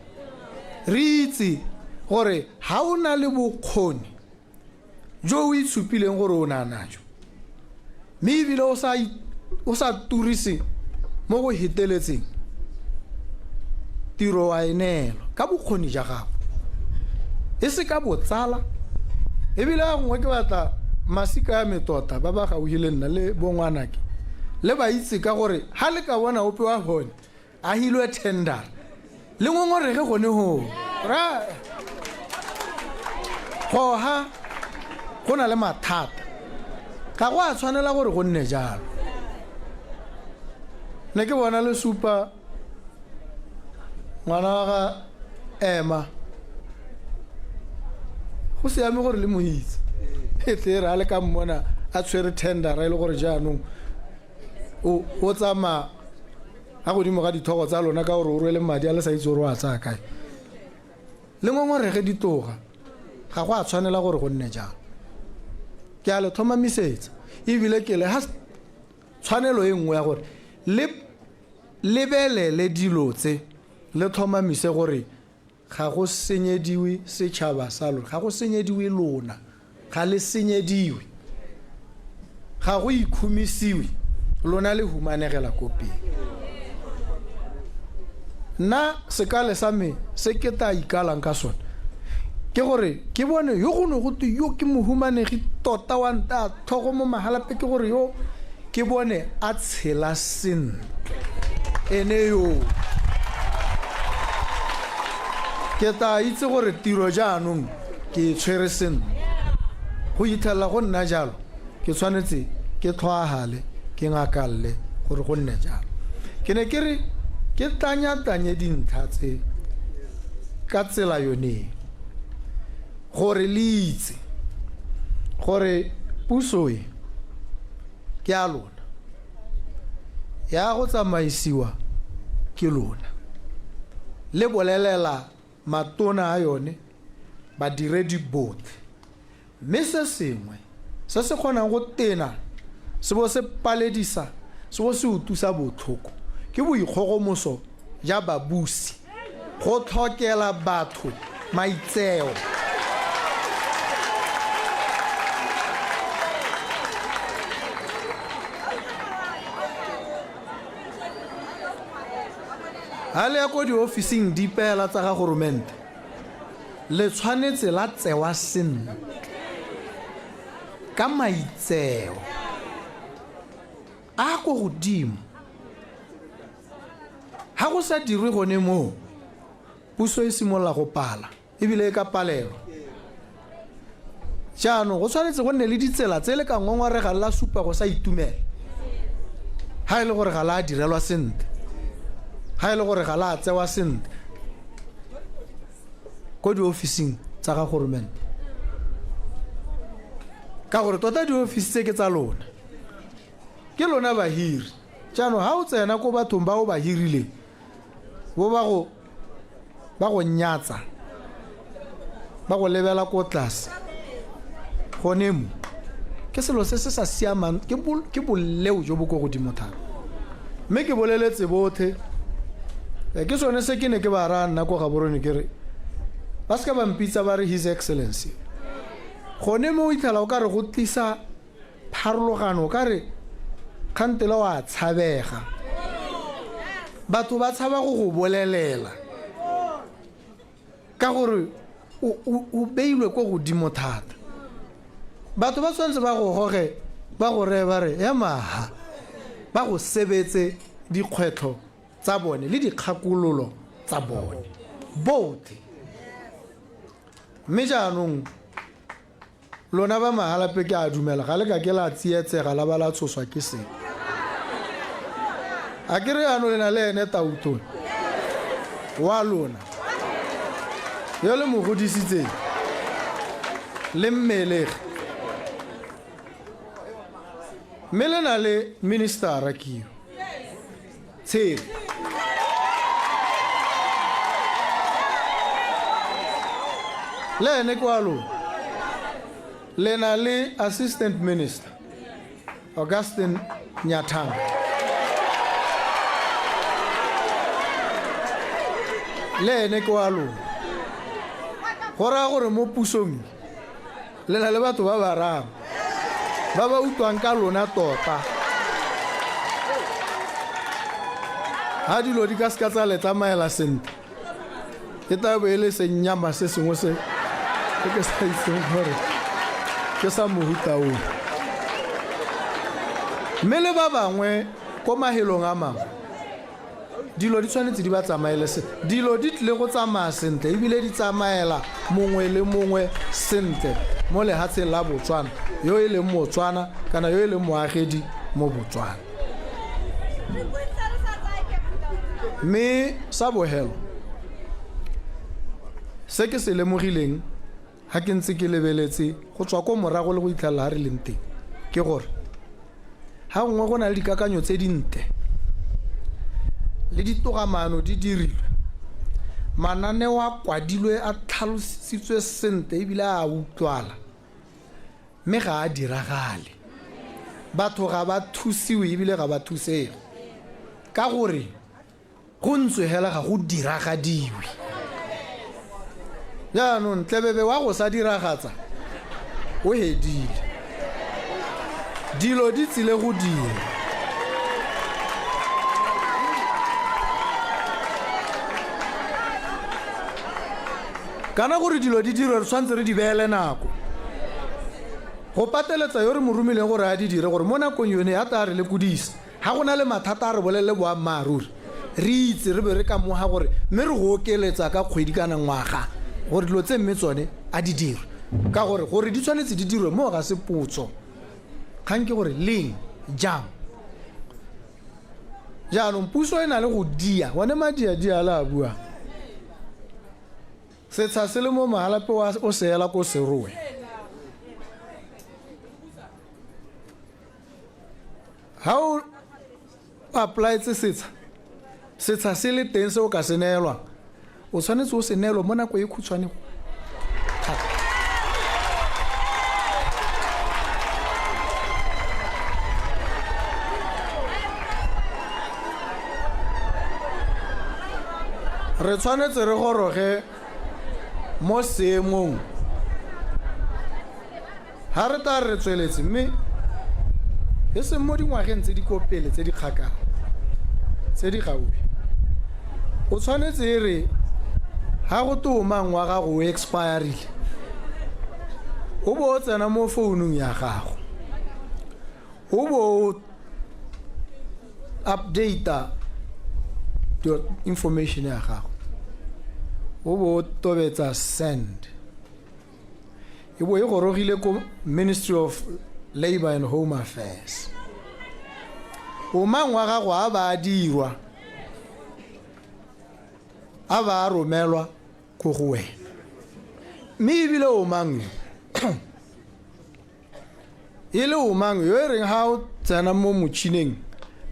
re itse gore ha o na le bokgoni jo o itshupileng gore o na najo mme ebile o sa turise mo go heteletseng tiro wa enelo ka bokgoni ja gago e se ka botsala ebile a gongwe ke batla masika ya metota ba ba gauhile nna le bongwanake le ba itse ka gore ha le ka bona ope wa bone a hilwe tender le ngongorege gone ho ra ha go na le mathata ga go a tshwanela gore go nne jalo ne ke bona le supa ngwana wa ga Emma go siame gore le mohitse e tle re a le ka mmona a tshwere tender e le gore jaanong o tsama a godimo ga dithogo tsa lona ka gore o rwele madi a le sa itse gore o a tsaya kae le ngongorege ditoga ga go a tshwanela gore go nne jalo ke a le thomamisetsa ebile ke le ha tshwanelo e nngwe ya gore lebelele dilo tse le thomamise gore ga go senyediwe setšhaba sa lona ga go senyediwe lona ga le senyediwe ga go ikhumisiwe lona le humanegela koping nna sekale sa me se ke ta ikalang ka sone ke gore ke bone yo go ne go te yo ke mohumanegi tota wa nta thogo mo mahalape ke gore yo ke bone a tshela sentle ene yo ke ta itse gore tiro jaanong ke tshwere sentle go ithelela go nna jalo ke tshwanetse ke tlhoagale ke ngakalle gore go nne jalo ke ne ke re ke tanya dintlha tse ka tsela yone gore le itse gore puso e ke a lona ya go tsamaisiwa ke lona le bolelela matona a yone badiredi botlhe mme se sengwe se se kgonang go tena se bo se paledisa se bo se utusa botlhoko ke boikgogomoso ja babusi go tlhokela batho maitseo ha le ya ko diofising di peela tsa ga goromente le tshwanetse la tsewa sentle ka maitseo a go godimo ha go sa dirwe gone mo puso e simolla go pala ebile e ka palelo jaanong go tshwanetse go nne le ditsela tse le ka ngongorega la supa go sa itumela ha e le gore ga la direlwa sentle ha e le gore ga la tsewa sentle ko diofising tsa ga goromente ka gore tota diofisi tse ke tsa lona ke lona bahiri jaanong ha o tsena ko bathong ba o ba hirile bo ba go nyatsa ba go lebela ko tlase gone mo ke selo se se sa siamang ke boleo jo bo go godimo thata mme ke boleletse bothe ke sone se ke ne ke ba ra nna ko ga borone ke re ba ska ba mpitsa ba re his excellency gone mo o itlhala o ka re go tlisa pharologano o ka re kgantele wa tshabega batho ba tshaba go bolelela ka gore o beilwe ko godimo thata batho ba tshwanetse ba go goge ba go reye ba re emaha ba go sebetse dikgwetlho tsa bone le dikgakololo tsa bone botlhe mme jaanong lona ba mahalape ke a dumela ga le ka ke la tsietsega la ba la tshoswa ke se a ke re ano le na le ene tautone wa lona yo le mo godisitseng le mmelege mme le na le ministera keo Tsheri le ene kwalo le na le assistant minister Augustine Nyathanga le ene kwalo go raya gore mo pusong le na le batho ba bararo ba ba utlwang ka lona tota ha dilo di ka ska tsa le tsamaela sentle ke taba e le senyama se sengwe se ke sa itseng gore ke sa mohuta o mme le ba bangwe ko mahelong a mangwe dilo di tshwanetse di ba tsamaele se dilo di tle go tsamaya sentle ebile di tsamaela mongwe le mongwe sentle mo lehatsheng la Botswana yo e leng Motswana kana yo e leng moagedi mo Botswana mme sa bohelo se ke se lemogileng ha ke ntse ke lebeletse go tswa ko morago le go itlhalla ha re leng teng ke gore ha ngwe go na le dikakanyo tse dinte le ditogamano di dirilwe mananeo a kwadilwe a tlhalositswe sentle ebile a utlwala mme ga a diragale batho ga ba thusiwe ebile ga ba thusega ka gore go ntswe hela ga go diragadiwe jaanong tlebebe wa go sa diragatsa o hedile dilo di tsile go dira kana gore dilo di dire re tshwantse re di beele nako go pateletsa yo re mo romileng gore a di dire gore mo nakong yone ya ta re le kudisa ha gona le mathata a re bolele boammaaruri re itse re be re ka moga gore mme re go okeletsa ka kgwedi kana ngwaga gore dilo tse mme tsone a di dire ka gore di tshwanetse di dirwe mo ga se potso kgang ke gore leng jang jaanong puso e na le go dia wane madia la bua setsha se le mo mahalape o seela ko serowe ha o apply tse setsha se le teng se o ka se neelwang o tshwanetse o se neelwa mo nako e khutshwane re tshwanetse re goroge mo seemong ha re ta re tsweletse mme e se mo dingwageng tse di kopele tse di kgakala tse di gaufi o tshwanetse re ha go toma ngwaga go expireile o bo tsena mo founung ya gago o bo update your information ya gago o bo tobetsa send e bo e gorogile ko Ministry of Labor and Home Affairs o mangwa gago a ba dirwa a ba romelwa go go wena mme ebile o mang ile o mang yo e reng ha o tsena mo motšhineng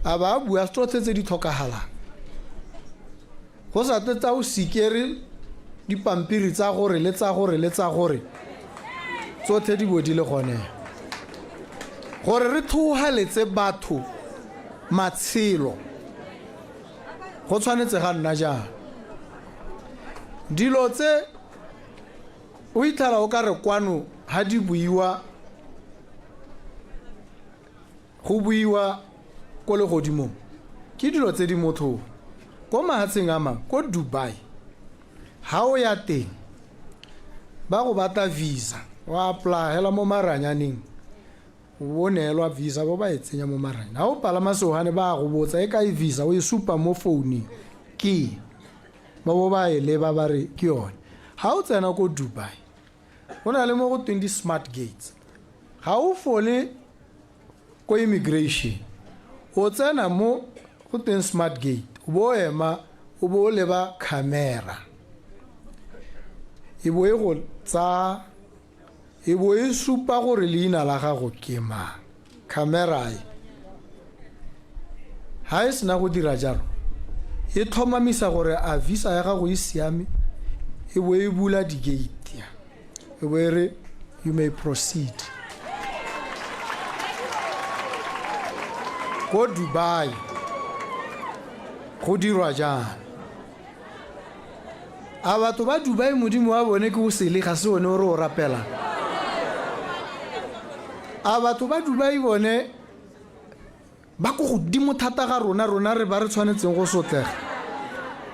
a ba bua strotse tse di tlhokagalang go sa tsetsa o sikere dipampiri tsa gore le tsa gore tsotlhe di bodile gone gore re thohaletse batho matshelo go tshwanetse ga nna jang dilo tse o itlhala o ka re kwano ha di buiwa go buiwa ko le godimo ke dilo tse di motho ko mahatsheng a mang ko Dubai ha o ya teng ba go batla visa wa apply hela mo maranyaneng o neelwa visa bo ba etsenya mo maranya ha o palama sohane ba go botsa e ka e visa o e supa mo phone ke bo ba e leba ba re ke yone ha o tsena ko Dubai go na le mo go 20 smart gates ha o fole ko immigration o tsena mo go 10 smart gate o bo ema o bo leba camera e bo e go tsa e bo e supa gore leina la gago ke mang camera ha e sena go dira jalo e tlhomamisa gore a visa ya gago e siame e bo e bula di-gate e bo e re you may proceed go Dubai go dirwa jang a batho ba Dubai modimo wa bone ke go sele ga se one o re o rapela a batho ba Dubai bone ba go godimo thata ga rona re ba re tshwanetseng go sotlega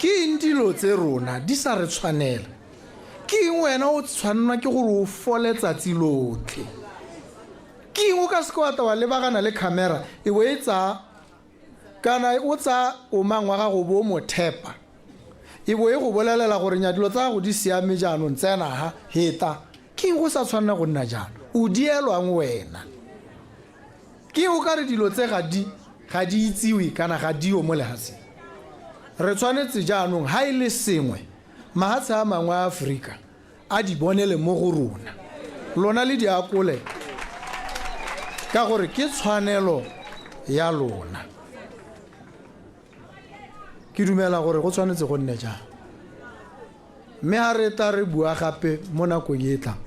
ke eng dilo tse rona di sa re tshwanela ke eng wena o tshwanelwa ke gore o fole tsatsi lotlhe ke eng o ka se kwa wa lebagana le camera e bo e tsa kana o tsa o mangwa ga go bo mo thepa e bo e go bolelela gore nya dilo tsa go di siame jaanong tsena ha heta ke eng go sa tshwanela go nna jalo o dielwang wena ke o ka re dilo tse ga di itsiwe kana ga di o mo lehatsi re tshwanetse jaanong ha ile sengwe mahatsa a mangwe a Afrika a di bonele mo go rona lona le diakole ka gore ke tshwanelo ya lona ke dumela gore go tshwanetse go nne jang mme ha re ta re bua gape mo nakong e tlang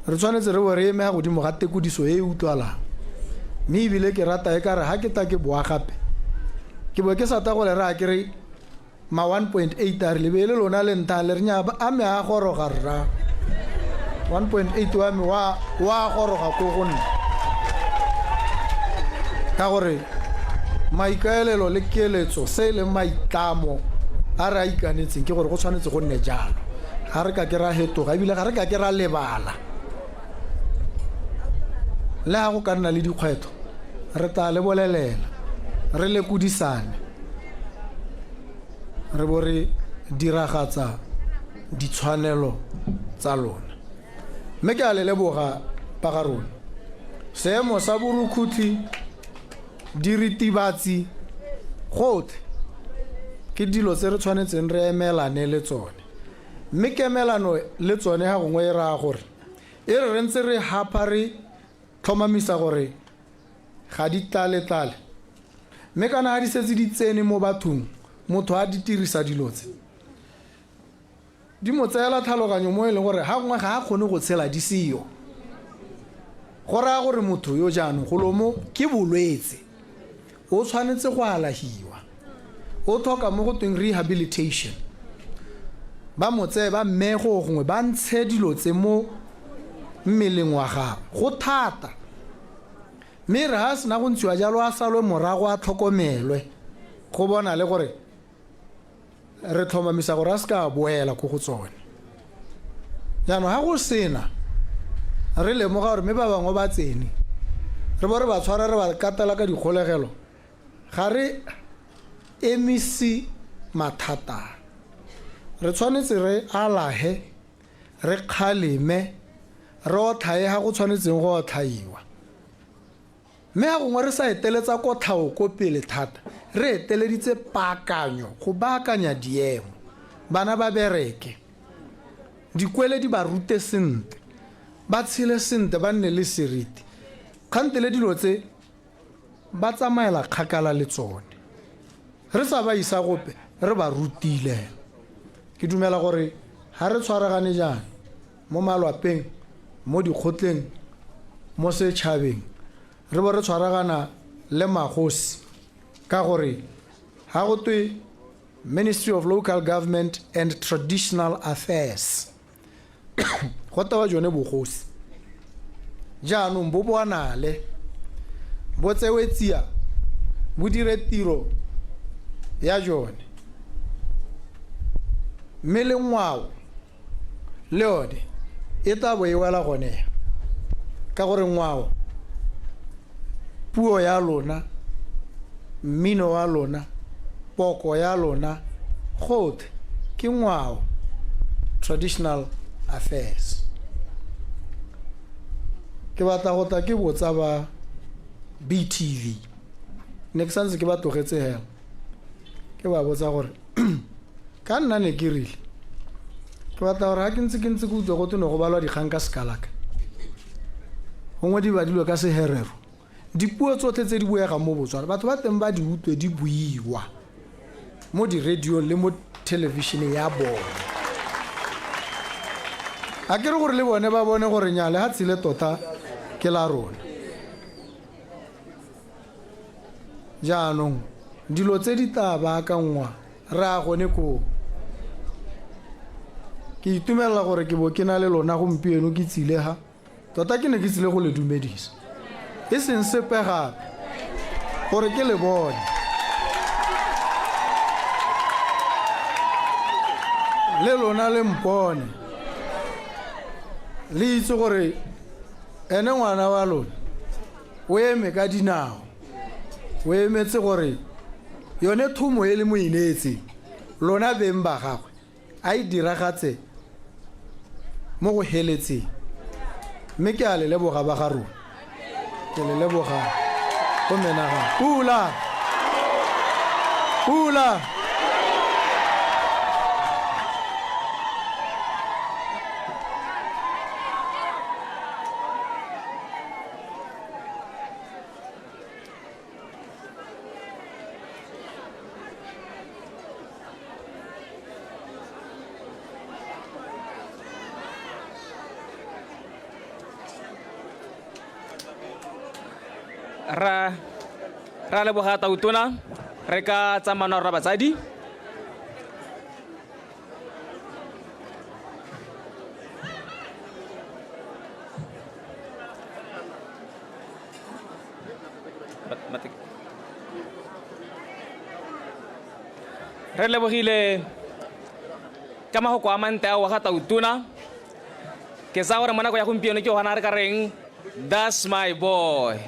re tshwanetse re bore eme ga godimo ga tekodiso e utlwalang mme ebile ke rata e kare ha ke ta ke bua gape ke bo ke sa ta go le ra ke re ma 1.8 a re lebele lona le nta le re nya a me a goroga rra 1.8 wa me wa goroga ko go nna ka gore maikaelelo le keletso se le maitlamo a ra ikanetseng ke gore go tshwanetse go nne jalo ga re ka ke ra hetoga ebile ga re ka ke ra lebala le ha go ka nna le dikgwetho re ta le bolelela re le kudisane re bo re diragatsa ditshwanelo tsa lona mme ke a le leboga pa ga rona seemo sa borukhutlhi diritibatsi gotlhe ke dilo tse re tshwanetseng re emelane le tsone mme kemelano le tsone ga gongwe e raya gore e re ntse re hapa re tlhomamisa gore ga di tlale mme kana ga di setse di tsene mo bathong motho a di dirisa dilo tse di mo tseela tlhaloganyo mo e leng gore ga gongwe ga a kgone go tshela di seyo go raya gore motho yo jaanong go lomo ke bolwetse o tshwanetse go alahiwa o tlhoka mo go tweng rehabilitation ba motse ba mmego gongwe ba ntshe dilo tse mo mmeleng wa gago go thata mme re ha sena go ntshiwa jalo a salwe morago a tlhokomelwe go bona le gore re tlhomamisa gore a se ka boela ko go tsone jaanong ga go sena re lemoga gore mme ba bangwe ba tsene re bo re ba tshwara re ba katela ka dikgolegelo ga re emisi mathata re tshwanetse re alahe re kgaleme re otlhae ga go tshwanetseng go otlhaiwa mme ga gongwe re sa eteletsa kotlhao ko pele thata re eteleditse paakanyo go baakanya diemo bana ba bereke dikwele di ba rute sentle ba tshele sentle ba nne le seriti kgante le dilo tse ba tsamaela kgakala le tsone re sa ba isa gope re ba rutile ke dumela gore ha re tshwaragane jang mo malwapeng mo dikgotleng mo setšhabeng re bo re tshwaragana le magosi ka gore ha go twe Ministry of Local Government and Traditional Affairs go tawa jone bogosi jaanong bo boanale bo tsewetsia bo dire tiro ya jone mme le ngwao le yone e tla bo e wela gone ka gore ngwao puo ya lona mmino wa lona poko ya lona gote ke ngwao traditional affairs ke batla go ta ke botsa ba BTV ne ke santse ke ba togetse hela ke ba botsa gore ka nna ne ke rile ke batla gore ha ke ntse go utlwa go tone go balwa dikgang ka sekalaka gongwe di badilwe ka seherero dipuo tsotlhe tse di buegang mo Botswana batho ba teng ba di utlwe di buiwa mo di-radio le mo television ya bone a ke re gore le bone ba bone gore nya le ha tsile tota ke la rona jaanong dilo tse di taba ka ngwa re a gone ko ke itumelela gore ke bo ke na le lona gompieno ke tsile ha tota ke ne ke tsile go le dumedisa e seng sepe gape gore ke le bone le lona le mpone le itse gore ene ngwana wa lona o eme ka dinao o emetse gore yone thumo e le mo inetse lona beng ba gagwe a e diragatse mo go heletseng mme ke a le leboga ba ga rona ke le leboga go menaga pula ra leboga tautona re ka tsamana ra batsadi re lebogile ka magoko a mante a wa ga tautona ke sa gore mo nako ya gompieno ke gona re ka reng that's my boy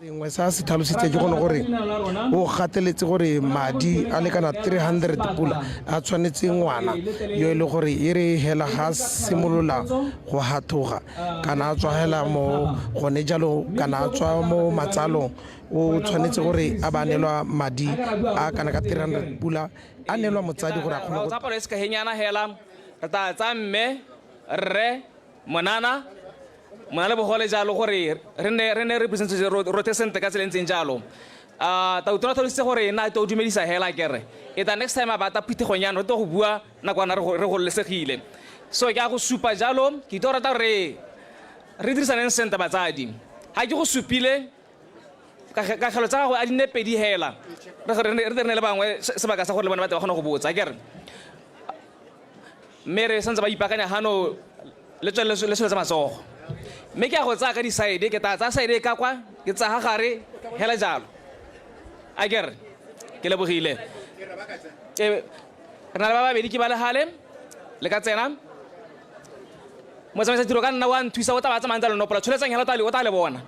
engwe sa se tlhalositse ke gone gore o gateletse gore madi a lekana 300 pula a tshwanetse ngwana yo e le gore e re hela ga simolola go hathoga kana a tswa hela mo gone jalo kana a tswa mo matsalong o tshwanetse gore a banelwa madi a kana ka 300 pula a nelwa motsadi gore a kgone go tsapalo e se ka henyana hela re ta tsa mme rre monana mona le bogole jalo gore re ne represent rote sente ka tseleng tseng jalo tautona tlhalositse gore na to dumedisa hela kere eta next time ba ta phithegonyana re to go bua nakwana re go lesegile so ke a go supa jalo ke to rata re dirisaneng sente batsadi ha ke go supile ka khalo tsa go a dine pedi hela re ne le bangwe sebaka sa gore le bana ba kgona go botsa kere mere santse ba ipakanya hano le tswele tsa matsogo mme ke a go tsaya ka di-side ke tsa side e ka kwa ke tsa ga gare hela jalo a kere ke lebogile re na le ba babedi ke ba le gale le ka tsena motsamaisa tiro ka nna wa nthusa o taba tsamayang tsa lenopola tsholetsang hela o ta le bona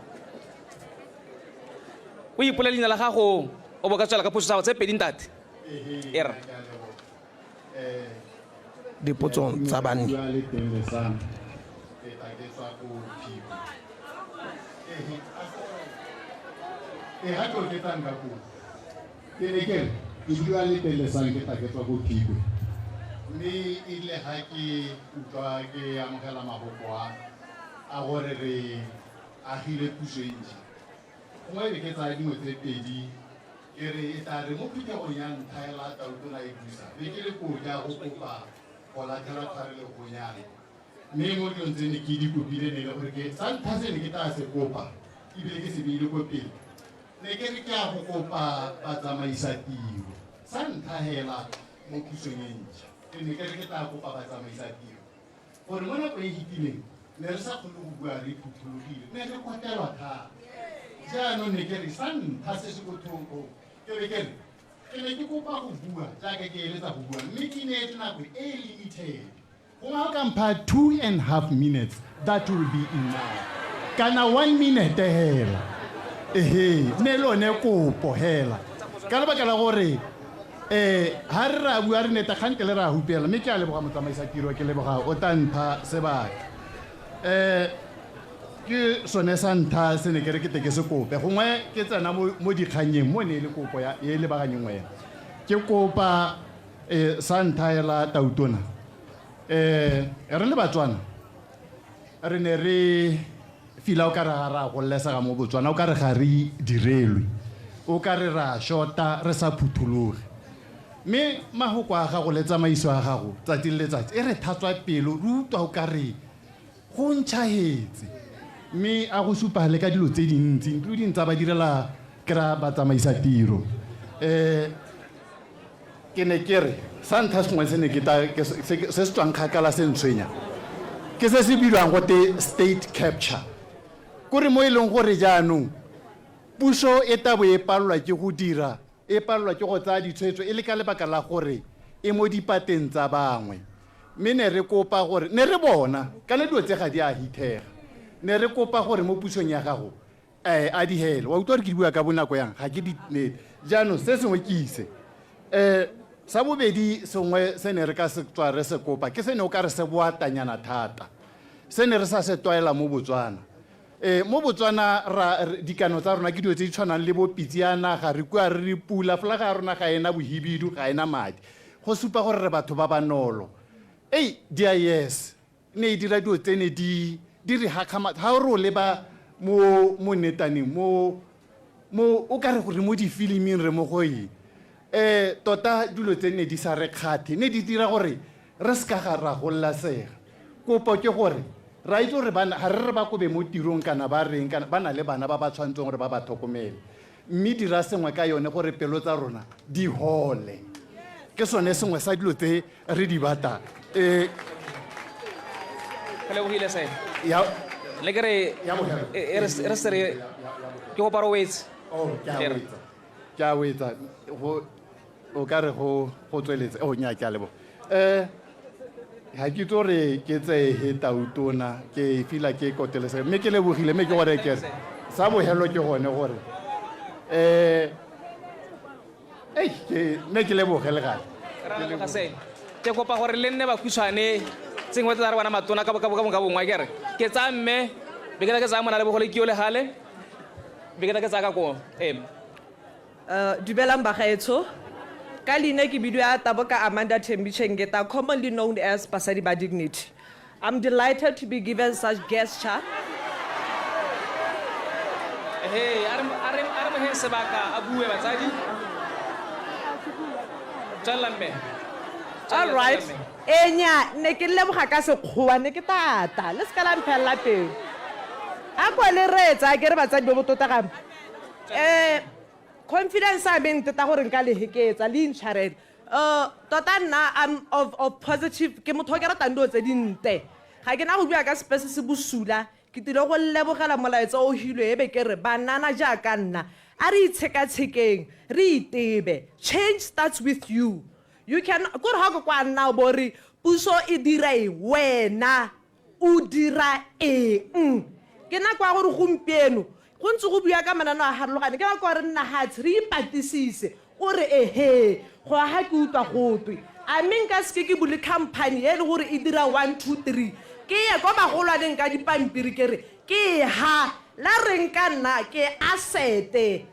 o ipola leina la gago o bo ka tswela ka poso sa go tse pedi ntate ere dipotsong tsa banni ha ke ke tang ka ko ke ne ke bua le tele sang ke ta ke tswa go phiko mme ile ha ke utlwa ke amogela maboko a gore re a hile pusenji mo e ke tsa dingwe tse pedi ke re e tla re mo phike go yang thaela ta utona e busa be ke le ko ja go kopa go la tla tshware le go nyane mme mo di ntse ne ke di kopile ne le gore ke sa nthase ne ke ta se kopa ibile ke se bile ko pele ne ke re ke a go kopa ba tsamaisa tiro sa nthahela mo pusong e ntšha ne ke re ke tla kopa ba tsamaisa tiro gore mo nako e hitileng ne re sa kgone go bua re phuthologile ne re kwatelwa thata jaanong ne ke re sa nthase se bothoko ke re ke ne ke kopa go bua jaaka ke eletsa go bua mme ke ne ke nako e limited go ga kampa 2.5 minutes that will be enough kana 1 minute hela ne lone kopo hela ka lebaka la gore ha re ra bua re neta kgante le ra hupela mme ke a leboga motsamaisa tiro ke leboga o tantha sebaka ke sone sa ntlha se ne ke re ke te ke se kope gongwe ke tsena mo dikganyeng mo ne e le kopo e lebaganyeng wena ke kopa sa ntlha ela tautona re le batswana re ne re fila o ka re ga ra gollesega mo botswana o ka re ga re direlwe o ka re ra shota re sa phuthologe mme magoko a gago le tsamaiso a gago tsatsi le letsatsi e re thatswa pelo re utlwa o ka re go ntšhagetse mme a go supagale ka dilo tse dintsi including tsa ba direla kry-a batsamaisa tiro ke ne ke re sa ntlha sengwe se se tswang kgakala se ntshwenya ke se se bilwang gote state capture kore mo e leng gore jaanong puso e tabo e palelwa ke go dira e palelwa ke go tsaya ditshwetso e le ka lebaka la gore e mo dipateng tsa bangwe mme ne re kopa gore ne re bona ka ne dilo tse ga di a hithega ne re kopa gore mo pusong ya gago a dihele wa utlwa re ke di bua ka bonako yang ga ke dinete jaanong se sengwe ke ise sa bobedi sengwe se ne re ka se tswa re se kopa ke se ne o ka re se boatanyana thata se ne re sa se tlwaela mo Botswana mo Botswana dikano tsa rona ke dilo tse di tshwanang le bopitsi ya naga re kua re pula flaga ya rona ga ena bohibidu ga ena madi go supa gore re batho ba banolo DIS ne e dira dilo tsene di re hakama ha o re leba mo netaneng mo o ka re gore mo difiliming re mo go tota dilo tsene di sa re kgathe ne di dira gore re ska ga ra gollasega kopo ke gore ra itse gore ga re ba kobe mo tirong kana ba reng kana ba na le bana ba ba tshwantseng gore ba ba tlhokomele mme dira sengwe ka yone gore pelo tsa rona di hole ke sone sengwe sa dilo tse re di batang ke lebogile se le ke re re se re ke go paro wetse ke a wetsa o ka re go tsweletse nya ke a lebo ga ke tso re ke tsehe tautona ke fila ke kotelesega mme ke lebogile mme ke gore ke sa bogelo ke gone gore mme ke lebogele gale ke kopa gore le nne bakhutshwane tsengwe tsa re bona matona ka bongwe kere ke tsa mme be ke tsaya mona le bogole ke yo le gale be ke tsaya ka ko dumelang bagaetsho ka leina ke bidio ya Taboka Amanda Thembichengeta, commonly known as Basadi by Dignity. I'm delighted to be given such gesture. Hey, are mo he sebaka a bue batsadi. Tlamme. All right. Enya ne ke leboga ka sekgowa ne ke tata. Le ska la mphella teng. A go le retsa ke re batsadi bo botota ga. Confidence I mean tata gore nka le heketsa le intshwarele tota nna I'm of positive ke motho ke rata ndo tse dinte ga ke na go bua ka space se bosula ke tile go lebogela molaetsa o hilwe ebe ke re banana ja ka nna a re itshekatshekeng re itebe change starts with you can go ha go kwa nna bore puso e dira wena o dira ke na kwa gore gompieno go ntse go bua ka manano a harologane ke ba kwa re nna hatsi re ipatisise o re go ha ke utlwa gotwe a mme nka seke ke bule company e le gore e dira 1 2 3 ke ye kwa bagolwaneng ka dipampiri ke re ke ha la reng ka nna ke asete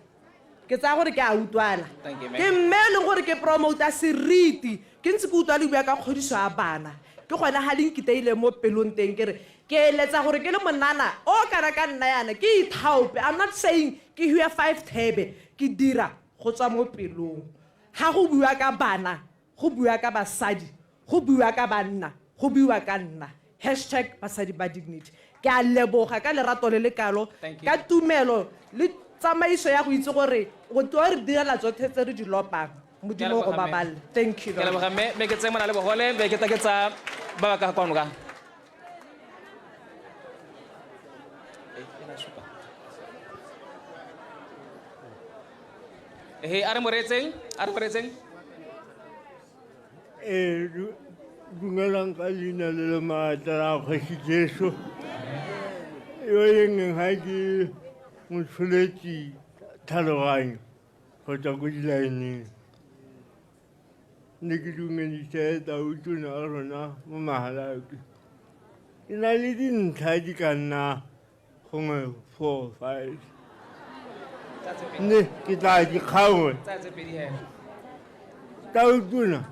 ke tsa gore ke a utlwana ke mme le gore ke promoter seriti ke ntse ke utlwa le bua ka kgodiso ya bana ke gona ha le nkiteile mo pelong teng ke re ke letsa gore ke le monana o kana ka nna yana ke ithaope I'm not saying ke hua 5 thebe ke dira go tswa mo pelong ha go bua ka bana go bua ka basadi go bua ka banna go bua ka nna #basadi ba dignity ke a leboga ka lerato le lekalo ka tumelo le tsamaiso ya go itse gore go tlo re direla tsotlhe tse re di lopang modimo go baballe thank you ke leboga me ke tsema na le bogole be ke tsa ba ka kwano ka are mo retseng dumelang ka leina le maatla la Kgosi Jesu yo yeng ha ke motsholetsi tlhaloganyo go tswa ko dilaeneng ne ke dumedise tautona a rona mo mahalake ke na le dintlha di ka nna gongwe 4 5 mme ke tla di kgaongwe tautona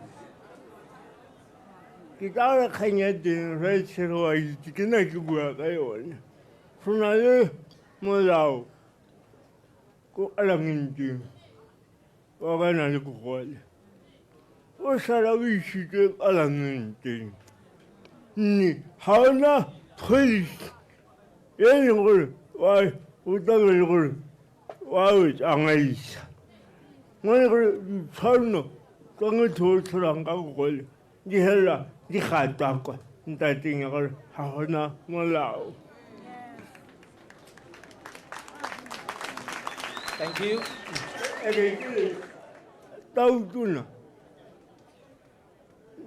ke tla re kgang ya teng ra e tshwere wa itse ke na ke bua ka yone go na le molao ko alangenteng wa ba na le bogole o sala o isitse alangenteng mme ga ona police e leng gore o tlabe le gore wa o tsamaisa mo le gore ditshwanno tsa motho o tshelang ka bogole di hela di gatwa kwa ntateng ya gore ga gona molao. Thank you. Tautona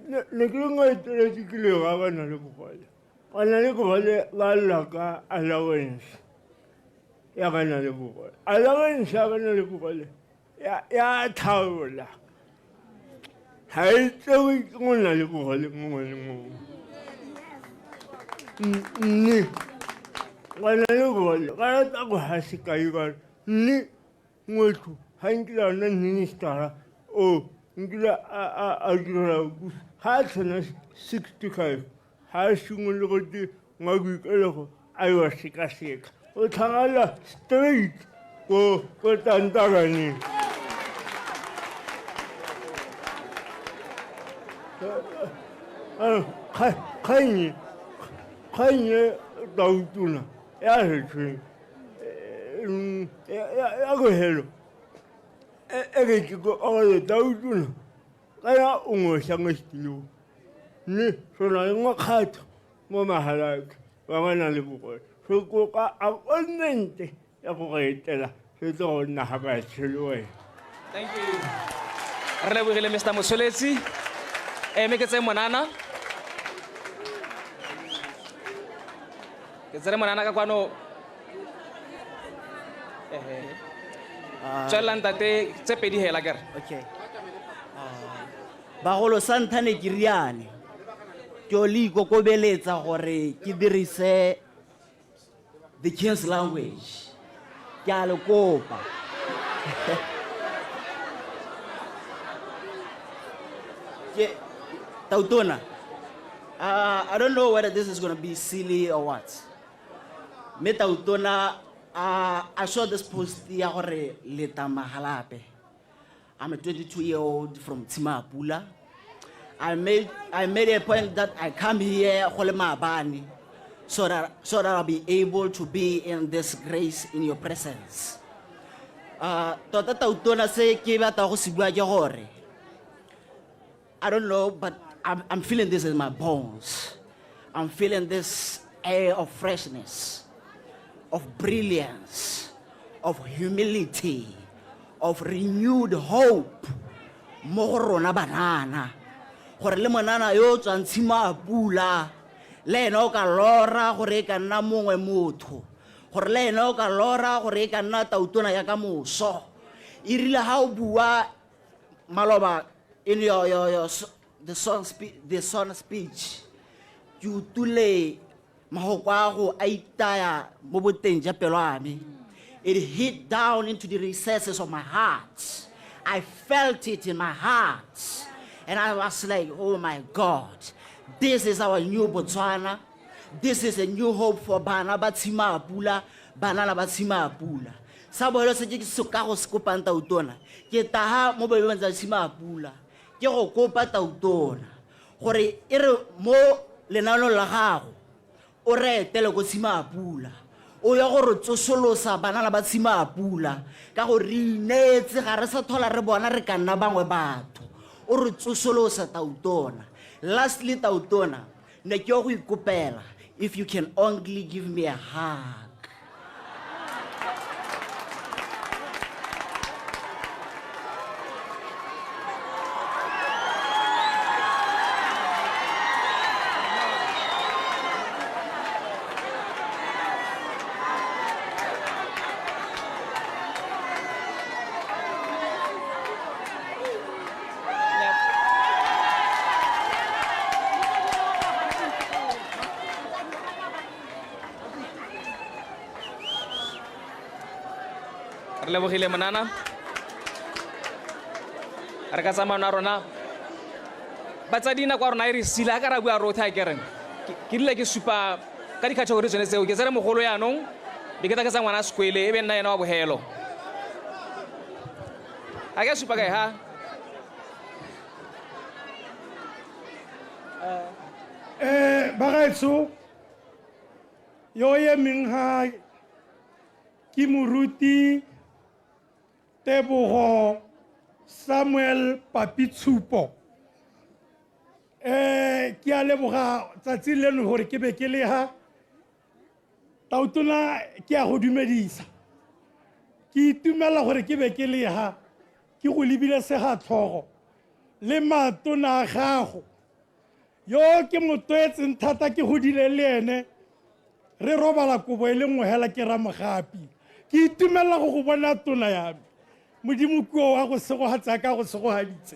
ne ke le ngaeteletse ke le ga ba na le bogole ba na le bogole ba lla ka allowance ya ba na le bogole allowance ya ba na le bogole ya thaola ga e tsewe ke go na le bogole mongwe le mongwe mme ba na le bogole ga rata go ga sekai bare mme motho ga nkile a nna ministera o nkile a dira ga a tshwana 65 ga a simolole gote ngwa boikelego a yo sekaseka o tlhagala straight ko tantakaneng kganye tautona ya setsweng ya go helo e ke ke ko ole tautona ka ya o ngosang stilo mme sona le ngwakgatho mo mahalake ba ba na le bogole so ko ka appointment ya go go etela se tlo go nna ga ba tshelo wena. Thank you. Re lebogile Mr. Mosoletsi eme ke tse monana ke tsere monana ka kwano tswelang tate tse pedi hela kere. Okay. Bagolo santhane ke riane ke o le ikokobeletsa gore ke dirise the King's language ke a le kopa Tautona, I don't know whether this is going to be silly or what. Me Tautona, I saw this post ya gore leta mahalape. I'm a 22-year-old from Timapula. I made a point that I come here Bani, so that I'll be able to be in this grace in your presence. Tota Tautona se ke batla go se bua ke gore I don't know, but I'm feeling this in my bones. I'm feeling this air of freshness, of brilliance, of humility, of renewed hope. Mo go rona banana. Gore le monana yo tswang Timapula, le ena o ka lora gore ka nna mongwe motho. Gore le ena o ka lora gore ka nna Tautona ya ka moso. Irile ha o bua maloba in the son speech, you tule mahokwago aitaya mo boteng ja pelo a me. It hit down into the recesses of my heart. I felt it in my heart. And I was like, oh my God, this is our new Botswana. This is a new hope for bana ba Timapula, banana ba Timapula. Sa boelo se ke soka go skopa Tautona. Ke taha mo bebeng tsa Timapula. Ke go kopa Tautona gore e re mo lenano la gago o re etele go Timapula o ya go re tsosolosa banana ba Timapula ka go re inetse ga re sa thola re bona re ka nna bangwe batho o re tsosolosa Tautona. Lastly Tautona, ne ke go ikopela if you can only give me a hug. re lebogile monana re ka tsamana rona batsadi nako ya rona e re sila ka ra bua rothe a kereng ke dile ke supa ka dikhategori tsone tseo ke tsere mogolo yaanong be ke tla ke tsa ngwana sekwele e be nna yena wa bogelo a ke supa kae ha bagaetsho yo ye meng ha ke moruti Tebogo Samuel Papitshupo ke a leboga tsatsi leno hore ke be ke le ha tautona ke a go dumedisa ke itumela hore ke be ke le ha ke go lebile segatlhogo le matona a gago yo ke motoetseng thata ke godile le ene re robala kobo e le nngwe hela ke ramogapi ke itumelela go go bona tona yame modimo kuo wa go segogatsa ka go segogaditse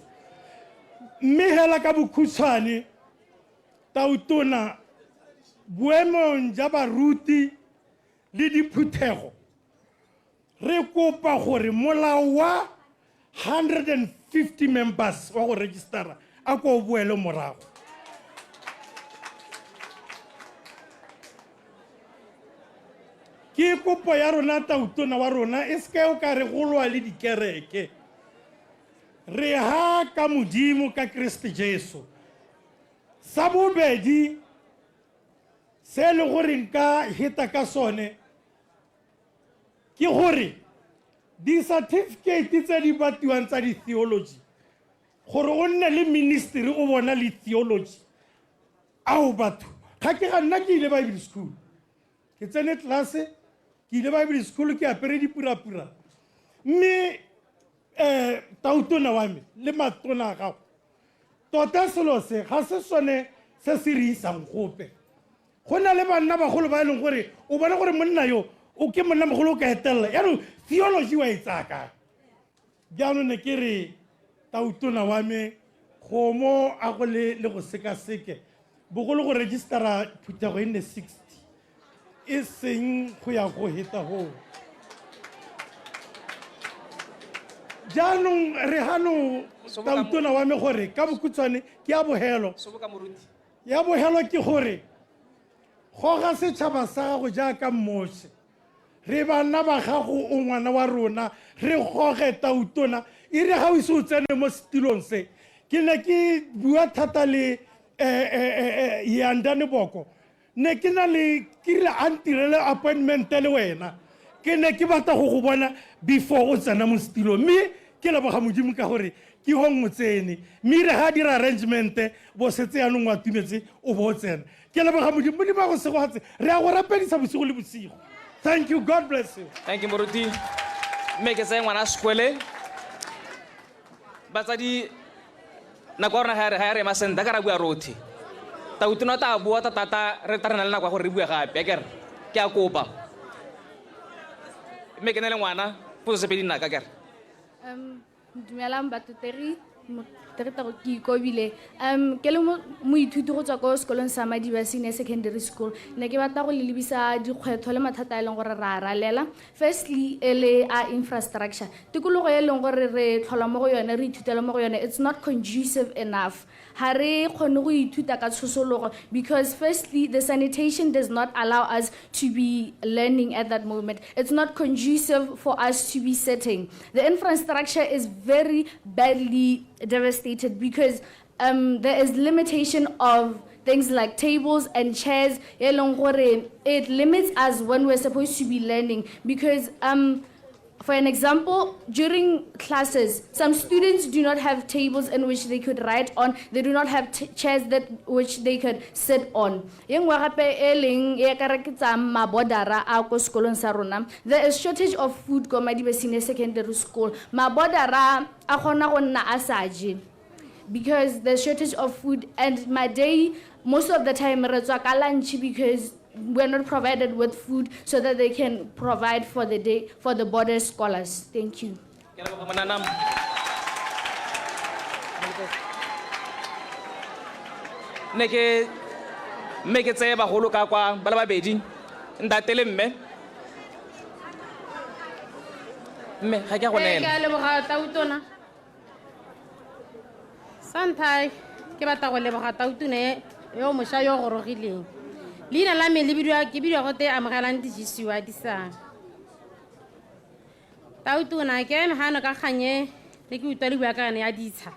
mme hela ka bokhutshwane tautona boemong ja baruti le diphuthego re kopa gore molao wa 150 members wa go registera a ko boele morago ke kopo ya rona tautona wa rona e se o ka re golwa le dikereke re ha ka modimo ka Kriste Jesu sa bobedi se le gore nka hita ka sone ke gore di-certificate tse di batiwang tsa di-theology gore o nne le ministry o bona le theology ao batho ga ke ga nna ke ile Bible school ke tsene tlase ke ile Bible school ke apere dipurapura mme tautona wa me le matona a gago tota selo se ga se sone se se re isang gope go na le banna bagolo ba e leng gore o bona gore monna yo o ke monna mogolo o ka etelela yaanong theology wa e tsaka jaanong ne ke re tautona wa me kgomo a go le go sekaseke bogolo go registera phuthego e nne 60 e seng go ya go heta go jaanong re hano tautona wa me gore ka bokhutshwane ke ya bogelo ke gore goga setšhaba sa gago jaaka mmoše re bana ba gago o ngwana wa rona re goge tautona e re ga o ise o tsene mo setilong se ke ne ke bua thata le Yandane Boko ne ke na le ke re antirele appointment le wena ke ne ke batla go bona before o tsena mo setilong mme ke leboga modimo ka gore ke hong motsene mme re ga dira arrangement bo setse yanong wa tumetse o bo tsena ke leboga modimo ba go segogatse re a go rapedisa bosigo le bosigo. Thank you, God bless you. Thank you moruti mme ke tsa ngwana sekwele batsadi nako ya rona ga re masenta ka ra bua rotlhe tautona ta bua tata re tarana le nako ya gore re bua gape ya kere ke a kopa mme ke ne le ngwana potso sepedi nna ka kere dumelang batho teri go ke ikobile ke le moithuti go tswa ko sekolong sa Madiba Senior Secondary School ne ke batla go le lebisa dikgwetlho le mathata a leng gore ra ralela firstly ele a infrastructure tikologo e leng gore re tlhola mo go yone re ithutela mo go yone it's not conducive enough ha re kgone go ithuta ka tshosologo because firstly the sanitation does not allow us to be learning at that moment. It's not conducive for us to be sitting. The infrastructure is very badly devastated because there is limitation of things like tables and chairs. It limits us when we're supposed to be learning because for an example, during classes, some students do not have tables in which they could write on. They do not have chairs which they could sit on. There is shortage of food ko Madiba Senior Secondary School. Mabodara a kgona go nna a sa je because there's shortage of food, and my day most of the time re tswa ka lunch because we're not provided with food so that they can provide for the day for the border scholars. Thank you. Neke tse ba holo ka kwa ba la babedi ntatele mme mme ga ke a go Ke neela a leboga tautona santai ke batla go leboga tautone yo mošwa yo gorogileng leina la me ke bidiwa go te amogelang dijisiwa di sang tautona ke eme gano ka kganye le ke utlwa le bua ka yone ya ditsha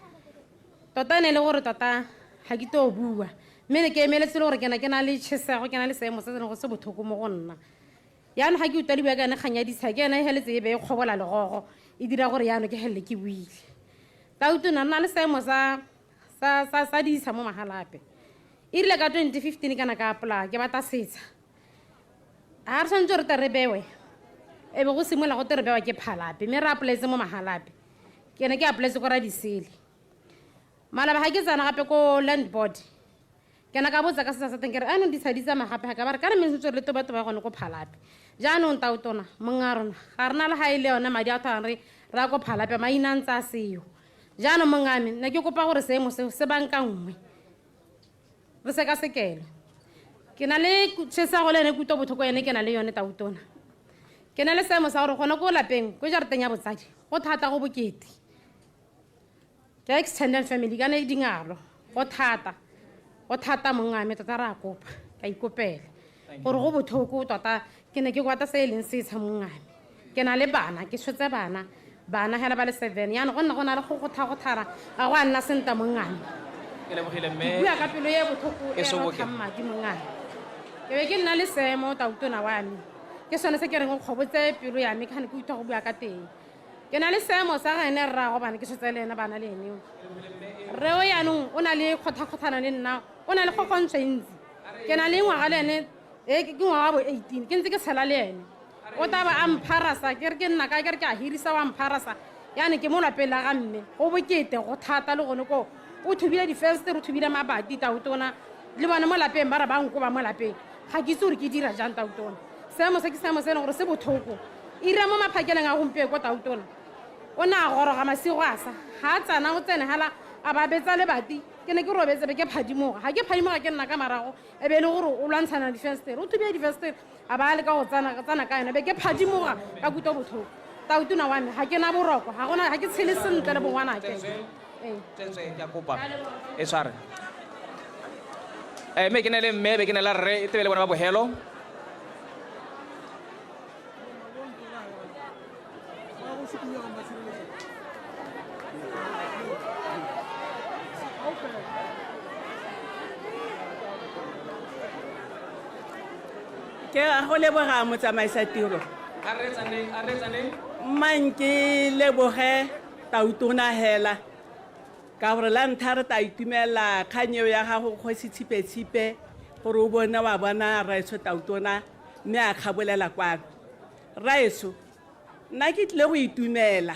tota ne le gore tota ga ke to bua mme ne ke emeletse le gore ke na le tšhesego ke na le seemo se se leng go se botlhoko mo go nna yaanong ga ke utlwa le bua ka yone kgang ya ditsha ke yone e heletse e be e kgobola legogo e dira gore yaanong ke helele ke buile tautona nna le seemo sa ditsha mo magalape e rile ka 2015 kana ka apolaya ke batla setsha ga re tshwanetse re te re bewe e be go simola go te re bewa ke phalape mme re apolaetse mo magalape ke ne ke apolaetse ko radisele malaba ga ke tsana gape ko land board ke na ka botsa ka sesa sa teng ke re anong ditsha di tsamaya gape ga ka ba re ka re mensetse re le toba gone ko phalape jaanong tautona monga rona ga rena le ga e le yone madi a thang re a ko phalape maina ntse a seo jaanong mongame ne ke kopa gore seemo seo se banka nngwe re se ka sekele ke na le tšhesa go le ene kuto botlhoko ene ke na le yone tautona ke na le seemo sa gore gona ko lapeng ko jarateng ya botsadi go thata go bokete ke extended family ka ne dingalo go thata mongame tota re a kopa ka ikopela gore go botlhoko tota ke ne ke kwata se e leng setsha mongame ke na le bana ke tshotse bana hela ba le 7 yaanong go na le go thara ga go a nna senta mongame ke lebogile ke mme bua ka pelo ye botlhoko e soboke. madi mongame ke be ke nna le seemo tautona wa me ke sone se ke reng go kgobotse pelo ya me kgane ke utlwa go bua ka teng ke na le seemo sa ga ene rra go bana ke tshotse le ena bana le ene re o yaanong o na le kgothakgothana le nna o na le kgokontso e ntsi ke na le ngwaga le ene ke ngwaga bo 18 ke ntse ke tshela le ene o taba a mpharasa ke re ke nna ka ke re ke a hirisa wa mpharasa yaane ke mo lapeng la ga mme go bokete go thata le gone ko o thubile difensetere o thubile mabati tautona le bone mo lapeng ba re ba nko ba mo lapeng ga ke itse gore ke dira jang tautona seemo se ke seemo se e leng gore se botlhoko e ira mo maphakeleng a gompie ko tautona o ne a goroga masigo a sa ga a tsana o tsene hala a ba betsa lebati ke ne ke robetse be ke phadimoga ga ke phadimoga ke nna ka marago e be e le gore o lwantshana difensetere o thubile difensetere a ba le ka go tsana ka yone be ke phadimoga ka kuto botlhoko tautona wa me ga ke na boroko ga ke tshele sentle le bongwanake tsetswe ke a kopa e tshware mme ke ne le mme be ke ne la rre e tebe le bona ba bogelo ke a go leboga motsamaisa tiro a re tsaneng man ke leboge tautona hela ka gore la ntlha re ta itumela kganyeo ya gago kgosi tshipe gore o bone wa bona raetso tautona mme a kgabolela kwano raetso nna ke tlile go itumela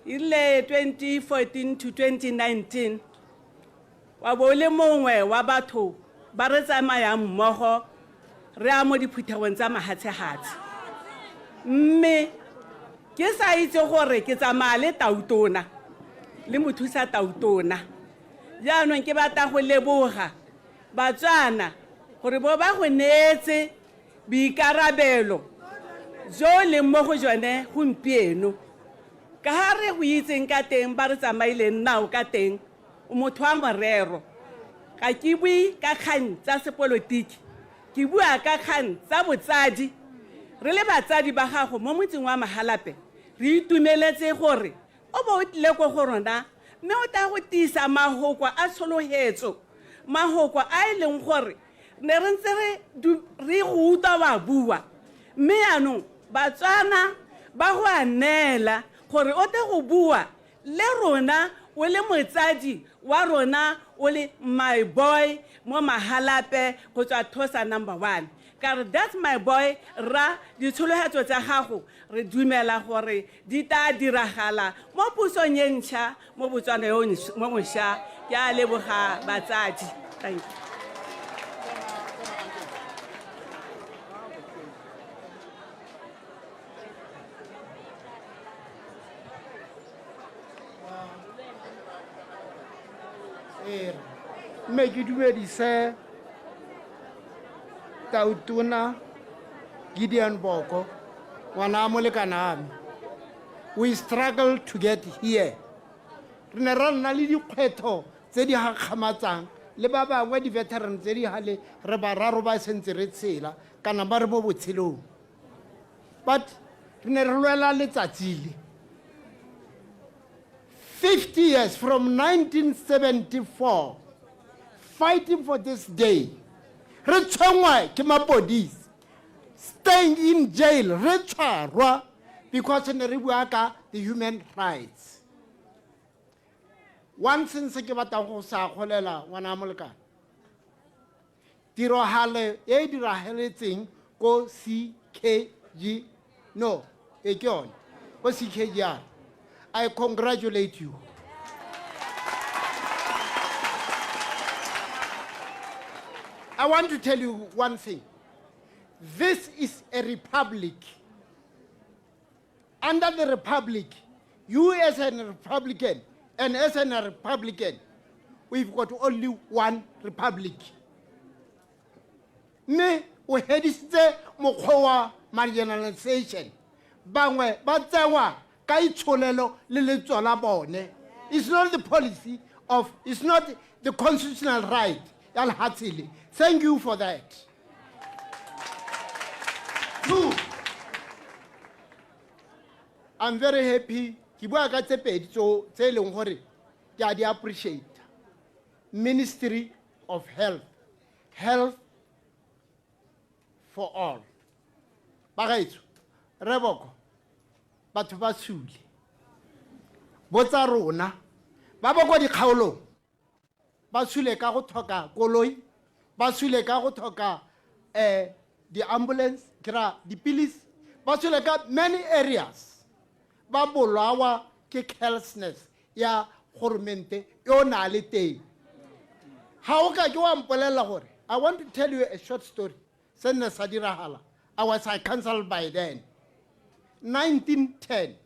ile 2014 to 2019 wa bo le mongwe wa batho ba re tsamayang mmogo re a mo diphuthegong tsa mahatshehatse mme ke sa itse gore ke tsamaya le tautona le mothusa tautona jaanong ke batla go leboga batswana gore bo ba go neetse boikarabelo jo le mo go jone gompieno ka ga re go itseng ka teng ba re tsamaileng nao ka teng o motho wa morero ga ke bue ka kgang tsa sepolotiki ke bua ka kgang tsa botsadi re le batsadi ba gago mo motseng wa Mahalape re itumeletse gore o bo o tlile ko go rona mme o tla go tiisa mahoko a tshologetso mahoko a e leng gore ne re ntse re go utlwa ba bua mme yaanong batswana ba go a neela gore o tle go bua le rona o le motsadi wa rona o le my boy mo Mahalape go tswa Thosa number 1 ka re that's my boy ra ditshologetso tsa gago re dumela gore di tla diragala mo pusong e ntšha mo Botswana mo mošwa ke a leboga batsadi thank you mme ke dumedise tautona Gideon Boko ngwana a molekana ame we struggle to get here. Re ne ra nna le dikgwetho tse di gakgamatsang le ba bangwe di-veteran tse di gale re bararo ba sentse re tshela kana ba re mo botshelong. But re ne re lwela letsatsi le 50 years from 1974 fighting for this day. Re tshwengwa ke mapodisi, staying in jail, re tshwarwa because ne re bua ka the human rights. One sense ke batang go sa kgolela ngwana molekane. Tirohale e diraheletseng ko CKG no e ke yone ko CKG. I congratulate you. I want to tell you one thing. This is a republic. Under the republic, you as a Republican and as a Republican, we've got only one republic. Me, we had this mokwa marginalization. Bangwe, batsewa, kai cholelo le letsola bone. It's not the policy of, it's not the constitutional right. Thank you for that. Two, I'm very happy. I appreciate Ministry of Health. Health for all. Bagaitso, Reboko, batho ba sule. Botsa rona, ba boko di kgaolo. Ba sule ka go thoka koloi, ba sule ka go thoka the ambulance, kira the police, ba sule ka many areas. Ba bolawa ke carelessness ya gormente yo na le teng. Ha o ka ke wa mpolela gore I want to tell you a short story. Senne sa dirahala. I was cancelled by then. 1910.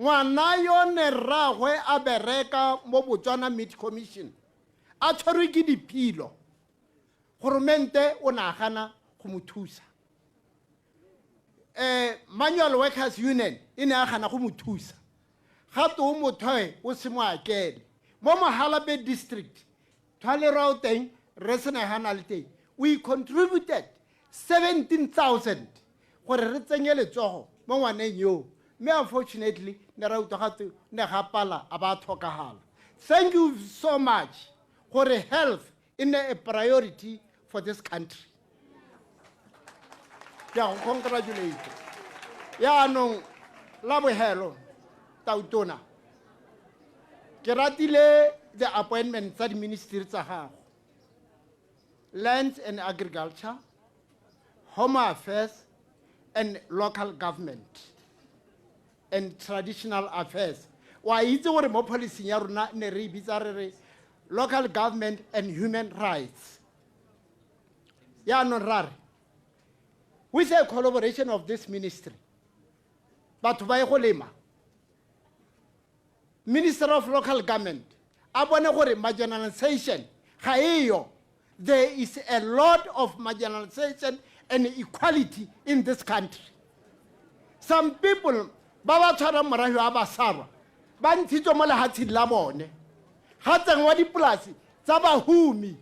Ngwana yo ne ragwe a bereka mo Botswana Meat Commission. A tshwarwe ke diphilo. Gormente o nagana go mo thusa. Manual Workers Union e ne a gana go mo thusa. Gato o mothoe o se mo akele. Mo Mohalabe district, Thwale Rauteng, Resena le teng. We contributed 17,000 gore re tsenye letsogo mo ngwaneng yo. Me unfortunately ne ra utogatu ne gapala aba tlhokagala. Thank you so much. Gore health is a priority for this country. Yeah, congratulate. Yeah, no, labo hello, tautona. Keratile the appointment at the ministry tsa Land and Agriculture, Home Affairs, and Local Government, and Traditional Affairs. Why is the more policy yaruna ne re bizarre Local Government and Human Rights. Yeah, no rare. With the collaboration of this ministry, but by Holema, Minister of Local Government, Abonegore marginalization, Haeyo, there is a lot of marginalization and equality in this country. Some people, Baba Chara Marahu Abasara, Bantito Malahati Labone, Hatan Wadi Plus, Zabahumi.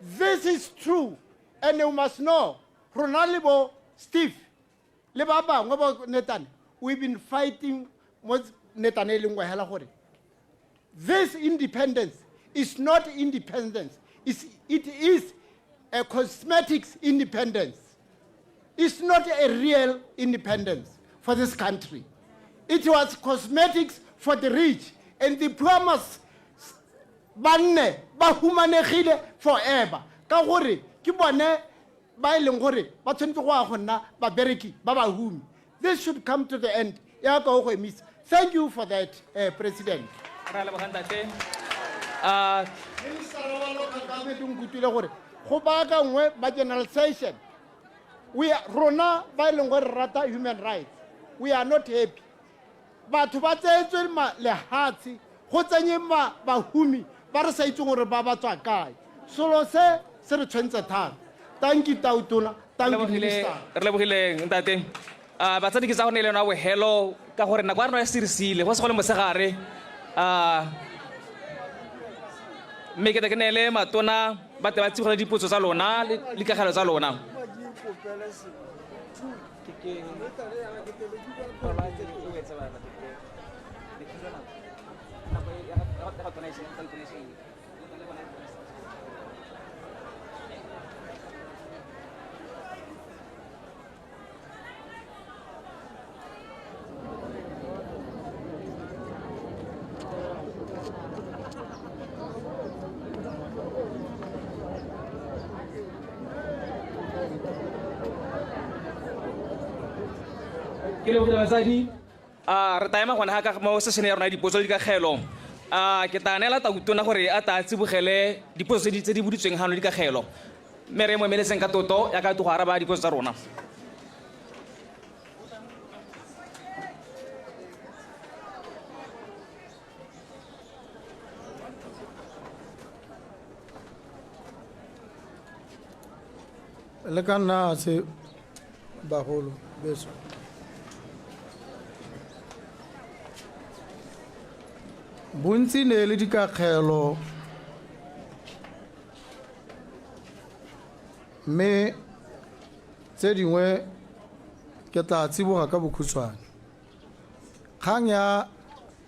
This is true, and you must know. Ronaldo, Steve, Lebaba, Netan, we've been fighting with Netanel. This independence is not independence. It is a cosmetics independence. It's not a real independence for this country. It was cosmetics for the rich and the promise banne ba humanegile forever. Ka gore ke bone ba ileng gore ba tshwentse go a gonna ba bereki ba ba humi. This should come to the end. Ya ka go miss. Thank you for that, President. Minister of Local Government ngutile gore go ba ka ngwe marginalization. We are rona ba ileng gore rata human rights. We are not happy. Batho ba tsetswe lehatsi go tsenye ba humi ba re sa itse gore ba ba tswa kae. Solo se re tshwentse thata. Thank you, Tautona. Thank you, Minister. Re lebogileng ntate. batsadi ke tsa go ne le yona bohelo ka gore nako ya rona ya serisile go se go le mosegare mme ke ne le matona ba te ba tsigole dipotso tsa lona le dikagelo tsa lona ke le botsa batsadi re taema gona ga mo session ya rona ya dipotso le dikagelo ke ta neela tautona gore a ta tsibogele dipotso tse di boditsweng gano le dikagelo mme re mo emeletseng ka toto ya ka go araba dipotso tsa rona le ka nna se bagolo beso bontsi ne le dikagelo mme tse dingwe ke tla tsiboga ka bokhutshwane kgang ya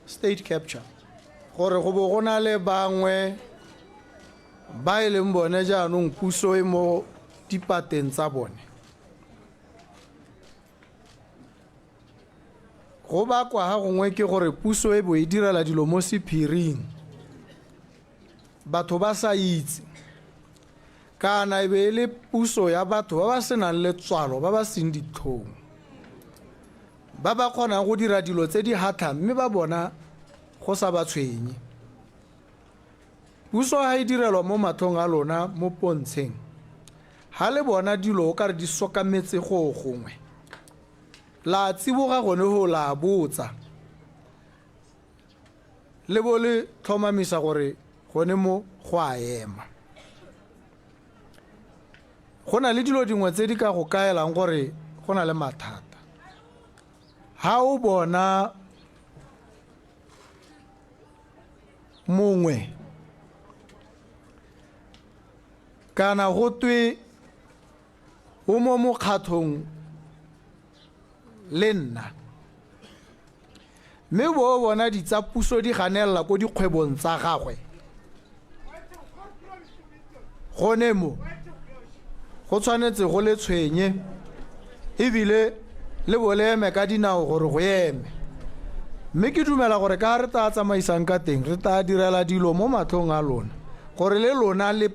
state capture gore go bo go na le bangwe ba e leng bone jaanong puso e mo dipateng tsa bone go bakwa ga gongwe ke gore puso e bo e direla dilo mo sephiring batho ba sa itse kana e be e le puso ya batho ba ba senang letswalo ba ba seng ditlhong ba ba kgonang go dira dilo tse di hathang mme ba bona go sa ba tshwenye puso ha e direlwa mo mathong a lona mo pontsheng ha le bona dilo o ka re di sokametse go gongwe la tsiboga gone ho la botsa le bo le tlhomamisa gore gone mo go a ema go na le dilo dingwe tse di ka go kaelang gore go na le mathata ha o bona mongwe kana go twe o mo mokgathong le nna mme bo bona ditsa puso di ganela ko dikgwebong tsa gagwe gone mo go tshwanetse go le tshwenye ebile le boleme ka dinao gore go eme mme ke dumela gore ka re tla tsamaisang ka teng re tla direla dilo mo matlhong a lona gore le lona le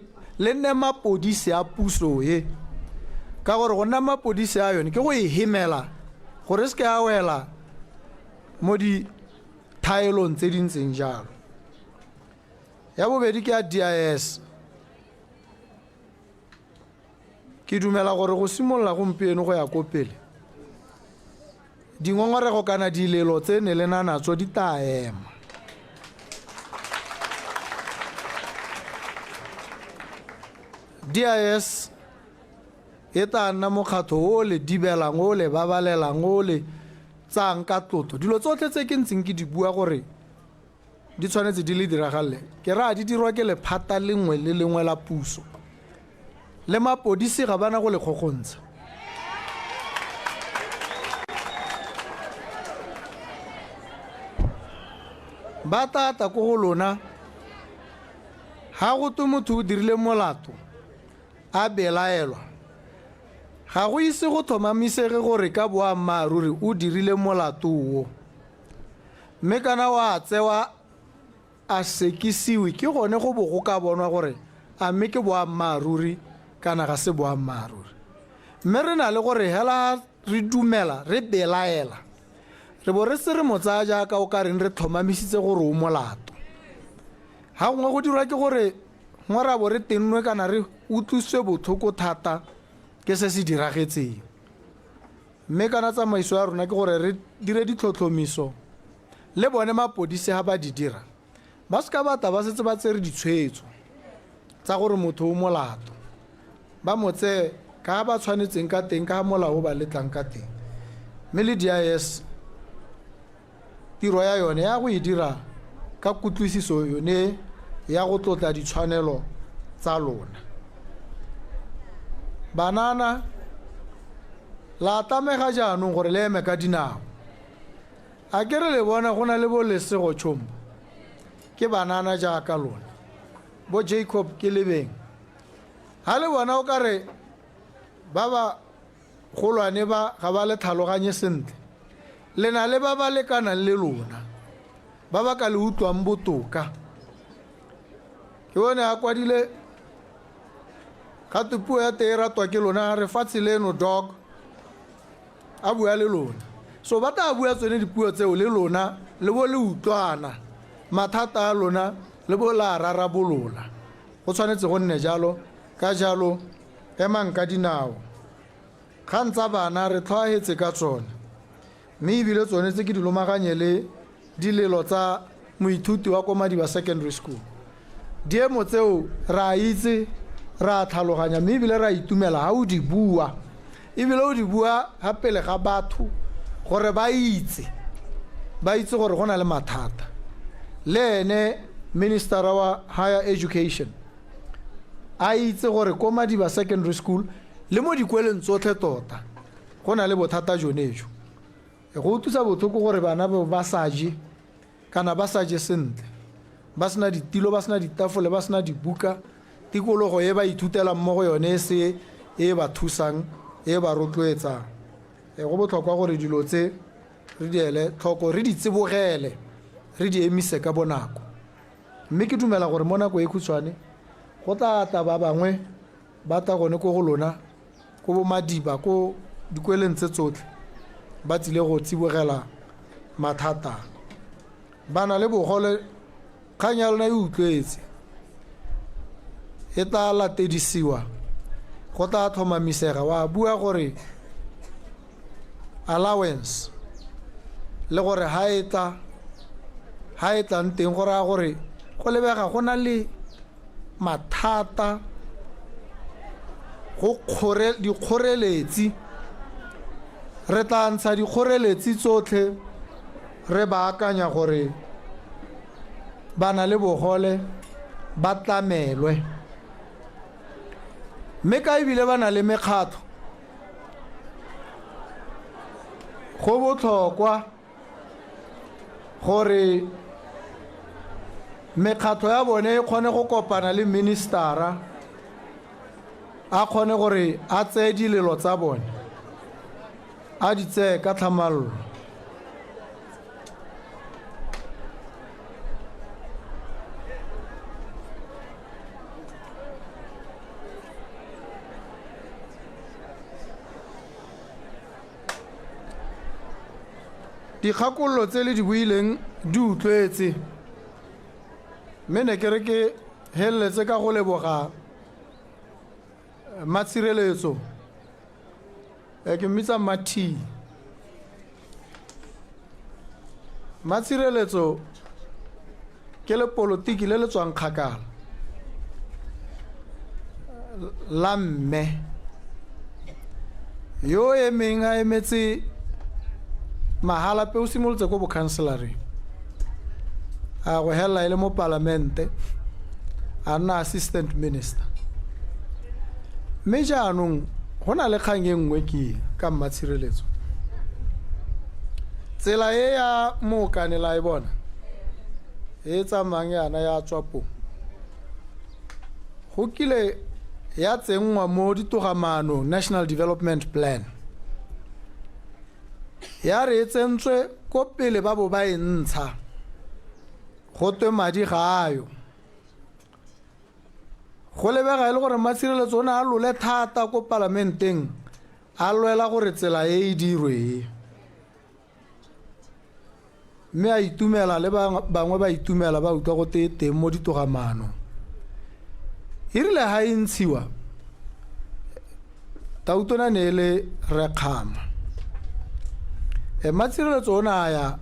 nne mapodisi a puso e ka gore go nna mapodisi a yone ke go e hemela gore se ke a wela mo di thaelong tse di ntseng jalo ya bobedi ke ya DIS ke dumela gore go simolola gompieno go ya ko pele dingongorego kana dilelo tse ne le nanatso di ta ema DIS e ta nna mokgatho o le dibelang o le babalelang o le tsang ka tlotlo dilo tsotlhe tse ke ntseng ke di bua gore di tshwanetse di le diragale ke ra di dirwa ke lephata lengwe le lengwe la puso le mapodisi ga bana go le gogontsha ba tata ko go lona ha go twe motho o dirile molato a belaelwa ga go ise go thomamisege gore ka boammaaruri o dirile molato o mme kana wa tsewa a sekisiwe ke gone go bo go ka bonwa gore a mme ke boammaaruri kana ga se boammaaruri mme re na le gore hela re dumela re belaela re bo re se re motsa jaaka o ka reng re thomamisitse gore o molato ha gongwe go dirwa ke gore ngwara bo re tennwe kana re utlwiswe botlhoko thata ke se se diragetseng mme kana tsamaiso ya rona ke gore re dire ditlhotlhomiso le bone mapodisi ha ba di dira ba se ka bata ba setse ba tsere ditshwetso tsa gore motho o molato ba motse ka ba tshwanetseng ka teng ka molao ba letlang ka teng mme le DIS tiro ya yone ya go e dira ka kutlwisiso yone ya go tlotla ditshwanelo tsa lona. Banana la tamega jaanong gore le eme ka dinao. A ke re le bona go na le bo Lesego Tshombo ke banana jaaka lona, bo Jacob ke lebeng. Ha le bona o ka re ba ba golwane ba ga ba le tlhaloganye sentle, le na le ba ba lekanang le lona ba ba ka le utlwang botoka. Ke bone a kwadile gate puo ya tee ratwa ke lona re fatshe leno dog a bua le lona, so ba ta bua tsone dipuo tseo le lona le bo le utlwana mathata a lona le bo la rarabolola. Go tshwanetse go nne jalo, ka jalo emang ka dinao kgang tsa bana re tlhoagetse ka tsone, mme ebile tsone tse ke di lomaganye le dilelo tsa moithuti wa ko Madiba Secondary School. Diemo tseo ra itse ra tlhaloganya, mme ebile ra itumela ha o di bua, ebile o di bua ha pele ga batho gore ba itse gore go na le mathata. Le ene minister wa higher education a itse gore ko Madiba Secondary School le mo dikweleng tsotlhe tota go na le bothata jonejo. Go thusa botlhoko gore bana ba saje kana ba saje sentle, ba sena ditilo, ba sena ditafole, ba sena dibuka, tikologo e ba ithutela mo go yone se e ba thusang e ba rotloetsang. Go botlhokwa gore dilo tse re di ele tlhoko, re di tsibogele, re di emise ka bonako. Mme ke dumela gore mo nako e khutshwane go tla ba bangwe ba ta gone ko go lona ko bo Madiba ko dikweleng tse tsotlhe ba tsile go tsibogela mathata. Bana le bogole kgang ya lona e utlwetse, e tla latedisiwa, go tla tlhomamisega. Wa bua gore allowance le gore ha e tlang teng go raya gore go lebega go na le mathata, go dikgoreletsi. Re tla ntsha dikgoreletsi tsotlhe, re baakanya gore bana le bogole ba tlamelwe, mme ka ebile ba na le mekgatlho. Go botlhokwa gore mekgatlho ya bone e kgone go kopana le ministera, a kgone gore a tseye dilelo tsa bone a di tseye ka tlhamalalo. Dikgakololo tse le di buileng di utlwetse, mme ne ke re ke heleletse ka go leboga Matshireletso, ke mmitsa Matshireletso ke le politiki le le tswang kgakala la mme yo emeng a emetse mahala pe o simolotse ko bokhanselareng, a go hela ile mo parlamente, a nna assistant minister. Mme jaanong go na le kgang e nngwe ke ka Matshireletso, tsela e ya mookanela e bona e tsamayang yana ya tswapo go kile ya tsengwa mo ditogamaano National Development Plan, ya re tsentswe ko pele ba bo ba e ntsha go twe madi ga ayo. Go lebega ile gore Matshireletso o ne a lole thata ko parlamenteng a lwela gore tsela e dirwe, mme a itumela le bangwe ba itumela ba utlwa go teng mo ditogamaano. E rile ha e ntshiwa Tautona ne le Rekgama, Matshireletso o ne a ya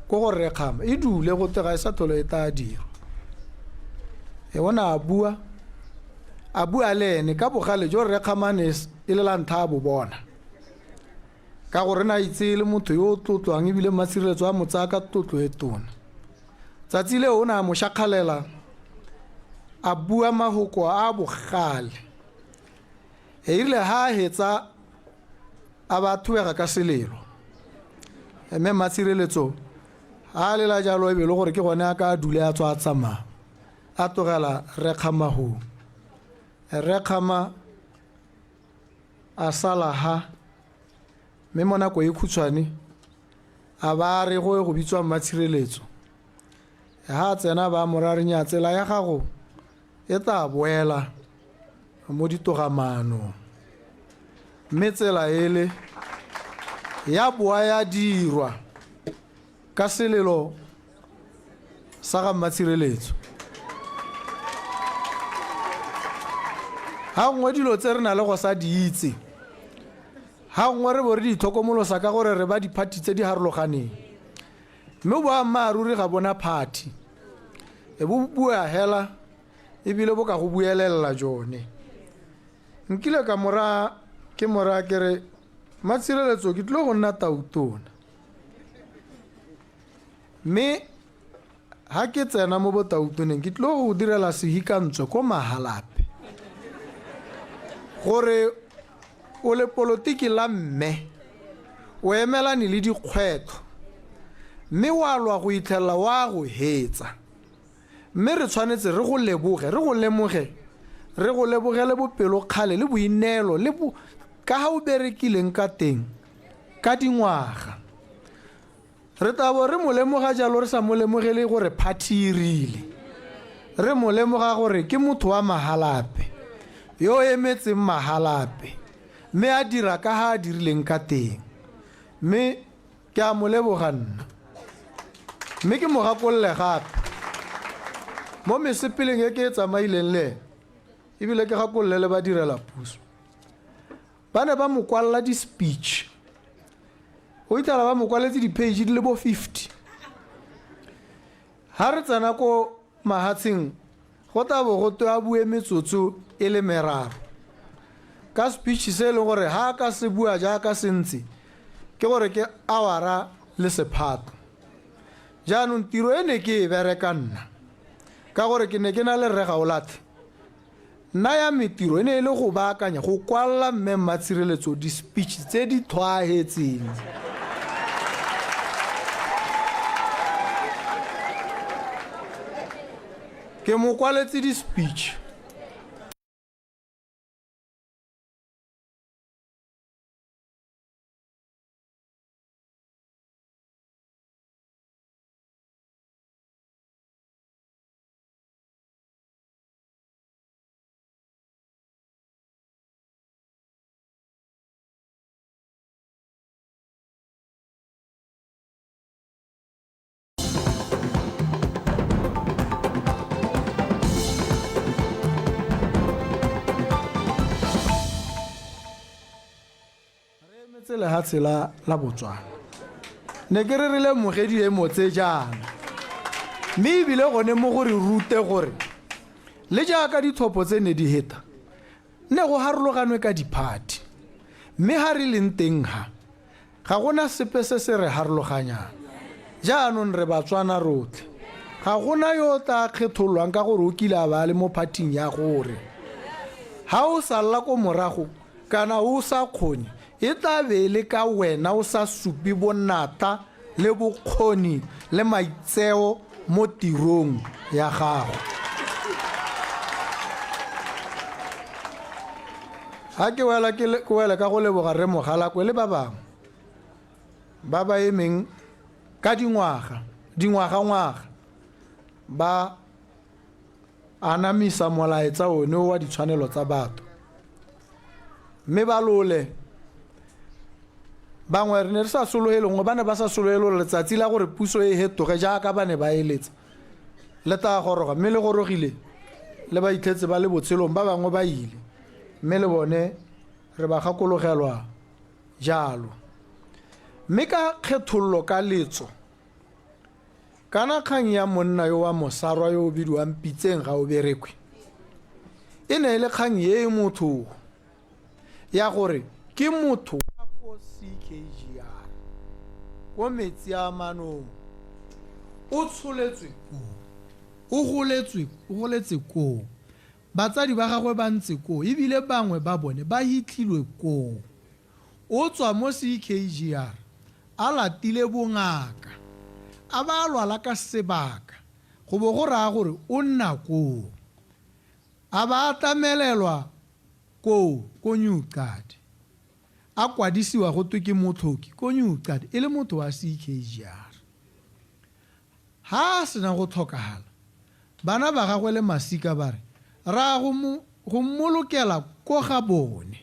ko go Rekgama e dule go tega e sa tlhole e tla dira. O ne a bua le ene ka bogale jo Rekgama ne e le la ntha a bo bona, ka gore na itse le motho yo o tlotlwang ebile matshireletso a motsaya ka tlotlo e tona. Tsatsi le o na mo shakgalela a bua mahoko a bogale e ile ha hetsa a ba thubega ka selelo mme matshireletso a lela jalo e be le gore ke gone a ka dule a tswa tsamaya a tlogela rekgama a sala ha mme mo nako e khutshwane a ba re go bitswa matshireletso ha tsena ba morarinya tsela ya gago e tla boela mo ditogamano mme tsela ele ya boa ya dirwa ka selelo sa ga matshireletso. Ha ngwe dilo tse re na le go sa di itse ha ngwe re bo re ditlhokomolosa ka gore re ba diphathi tse di harologaneng mme bo ammaruri ga bona phathi e bo bua hela ebile bo ka go buelela jone. Nkile ka mora ke re matshireletso ke tlo go nna tautona mme ha ke tsena mo botautoneng ke tlo go direla sehikantsho ko Mahalape gore o le politiki la mme o emelane le dikgwetlo mme wa lwa go itlhela wa go hetsa mme re tshwanetse re go lemoge le bopelo kgale le boinelo le ka ha o berekileng ka teng ka dingwaga re tabo re mo lemoga jalo re sa mo lemogele gore phathi rile re mo lemoga gore ke motho wa Mahalape yo emetseng Mahalape mme a dira ka ha a dirileng ka teng mme ke a mo leboga nna mme ke mo gakolle gape mo mesepeleng e ke tsamaileng le ebile ke gakolle le ba direla puso ba ne ba mo kwalla di speech o itala ba mo kwaletse di page di le bo 50 ha re tsena ko mahatseng go tabo go toa bue metsotso e le meraro ka speech se le gore ha ka se bua ja ka sentse ke gore ke awara le sephato jaanong tiro ene ke e bereka nna ka gore ke ne ke na le rega o late nna ya metiro ene e le go baakanya go kwalla mme matshireletso di speech tse di thwaahetseng ke mo kwaletse di speech le ha tsela la Botswana ne ke re le mogedi e motse jana mme ebile gone mo gore rute gore le jaaka dithopo tse ne di heta ne go harologanwe ka diphathi mme ha re leng teng ga gona sepe se se re harologanyang jaanong re Batswana rotlhe ga gona yo ta kgetholwang ka gore o kile a ba le mo phathing ya gore ha o sa lla ko morago kana o sa kgone e tla be le ka wena o sa supi bonata le bokgoni le maitseo mo tirong ya gago. Ha ke wela ka go leboga re Mogalakwe le ba bangwe ba ba emeng ka dingwaga ba anamisa molaetsa one wa ditshwanelo tsa batho mme ba lole bangwe re ne re sa sologele ngwe ba ne ba sa sologele letsatsi la gore puso e hetoge jaaka ba ne ba eletsa le ta goroga mme le gorogile le ba itlhetse ba le botshelong ba bangwe ba ile mme le bone re ba gakologelwa jalo mme ka kgethollo ka letso kana kgang ya monna yo wa mosarwa yo o bidiwang Pitseng ga o berekwe e ne le kgang ye motho ya gore ke motho CKGR ko metsi a manong o tsholetswe koo o goletse koo batsadi ba gagwe ba ntse koo ebile bangwe ba bone ba hitlhilwe koo o tswa mo CKGR a latile bongaka a ba a lwala ka sebaka go bo go raya gore o nna koo a ba a tlamelelwa koo ko Newcastle a kwadisiwa go twe ke motlhoki ko Newcastle e le motho wa CKGR ha sena go tlhokagala bana ba gagwe le masika ba re ra go mmolokela ko ga bone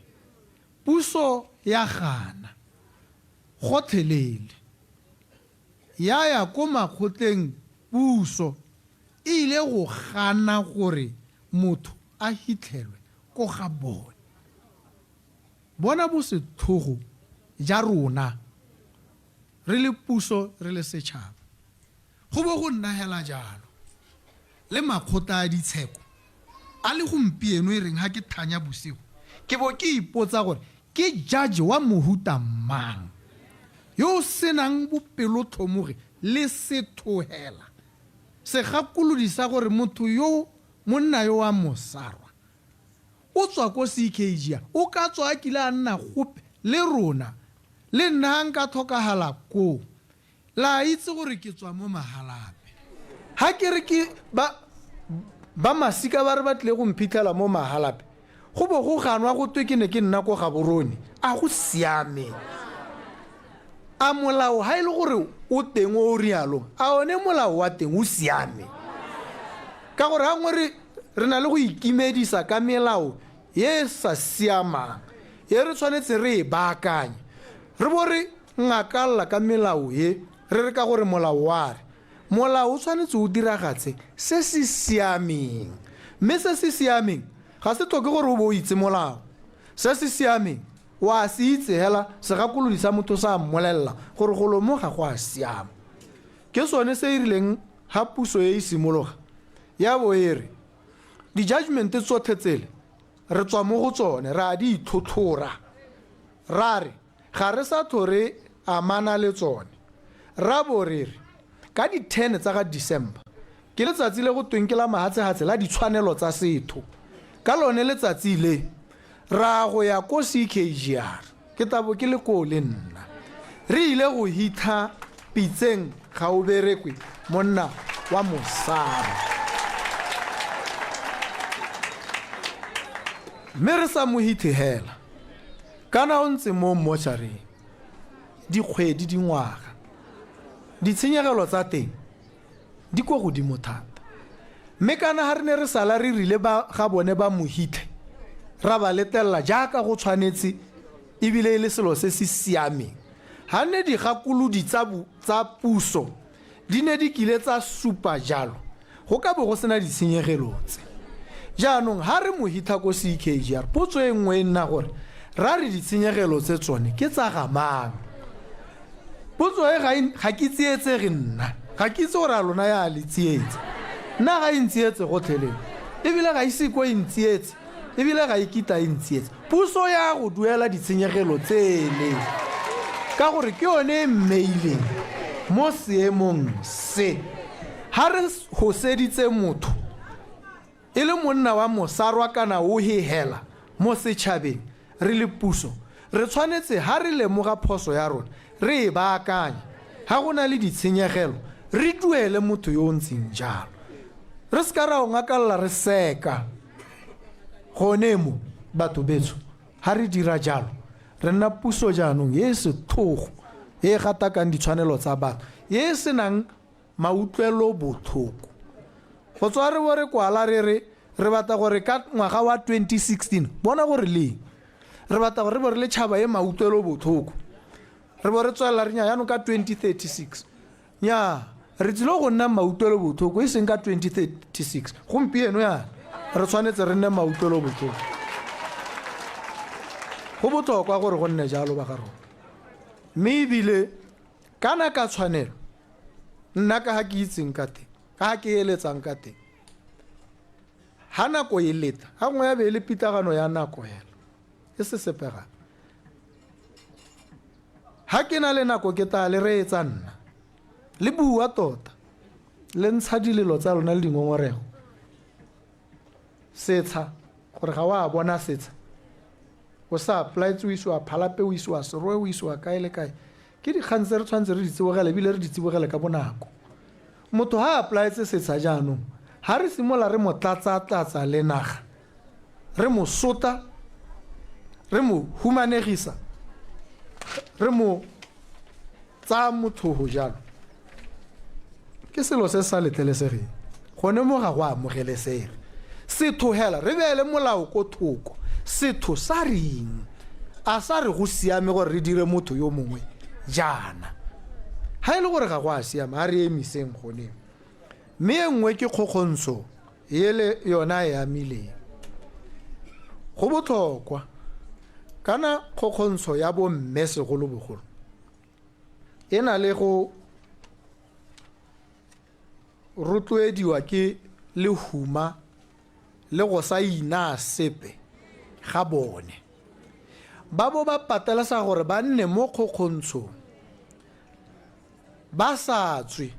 puso ya gana gothelele ya ko makgotleng puso ile go gana gore motho a hitlhelwe ko ga bone bona bo sethogo ja rona re le puso re le setšhaba go bo go nna hela jalo le makgotla a ditsheko a le gompieno e reng ha ke thanya bosigo ke bo ke ipotsa gore ke judge wa mohuta mang yo senang bopelotlhomogi le sethohela se gakolodisa gore motho yo monna yo wa mosarwa o tswa ko CKGR o ka tswa a kile a nna gope le rona le nna nka tlhokagala ko la itse gore ke tswa mo Mahalape ha ke re ke ba masika ba re ba tle go mphitlhela mo Mahalape go bo go ganwa go twe ke ne ke nna ko Gaborone a go siame a molao ha ile gore o teng o rialo a one molao wa teng o siame ka gore ha ngwe re na le go ikimedisa ka melao ye sa siamang ye re tshwanetse re e baakanye re bo re ngakalla ka melao ye re re ka gore molao wa re molao o tshwanetse o diragatse se se siameng mme se se siameng ga se tlhoke gore o bo o itse molao se se siameng wa se itse hela se gakolodisa motho sa mmolelela gore go lo mo ga go a siama ke sone se e rileng ha puso e simologa ya bo ere di-judgmente tsotlhe tsele re tswa mo go tsone ra di ithothola ra re ga re sa thore amana le tsone ra bo re ka di 10 tsa ga December ke letsatsi le go tweng ke la mahatshehatse la ditshwanelo tsa setho ka lone letsatsi le ra go ya ko CKGR ke tabo ke le ko le nna re ile go hitha pitseng ga o berekwe monna wa mosara mme re sa mo hithe hela kana o ntse mo motshareng dikgwedi dingwaga ditshenyegelo tsa teng di go godimo thata mme kana ha re ne re sala re rile ba ga bone ba mo hithe ra ba letella jaaka go tshwanetse ebile le selo se se siameng ha ne di gakolodi tsa puso di ne di kile tsa supa jalo go ka bo go sena ditshenyegelo tse jaanong ha re mo hitha ko CKGR potso e nngwe nna gore ra re ditshenyegelo tse tsone ke tsa ga mang potso e ga ke tsietse re nna ga ke itse gore a lona ya le tsietse nna ga e ntsietse gotlheleng ebile ga ise ko e ntsietse ebile ga ikita e ntsietse puso ya go duela ditshenyegelo tsele ka gore ke yone e mmeileng mo seemong se ha re go seditse motho e le monna wa mosarwa kana o hehela mo setšhabeng re le puso re tshwanetse ha re lemoga phoso ya rona re e baakanye ha go na le ditshenyegelo re duele motho yo o ntseng jalo re se ka ra o ngakalla re seka gone mo batho betso ha re dira jalo re nna puso jaanong ye se thogo e gatakang ditshwanelo tsa batho ye se nang mautlwelo botlhoko go tswa re bo re kwala re batla gore ka ngwaga wa 2016 bona gore le re batla gore re bo re le tšhaba ye mautlwelo botlhoko re bo re tswalela re nya yaanong ka 2036 nya re tsile go nna mautlwelo botlhoko e seng ka 2036 gompieno yana re tshwanetse re nne mautlwelo botlhoko go botlhokwa gore go nne jalo ba ga rona mme ebile kana ka tshwanelo nna ka ha ke itseng ka teng ka ha ke eletsang ka teng ha nako e leta ha ngwe ya be le pitagano ya nako hela e se sepega ha ke na le nako ke tla le re etsa nna le bua tota le ntsha dilelo tsa lona le dingongorego setsha gore ga wa bona setsha o sa apply o isiwa phalape o isiwa seroe o isiwa kae le kae ke dikgang tse re tshwanetse re di tsibogele ebile re di tsibogele ka bonako motho ha apply-etse setsha jaanong ha re simola re mo tlatsa le naga re mo sota re mo humanegisa re mo tsa motho ho jalo ke selo se sa letlelesegeng gone mo ga go amogelesege setho hela re beele molao ko thoko setho sa reng a sa re go siame gore re dire motho yo mongwe jana ha ile gore ga go a siama a re emiseng gone mme engwe ke kgokgontsho yele yona e amileng go botlhokwa kana kgokgontsho ya bo mme segolo bogolo e na le go rotloediwa ke lehuma le go sa ina sepe ga bone ba bo ba patela sa gore ba nne mo kgokgontshong ba sa tswe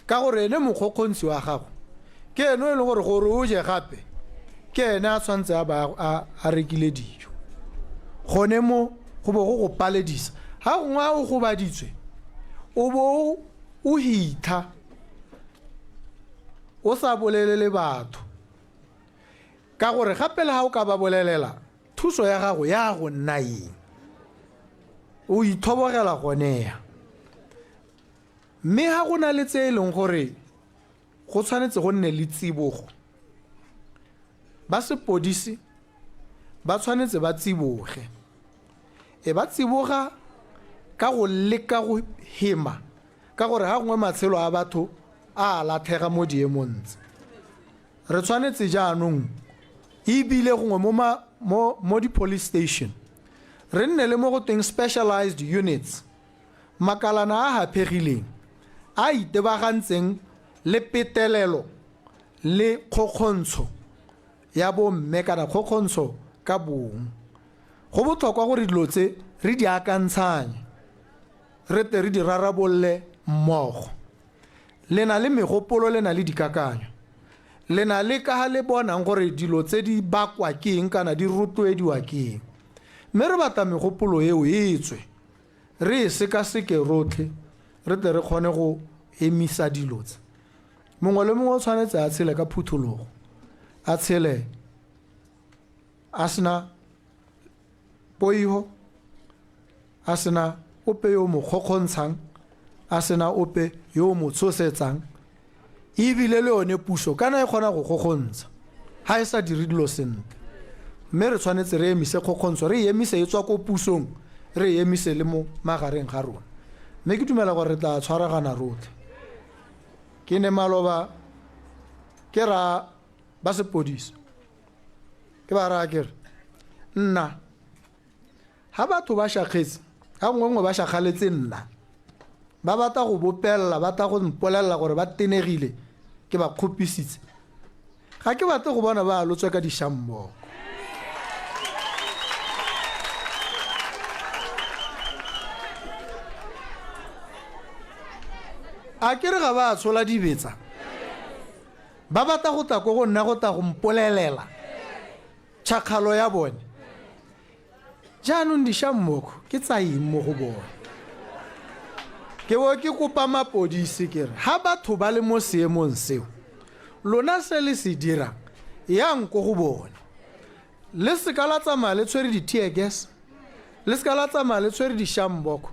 ka gore ene mokgokgontsi wa gago ke ene e leng gore o je gape ke ene a tshwantse a rekile dijo gone mo go bo go paledisa ha gongwe o go baditswe o bo o hitha o sa bolelele batho ka gore gape le ha o ka ba bolelela thuso ya gago ya go nna eng o ithobogela goneya mme ha go na le tse e leng gore go tshwanetse go nne le tsibogo ba sepodisi ba tshwanetse ba tsiboge e ba tsiboga ka go leka go hema ka gore ha gongwe matshelo a batho a lathega mo diemontse re tshwanetse jaanong ebile gongwe mo di-police station re nne le mo go teng specialized units makalana a hapegileng a itebagantseng le petelelo le kgokgontsho ya bo mme kana kgokgontsho ka bong go botlhokwa gore dilo tse re di akantshanye re te re di rarabolle mmogo le na le megopolo le na le dikakanyo le na le ka ha le bonang gore dilo tse di bakwa ke eng kana di rotloediwa ke eng mme re batla megopolo eo e tswe re e sekaseke rotlhe re te re kgone go emisa dilo tse mongwe le mongwe o tshwanetse a tshele ka phuthologo a tshele a sena poiho a sena ope yo mo kgokgontshang a sena ope yo mo tshosetsang ebile le yone puso kana e kgona go kgokgontsha ha e sa dire dilo sentle mme re tshwanetse re emise kgokgontsho re emise e tswa ko pusong re emise le mo magareng ga rona mme ke dumela gore re tla tshwaragana rotlhe ke ne maloba ke ra ba sepodisi ke ba raya kere nna ha batho ba shakgetse ha ngwe ba shakgaletse nna ba batla go bopella ba tla go mpolelela gore ba tenegile ke ba kgopisitse ga ke batle go bona ba lotswe ka dishammogo a kere ga ba tshola dibetsa ba batla go tla go nna go tla go mpolelela tšhakgalo ya bone jaanong dishammogo ke tsa eng mo go bone ke bo ke kopa mapodisi kere ha batho ba le mo seemong seo lona se le se dirang yang ko go bone le se ka la tsamaya le tshwere di-tear gas le se ka la tsamaya le tshwere dishammogo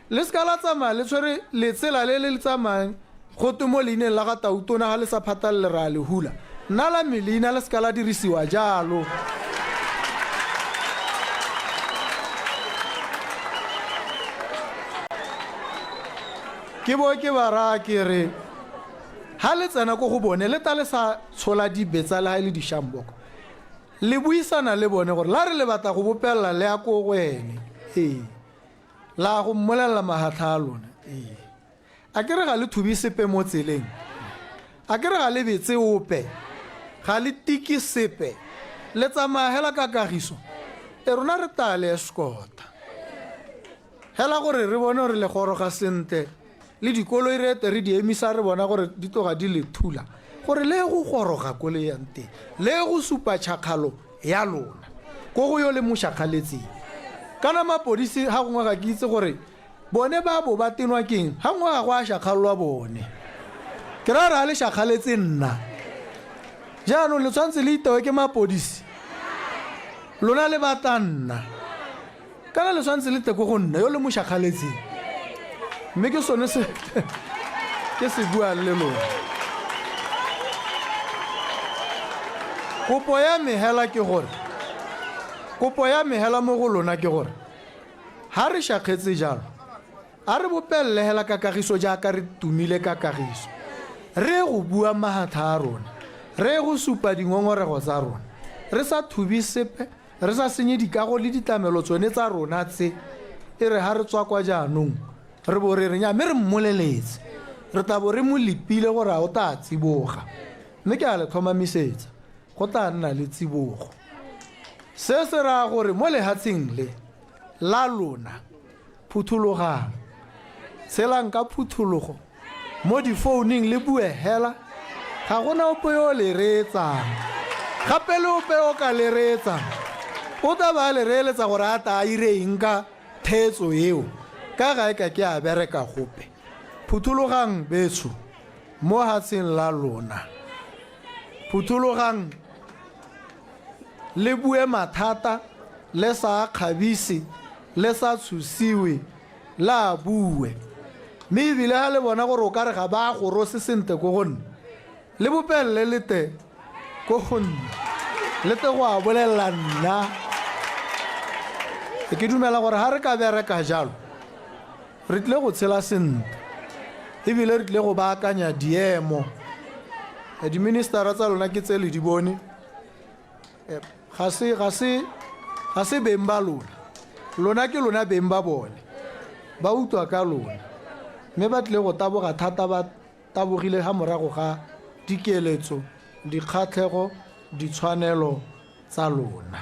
le se ka la tsamaya le tshwere letsela le le tsamayang go twe mo leineng la ga tautona ga le sa phatalele ra le hula nna la meleina le se ka la dirisiwa jalo ke bo ke ba raya kere ha le tsena ko go bone le ta le sa tshola dibetsa le ha le dishammogo le buisana le bone gore la re le batla go bopelela le ya ko go ene la go mmolelela mahatlha a lona a kere ga le thubi sepe mo tseleng a kere ga le betse ope ga le tiki sepe le tsamaya hela ka kagiso e rona re tla le escota hela gore re bone gore le goroga sente le dikoloi re ete re di emisa re bona gore di toga di le thula gore le go goroga ko le yang teng le go supa tšhakgalo ya lona ko go yo le mošakgaletseng kana mapodisi ga gongwe ga ke itse gore bone ba bo ba tenwa keng ga ngwe ga go a šakgalolwa bone ke ra re a le šakgaletse nna jaanong le tshwanetse le itewe ke mapodisi lona le bata nna kana le tshwanetse le teko go nna yo le mošakgaletseng mme ke sone se ke se bua le lona kopo ya mehela ke gore kopo ya mehela mo go lona ke gore ha re šakgetse jalo a re bopelele hela ka kagiso jaaka re tumile ka kagiso re go bua mahatha a rona re go supa dingongorego tsa rona re sa thubi sepe re sa senye dikago le ditlamelo tsone tsa rona tse e re ha re tswa kwa jaanong re bo re nya mme re mmoleletse re tla bo re mo lepile gore a o ta tsiboga mme ke a le thomamisetsa go tla nna le tsibogo se se ra gore mo lehatseng le la lona phuthologang selang ka phuthologo mo difouneng le bue hela ga gona ope yo le reetsang gape le ope o ka le reetsang o ta ba le reeletsa gore a ta a ire eng ka thetso eo ka ga e ka ke a bereka gope phuthologang betso mo hatseng la lona phuthologang le bue mathata le sa kgabise le sa tshosiwe la bue mme ebile ga le bona gore o ka re ga ba go rose sente ko gonne le bopelele le te ko gonne le te go a bolelela nna ke dumela gore ha re ka bereka jalo re tle go tshela sente ebile re tle go baakanya diemo di-ministera tsa lona ke tse le di bone ga se beng ba lona ke lona beng ba bone ba utlwa ka lona mme ba tle go taboga thata ba tabogile ga morago ga dikeletso dikgatlhego ditshwanelo tsa lona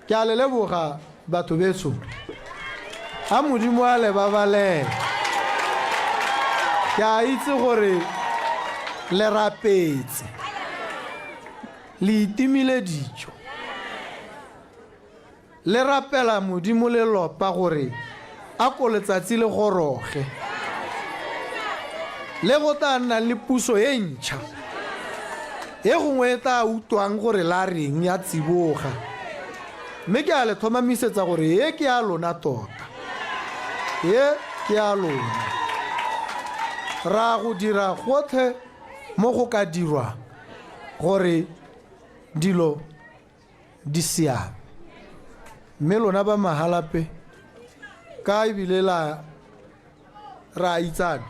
ke a le leboga batho betso a modimo a le babalela ke a itse gore le rapetse le itimile dijo le rapela modimo le lopa gore a ko letsatsi le goroge le go ta nna le puso e ntšha e gongwe e tla utlwang gore la reng ya tsiboga mme ke a le thomamisetsa gore e ke a lona tota e ke a lona ra go dira gotlhe mo go ka dirwa gore dilo di siame mme lona ba mahalape ka ebile ra itsane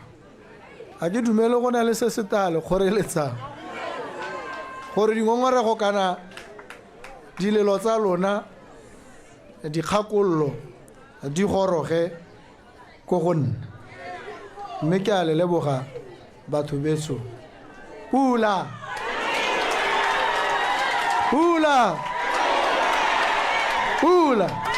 a ke dumele go na le se se tale kgoreletsang gore dingongorego kana dilelo tsa lona dikgakololo di goroge ko go nna mme ke a le leboga batho betso pula pula pula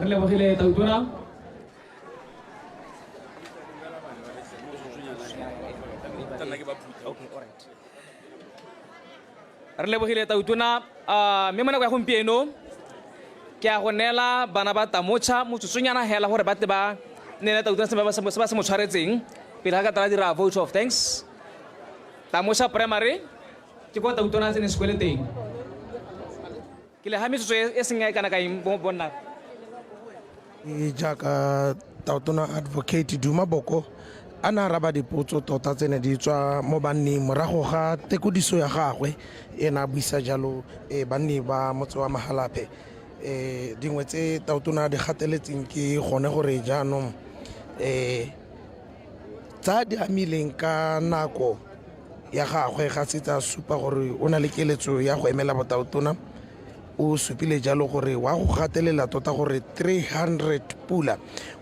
re lebogile tautona re lebogile tautona mme mo nako ya gompieno ke a go neela bana ba tamotsha motsotsonyana hela gore ba te ba neela tautona se ba se mo tshwaretseng pele ga ka tla dira vote of thanks tamotsha primary ke kwa tautona se ne sekwele teng ke le ha metsotso e seng e kana ka eng bonna jaaka tautona advocate Duma Boko a na raba dipotso tota tsene di tswa mo banneng morago ga tekodiso ya gagwe e na buisa jalo banni ba motse wa Mahalape dingwe tse tautona di gateletseng ke gone gore jaanong tsa di amileng ka nako ya gagwe ga se tsa supa gore o na le keletso ya go emela botautona o supile jalo gore wa go gatelela tota gore 300 pula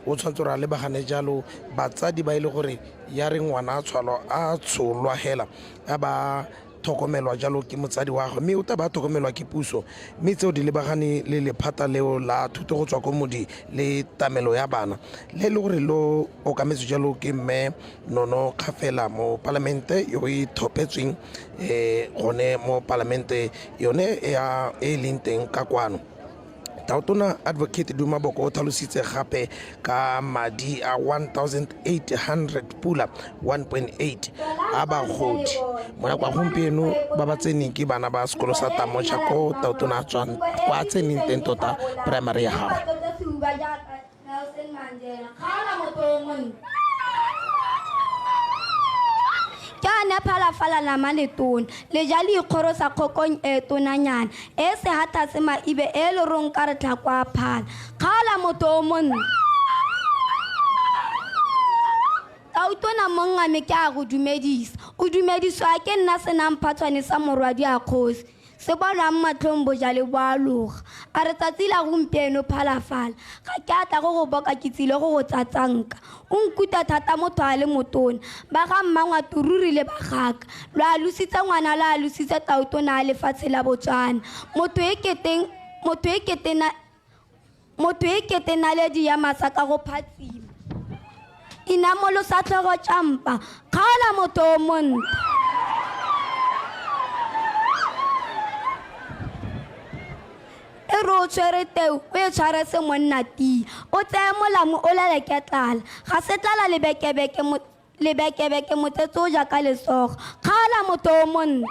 o tshwanetse gore a lebagane jalo batsadi ba ile gore ya re ngwana a tsholwa hela a ba tlhokomelwa jalo ke motsadi wa gagwe mme o taba tlhokomelwa ke puso mme tseo di lebagane le lephata leo la thuto go tswa ko modi le tamelo ya bana le le gore lo okametswe jalo ke mme Nono Kgafela mo palamente yo e thopetsweng gone mo palamente yone e leng teng ka kwano. Tautona Advocate Duma Boko o tlhalositse gape ka madi a 1,800 pula 1.8 a bagodi mo nakwa gompieno ba ba tseneng ke bana ba sekolo sa Tamocha ko Tautona tswan kwa tseneng teng tota primary ya gago. Kana phalafala la maletona le jali ikgoro sa khokong e tonanyana e se hata se maibe e le rong ka re tla kwa phala khala motho o monna Tautona mongame ke a go dumedisa o dumediswa ke nna senang phatswane sa morwadi a khosi se bona matlong bojale bo aloga a re tsatsi la gompieno phalafala ga ke atla go boka ke tsile go tsatsanka o nkuta thata motho a le motona ba ga mmangwa tururi le bagaka lo a lusitse ngwana la a lusitse Tautona a lefatshe la Botswana motho e ketena le di ya masaka go phatsima inamolo sa tlhogo tšampa khala motho o monta e ro tshwere teu o e tshware se monna tia o tseye molamo o lele ke tlala ga se tlala lebekebeke motsetse o ja ka lesogo khala motho o monna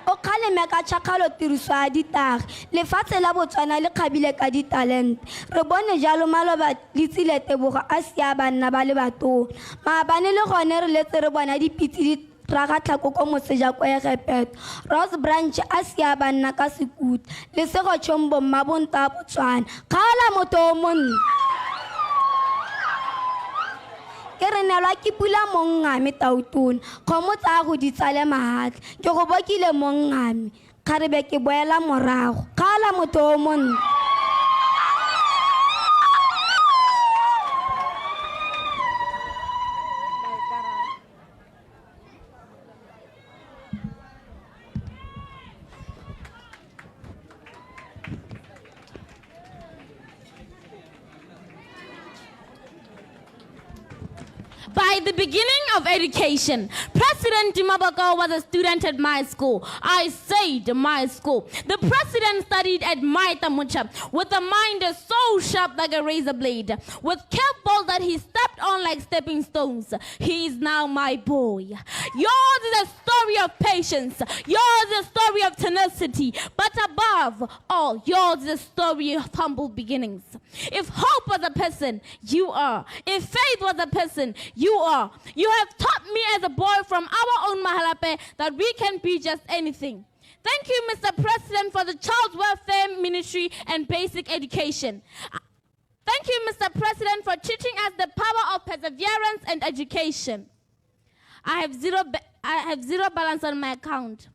o kgaleme ka tšhakgalo tiriso ya ditagi lefatshe la Botswana le kgabile ka ditalente re bone jalo maloba le tsiletebogo a sia banna ba le batona maabane le gone re letse re bona dipitse Ragatlhako ko moseja ko Egepeto Rose Branch a sia banna ka sekuta le sego tšhombo mmabonta a Botswana khala motho o monna ke re nelwa ke pula mongame Tautona kgomo tsa go di tsale mahatla ke go bokile mongame kgarebe ke boela morago khala motho o monna By the beginning of education, President Dimaboko was a student at my school. I said my school. The president studied at my Tamucha with a mind so sharp like a razor blade, with curveballs that he stepped on like stepping stones. He is now my boy. Yours is a story of patience. Yours is a story of tenacity. But above all, yours is a story of humble beginnings. If hope was a person, you are. If faith was a person, you are. You have taught me as a boy from our own Mahalape that we can be just anything. Thank you, Mr. President, for the Child Welfare Ministry and basic education. Thank you, Mr. President, for teaching us the power of perseverance and education. I have zero balance on my account.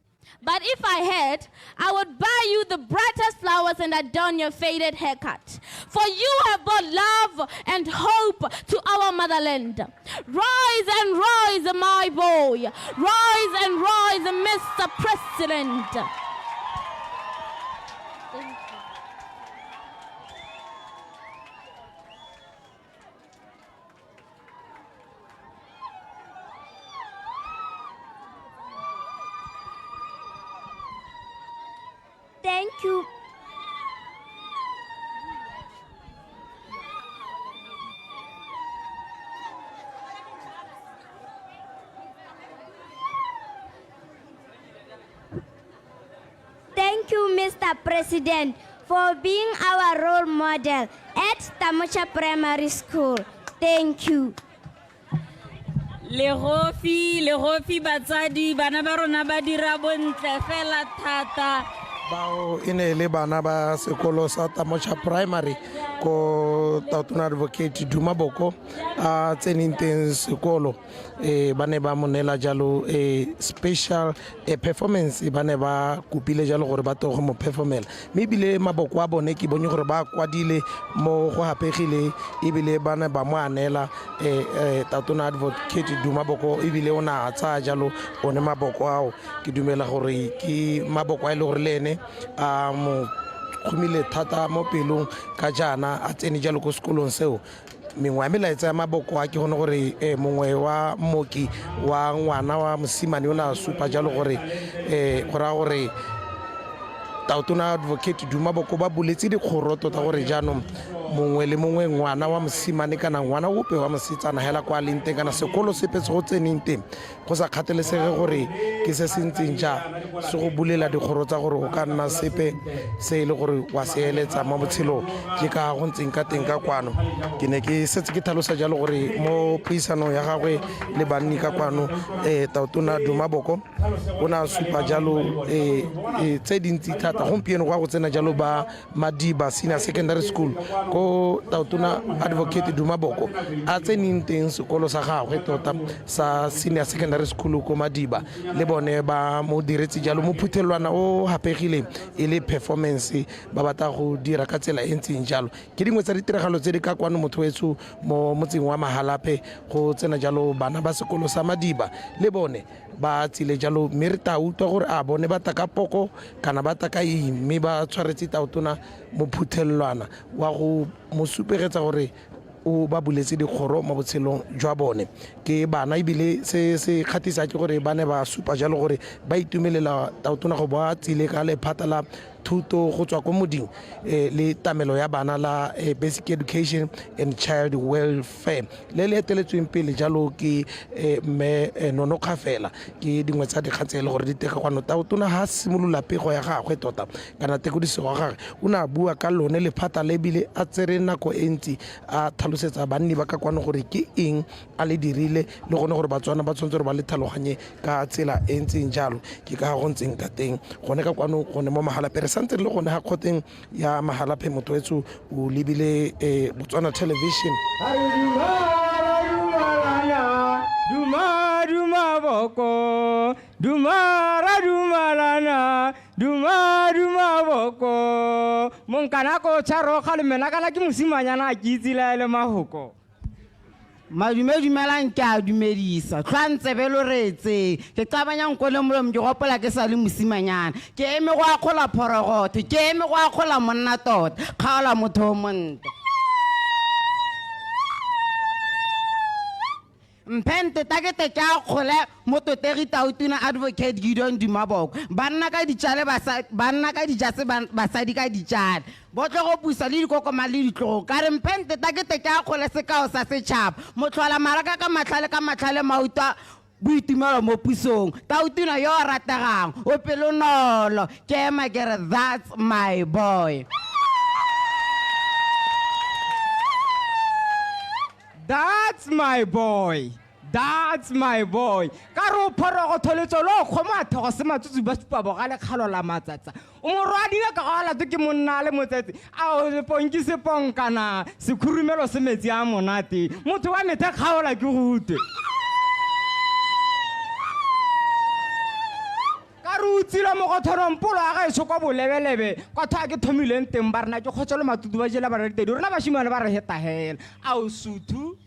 But if I had, I would buy you the brightest flowers and adorn your faded haircut. For you have brought love and hope to our motherland. Rise and rise, my boy. Rise and rise, Mr. President. Thank you. Thank you, Mr. President, for being our role model at Tamucha Primary School. Thank you. Le gofi batsadi bana ba rona ba dira bontle fela thata bao e ne le bana ba sekolo sa Tamocha Primary ko Tautona Advocate Duma Boko a tseneng teng sekolo ba ne ba monela jalo special performance ba ne ba kopile jalo gore ba togo mo performela mme ebile maboko a bone ke bone gore ba kwadile mo go hapegile ebile ba ne ba mo anela Tautona Advocate Duma Boko ebile o na tsa jalo one maboko ao ke dumela gore ke maboko a ile gore le ene a mo khumile thata mo pelong ka jana a tsene jalo ko sekolong seo mengwe ya melaetsa ya maboko a ke gone gore mongwe wa mmoki wa ngwana wa mosimane o na supa jalo gore gore Tautona Advocate Duma Boko ba buletse dikgoro tota gore jaanong mongwe le mongwe ngwana wa mosimane kana ngwana ope wa mosetsana hela kwa leng teng kana sekolo sepe se go tseneng teng go sa kgathalesege gore ke se se ntseng ja se go bulela dikgoro tsa gore o ka nna sepe se ile gore wa se eletsa mo botshelong ke ka go ntseng ka teng ka kwano ke ne ke setse ke tlhalosa jalo gore mo puisanong ya gagwe le banni ka kwano Tautona Duma Boko o na supa jalo tse dintsi thata gompieno go go tsena jalo ba Madiba Senior Secondary School ko Tautona Advocate Duma Boko a tseneng teng sekolo sa gagwe tota sa Senior Secondary School ko Madiba le bone ba mo diretse jalo mo phuthelwana o hapegile e le performance ba batla go dira ka tsela e ntseng jalo ke dingwe tsa ditiragalo tse di ka kwano motho wetso mo motseng wa Mahalape go tsena jalo bana ba sekolo sa Madiba le bone ba tsile jalo mme re ta utlwa gore a bone ba taka poko kana ba taka mme ba tshwaretse Tautona mo phuthelwana wa go mo supegetsa gore o ba buletse dikgoro mo botshelong jwa bone ke bana ebile se kgatisa ke gore ba ne ba supa jalo gore ba itumelela Tautona go ba tsile ka lephata la thuto go tswa ko moding le tamelo ya bana la basic education and child welfare le le eteletsweng pele jalo ke mme Nono Kgafela ke dingwe tsa dikgatse le gore di teka kwano Tautona ha simolola pego ya gagwe tota kana tekodisego ga gagwe o na bua ka lone lephata le bile a tsere nako e ntsi a tlhalosetsa banni ba ka kwano gore ke eng a le dirile le gone gore batswana ba tshwanetse gore ba le tlhaloganye ka tsela e ntseng jalo ke ka go ntseng ka teng gone ka kwano gone mo Mahalape re santse le gone ha khoteng ya Mahalape motho wetso o lebile Botswana Television Duma Boko Dumara dumalana Duma Boko Monkana ko tsharo ga le mena kana ke mosimanyana a ke itsila le mahoko Madumelang ke a dumedisa tlhantse belo retse ke qabanyang ko le molom ke gopola ke sa le mosimanyana ke eme go akgola phorogote ke eme go akgola monna tota kgaola motho o monte Mpente takete ke akgole mototegi Tautona Advocate Gideon Duma Boko banna ka ditjale banna ka dijase basadi ka ditjale botle go pusa le dikokoma le ditlogo ka re mpente takete ke akgole sekao sa setšhaba motlhola maraka ka matlhale mauta boitumelo mo pusong Tautona yo a rategang o pelonolo ke ema ke re that's my boy That's my boy. That's my boy. Karo phorogo tholetso lo khoma thogo se matsutsu ba supa boga le khalo la matsatsa. O mo rwadile ka gala tse ke monna le motsetse. A o le ponki se ponkana. Se khurumelo se metsi a monate. Motho wa methe khaola ke gute. Karutsila mo go thorompolo a ga e tshoko bolebelebe. Kwa tha ke thomileng teng ba rena ke khotselo matutu ba jela ba re tedi. Rena ba shimane ba re heta hela. A o suthu.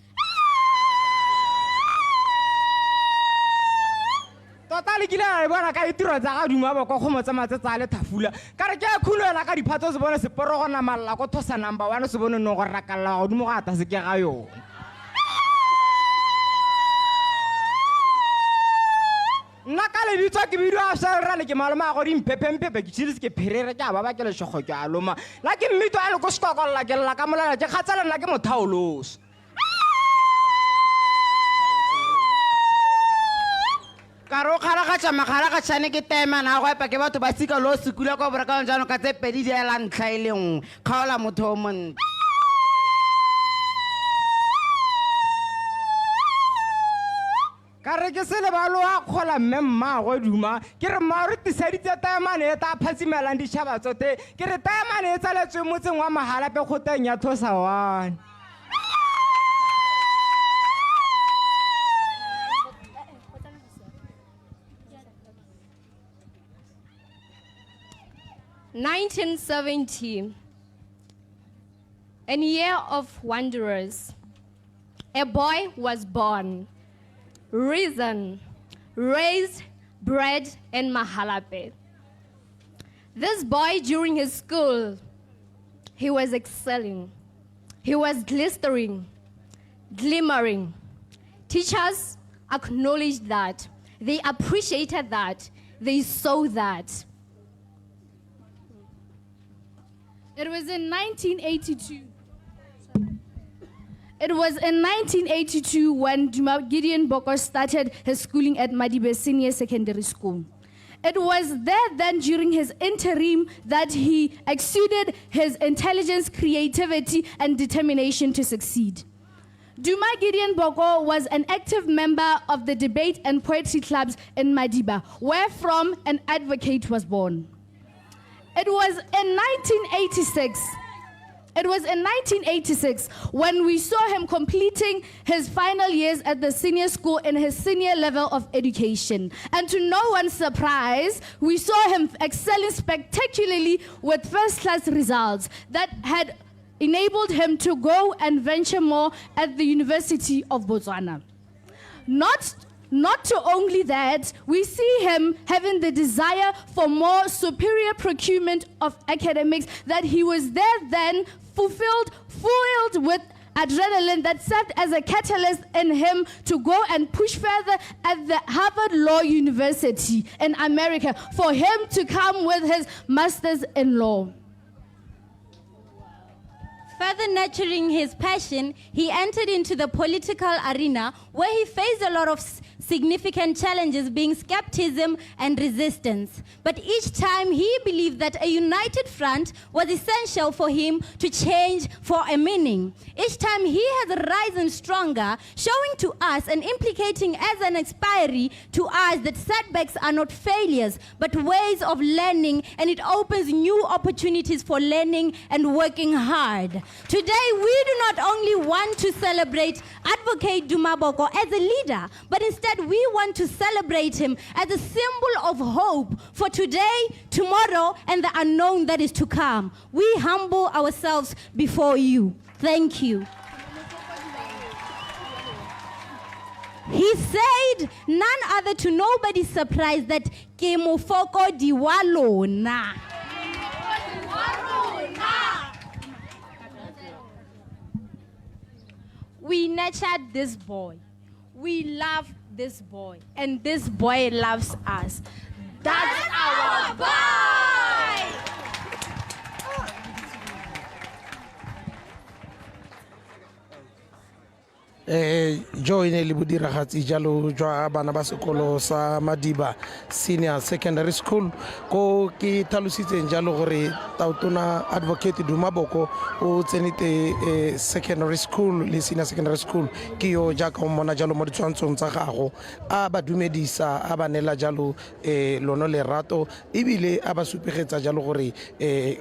Totale ke le bona ka itiro tsa ga Duma Boko go motsa matsetsa le thafula ka re ke a khulela ka diphatso se bona se porogona malla go thosa number 1 se bone no go rakalla go dumo ga ta se ke ga yona nna ka le ditsa ke bidio a sa rale ke maloma go di mpepempepe ke tshile ke pherere ke a baba ke le shogo ke a loma la ke mmito a le go skokolla ke la ka molala ke khatsala nna ke mothaoloso Karo kharagacha magaragatsane ke tema na go epa ke batho ba sika lo sekula go boraka jano ka tse pedi di ela ntlha ile ngwe kgaola motho o monte ka re ke se lebalo a kgola mme mmaagwe duma ke re mma re tiseditse taemane e ta phatsimelang ditšhaba tsote ke re taemane e tsaletswe motseng wa Mahalape kgoteng ya Thosawane. (1970), a year of wanderers. A boy was born, risen, raised, bred in Mahalape. This boy, during his school, he was excelling. He was glittering, glimmering. Teachers acknowledged that. They appreciated that. They saw that. It was in 1982. It was in 1982 when Duma Gideon Boko started his schooling at Madibe Senior Secondary School. It was there then during his interim that he exuded his intelligence, creativity, and determination to succeed. Duma Gideon Boko was an active member of the debate and poetry clubs in Madiba, where from an advocate was born. It was in 1986 when we saw him completing his final years at the senior school in his senior level of education. And to no one's surprise, we saw him excelling spectacularly with first-class results that had enabled him to go and venture more at the University of Botswana. Not to only that, we see him having the desire for more superior procurement of academics, that he was there then fueled with adrenaline that served as a catalyst in him to go and push further at the Harvard Law University in America for him to come with his master's in law. Further nurturing his passion, he entered into the political arena where he faced a lot of significant challenges, being skepticism and resistance. But each time he believed that a united front was essential for him to change for a meaning. Each time he has risen stronger, showing to us and implicating as an expiry to us that setbacks are not failures, but ways of learning, and it opens new opportunities for learning and working hard. Today, we do not only want to celebrate Advocate Duma Boko as a leader, but instead we want to celebrate him as a symbol of hope for today, tomorrow, and the unknown that is to come. We humble ourselves before you. Thank you. He said, none other to nobody's surprise, that ke mofoko diwalona. We nurtured this boy. We love this boy. And this boy loves us. That's our boy! Join le bodiragatsi jalo jwa bana ba sekolo sa Madiba Senior Secondary School ko ke tlhalositseng jalo gore Tautona Advocate Duma Boko o tsenite secondary school le senior secondary school ke yo jaaka o mona jalo mo ditshwantshong tsa gago a ba dumedisa a ba nela jalo lono lerato ebile a ba supegetsa jalo gore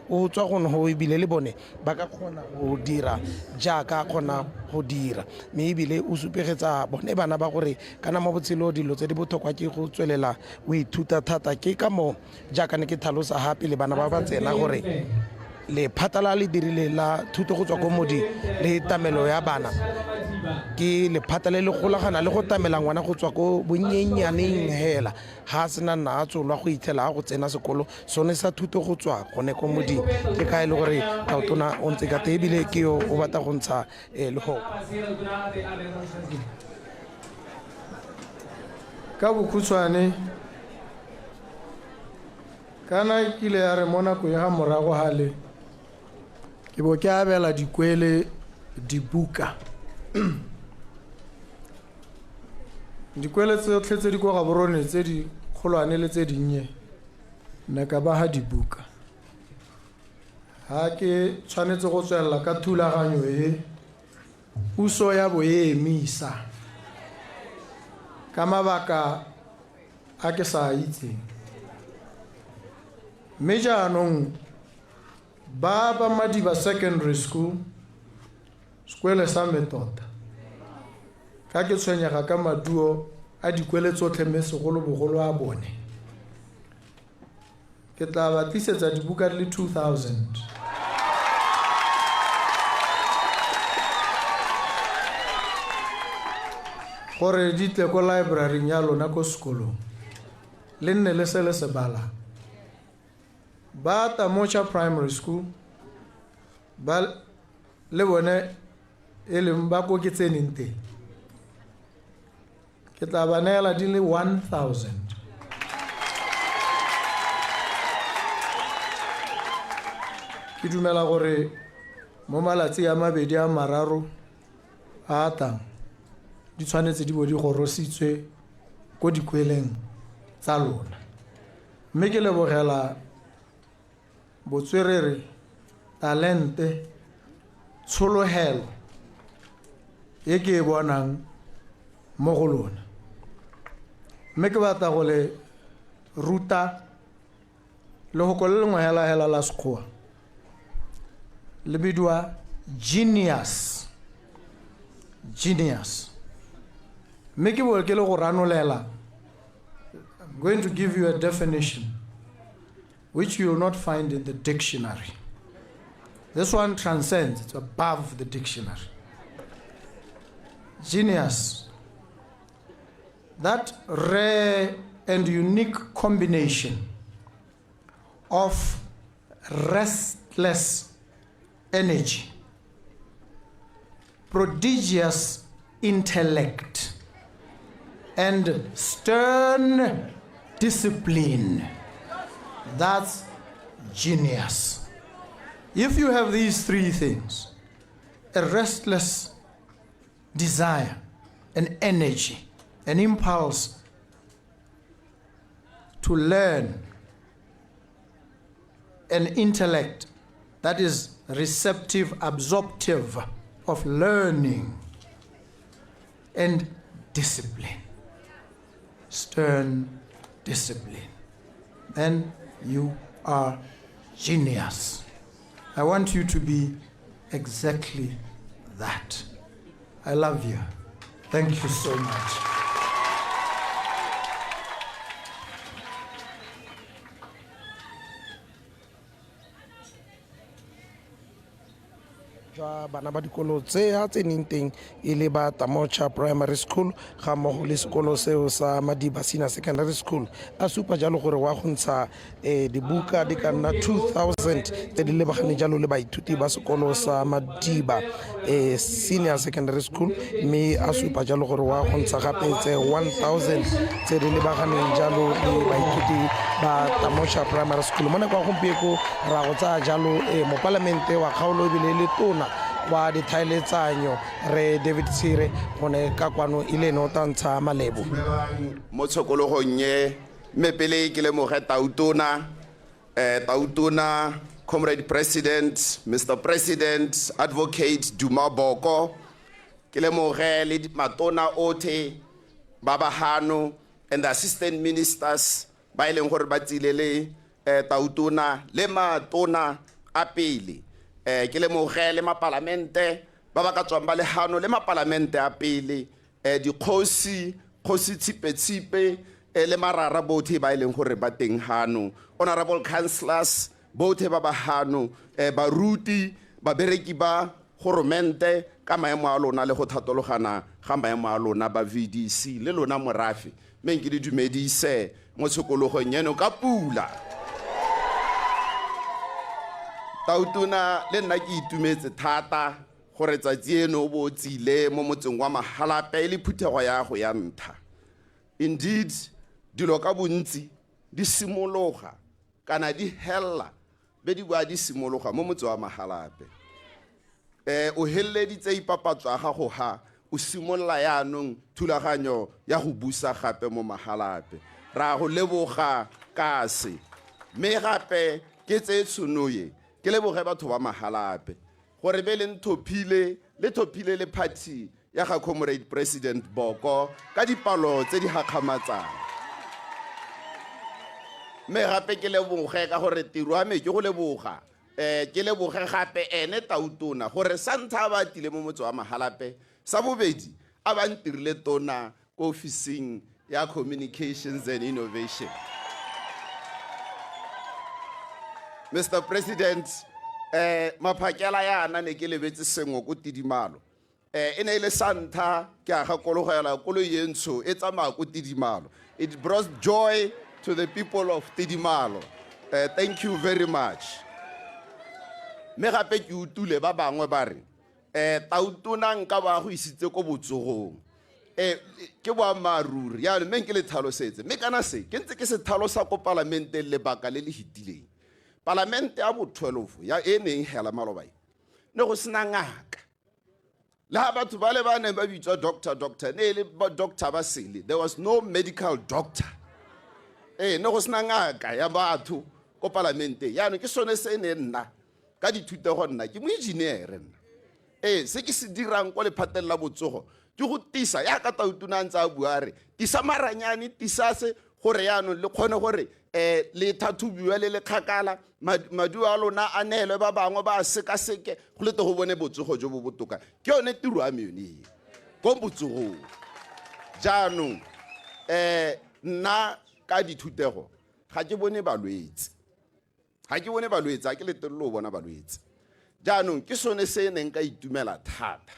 o tswa go no ebile le bone ba ka kgona go dira jaaka kgona go dira me ebile o supegetsa bone bana ba gore kana mo botshelo dilo tse di botlhokwa ke go tswelela o ithuta thata ke ka mo jaaka ne ke tlhalosa hape le bana ba ba tsena gore le phatala le dirile la thuto go tswa ko modi le tamelo ya bana ke le phatale le golagana le go tamela ngwana go tswa ko bonnyenyaneng hela ha sena nna tsolwa go ithela go tsena sekolo sone sa thuto go tswa gone ko modi ke ka ile gore Tautona o ntse ka tebile ke yo o batla go ntsha le go ka bokhutshwane kana kile ya re mona go ya morago hale ke bo ke abela dikwele dibuka dikwele tse di go ga borone tse di kgolwane le tse dinnye nna ka ba ha dibuka ha ke tshwanetse go tswella ka thulaganyo e puso ya bo emisa ka mabaka a ke sa itseng mme jaanong ba Madiba Secondary School sekwele sa metota ka ke tshwenyega ka maduo a dikwele tsotlhe mme segolobogolo a bone ke tla ba tlisetsa dibuka le 2000 gore di tle ko library ya lona ko sekolong le nne le se le se bala ba Tamocha Primary School ba le bone e leng ba ko ke tseneng teng ke tla ba neela di le 1000 ke dumela gore mo malatsi a mabedi a mararo a tang di tshwanetse di bo di gorositswe ko dikweleng tsa lona mme ke lebogela botswerere talente tsholohelo e ke e bonang mo go lona mme ke batla go le ruta le go le lengwe hela la sekgowa le bidwa genius mme ke bo ke le go ranolela. I'm going to give you a definition which you will not find in the dictionary. This one transcends, it's above the dictionary. Genius, that rare and unique combination of restless energy, prodigious intellect, and stern discipline. That's genius. If you have these three things, a restless desire, an energy, an impulse to learn, an intellect that is receptive, absorptive of learning, and discipline, stern discipline, then you are genius. I want you to be exactly that. I love you. Thank you so much. bana ba dikolo tse a tseneng teng e le ba Tamocha Primary School ga mmogo le sekolo seo sa Madiba Senior Secondary School a supa jalo gore wa go ntsha dibuka di ka nna 2000 tse di lebagane jalo le baithuti ba sekolo sa Madiba Senior Secondary School mme a supa jalo gore wa go ntsha gape tse 1000 tse di lebaganeng jalo le baithuti ba Tamocha Primary School mo nako ya gompieko ra go tsaya jalo mo palamente wa kgaolo ebile le tona wa dithaeletsanyo re David Sire gone ka kwano ile no tantsha malebo mo tshokologong ye mme pele ke le moge tautona Comrade President, Mr. President, Advocate Duma Boko, ke le moge le matona ote Baba Hano and the assistant ministers ba ileng gore ba tsilele tautona le matona a pele ke le moge le mapalamente ba ba ka tswang ba le hano le mapalamente a pele dikgosi tsipe le marara botlhe ba ileng gore ba teng hano, honorable councillors botlhe ba ba hano, baruti babereki ba goromente ka maemo a lona le go thatologana ga maemo a lona ba VDC le lona morafe mme ke di dumedise mo tshokologong yeno ka pula. Tautona le nna ke itumetse thata gore tsatsi eno bo tsile mo motseng wa Mahalape le phuthego ya go ya ntha. Indeed dilo ka bontsi di simologa kana di hella be di bua di simologa mo motseng wa Mahalape. O helleditse ipapatswa ga go ha o simolla yaanong thulaganyo ya go busa gape mo Mahalape ra go leboga kase mme gape ke tse tsonoye ke leboge batho ba Mahalape gore be le ntophile le party ya ga Comrade President Boko ka dipalo tse di gakgamatsang. Me gape ke leboge ka gore tiro ya me ke go leboga ke leboge gape ene Tautona gore sa ntlha ba tile mo motse wa Mahalape, sa bobedi a ba ntirile tona ko ofising ya Communications and Innovation. Mr. President, maphakela ya ana ne ke lebetse sengwe ko Tidimalo. E ne ile santa ke a gakologela kolo yentsho e tsamaya ko Tidimalo. It brought joy to the people of Tidimalo. Thank you very much. Me gape ke utule ba bangwe ba re Tautona nka ba go isitse ko botsogong. Ke boammaaruri ya mme ke le tlhalosetse mme kana se ke ntse ke se tlhalosa ko parlamente lebaka le le hitileng. Parlamente ya bo 12 ya eneng hela malobai ne go sena ngaka le ha batho ba le ba ne ba bitswa doctor ne le doctor ba sele. There was no medical doctor. Ne go sena ngaka ya batho ko parlamente ya no ke sone se ne nna ka dithuto go nna ke mo engineer nna se ke se dirang ko le phatella botsogo ke go tisa ya ka Tautona ntsa bua re tisa maranyane tisa se gore ya no le khone gore le thathubiwa le kgakala madu a lona a neelwe ba bangwe ba sekaseke go lete go bone botsogo jo bo botoka ke yone tiro ya meone ko botsogong. Jaanong nna ka dithutego ga ke bone balwetse a ke letelelo o bona balwetse. Jaanong ke sone se neng ka itumela thata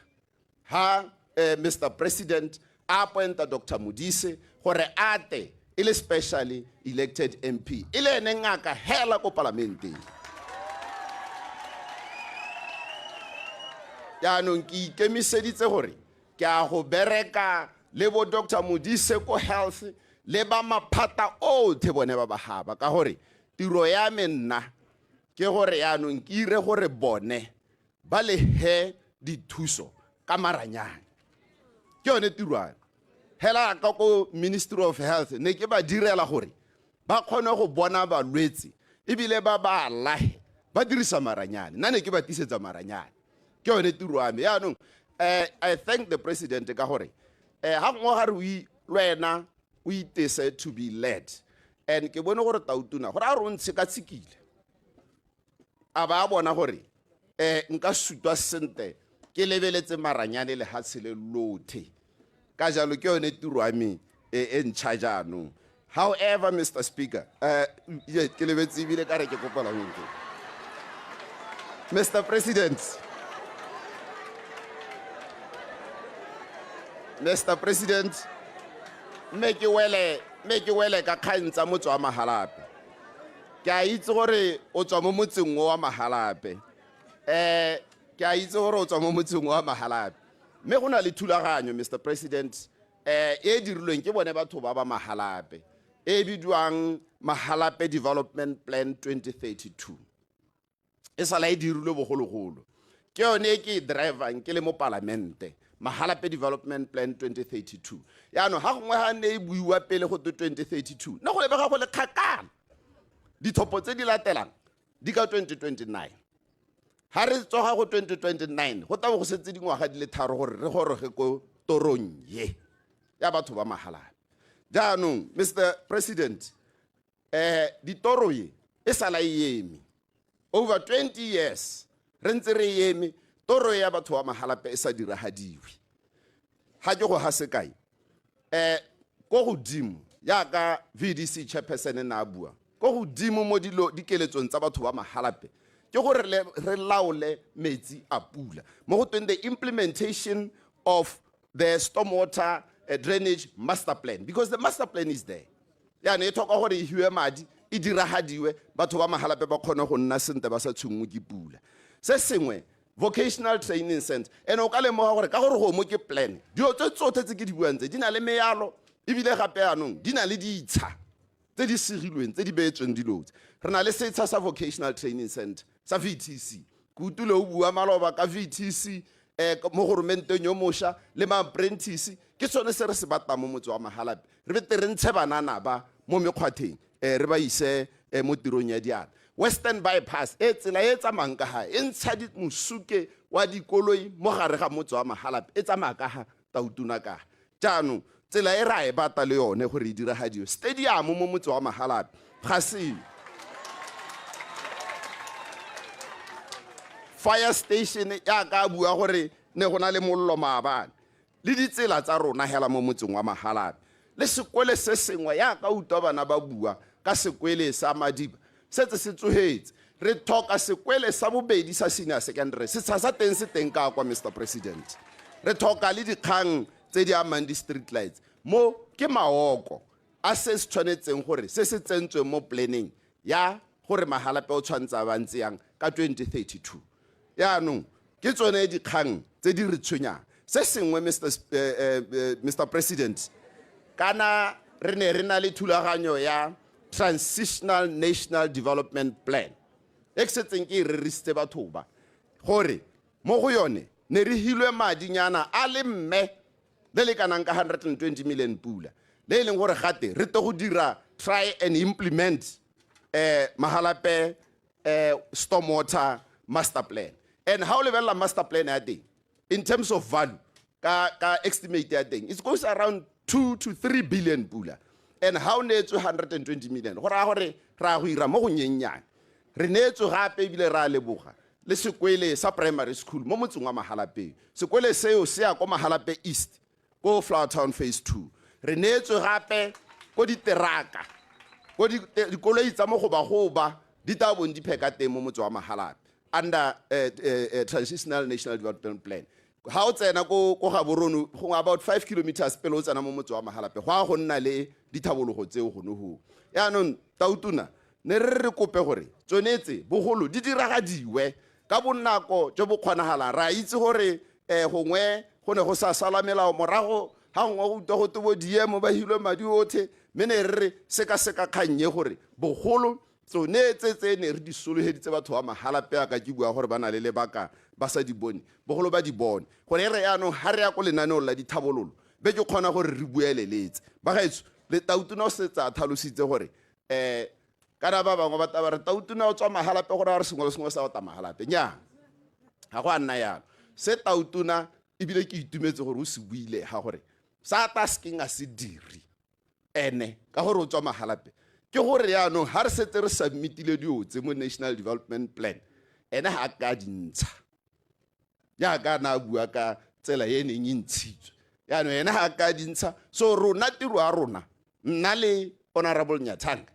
ha Mr. President a appointa Dr. Modise gore ate ile specially elected MP ile ene ngaka hela ko parlamenteng. Jaanong ke ikemiseditse gore ke a go bereka le bo Dr. Modise ko health le ba maphata otlhe bone ba bagaba ka gore tiro ya me nna ke gore yaanong ke ire gore bone ba le he dithuso ka maranyane ke yone tirwana hela ka ko Ministry of Health ne ke ba direla gore ba khone go bona balwetse ebile ba ba lahe ba dirisa maranyane nna ne ke ba tisetsa maranyane ke yone tiro ya me. Yaanong I thank the president ka gore ha ngwa ga re lwena o itese to be led and ke bone gore Tautona gore a re ntse ka tsikile a ba bona gore nka sutwa sente ke lebeletse maranyane le hatsele lothe ka jalo ke yone tiro ya me e ntšha jaanong. However, Mr. Speaker, ke lebetse ebile ka re ke kopela nke Mr. President, me ke wele ka kgantsa motse wa Mahalape. Ke a itse gore o tswa mo motseng wa Mahalape. Ke a itse gore o tswa mo motseng wa Mahalape. Me go na le thulaganyo Mr. President e dirilweng ke bone batho ba ba Mahalape e bidiwang Mahalape Development Plan 2032. E sala e dirilwe bogologolo ke yone ke driver ke le mo parlamente Mahalape Development Plan 2032. Yaanong ha gongwe ha ne e buiwa pele go 2032 ne go lebega go le kgakala dithopo tse di latelang di ka 2029. Ha re tsoga go 2029 go tabo go setse dingwaga di le tharo gore re goroge ko torong ye ya batho ba Mahalape. Jaanong Mr. President ditoro ye e sala yemi over 20 years re ntse re yemi toro ya batho ba Mahalape e sa diragadiwe. Ha ke go ha sekai go godimo ya ka VDC chairperson na bua go godimo mo dikeletsong tsa batho ba Mahalape ke gore re laole metsi a pula mo go tweng the implementation of the stormwater drainage master plan, because the master plan is there. Ya ne thoka gore e hiwe madi e diragadiwe batho ba Mahalape ba khona go nna sente ba sa tshungwe ke pula. Se sengwe vocational training center ene o ka le mo gore ka gore go mo ke plan dio tse tsotse tse ke di buantse di na le mealo ebile gape anong di na le ditsha tse di segilweng tse di beetsweng dilotse. Re na le setsha sa vocational training center sa VTC kutule o bua maloba ka VTC mo gormenteng yo mosha le ma apprentice ke tsone se re se batla mo motse wa Mahalape re bete re ntshe banana ba mo mekgwatheng re ba ise mo tirong ya diana. Western bypass e tsela e tsamayang ka ha e ntsha mosuke wa dikoloi mo gare ga motse wa Mahalape e tsamaya ka ha Tautuna ka. Jaanong tsela e ra e bata le yone gore e diragadiwe stadium mo motse wa Mahalape ga se fire station ya ka bua gore ne gona le mollo maabane le ditsela tsa rona hela mo motseng wa Mahalape le sekwele se sengwe ya ka utwa bana ba bua ka sekwele sa Madiba setse se tsohetse re thoka sekwele sa bobedi sa senior secondary se sa teng se teng ka kwa Mr President re thoka le dikgang tse di amang di street lights mo ke maoko a se tshwanetseng gore se se tsentswe mo planning ya gore Mahalape o tshwantsa ba ntse yang ka 2032 yaanong ke tsone dikgang tse di re tshwenyang se sengwe Mr President kana re ne re na le thulaganyo ya Transitional National Development Plan e setseng ke re risitse batho ba gore mo go yone ne re hilwe madinyana a le mme le le kanang ka 120 million pula le leng gore gate re to go dira try and implement Mahalape stormwater master plan. And how level la master plan ya teng in terms of value ka estimate ya teng it goes around 2 to 3 billion pula. And how neetswe 120 million go ra gore ra go ira mo go nyenyane re neetswe gape bile ra leboga le sekwele sa primary school mo motseng wa Mahalape sekwele seo se ya ko Mahalape East ko Flower Town phase 2 re neetswe gape ko diteraka ko dikoloi tsa mo go ba di ta bon di pheka teng mo motseng wa Mahalape under Transitional National Development Plan. Ha o tsena ko Gaborone go about 5 kilometers pele o tsena mo motse wa Mahalape go nna le dithabologo tseo go no ho ya non Tautuna ne re kope gore tsonetse bogolo di diragadiwe ka bonako jo bo kgonagala ra itse gore gongwe go ne go sa salamela morago ha ngwa go utwa go tobo diemo ba hilwe madi othe mene re seka khanye gore bogolo tsonetse tse ne re di soloheditse batho ba Mahalape ka ke bua gore bana le lebaka ba sa di bone bogolo ba di bone gore re yaanong ha re ya go lenaneo la dithabololo be ke kgona gore re bueleletse ba gaetso le Tautuna o se tsa thalositse gore kana ba bangwe ba taba re Tautuna o tswa Mahalape gore re sengwe sa ta Mahalape nya ha go nna ya se Tautuna ibile ke itumetse gore o se buile ha gore sa tasking a se diri ene ka gore o tswa Mahalape ke gore yaanong ha re setse re submitile diotse mo National Development Plan ene ha ka dintsha ya ka na bua ka tsela ye neng ntshitswe yaanong ene ha ka dintsha so rona tiro a rona nna le Honorable Nyathanga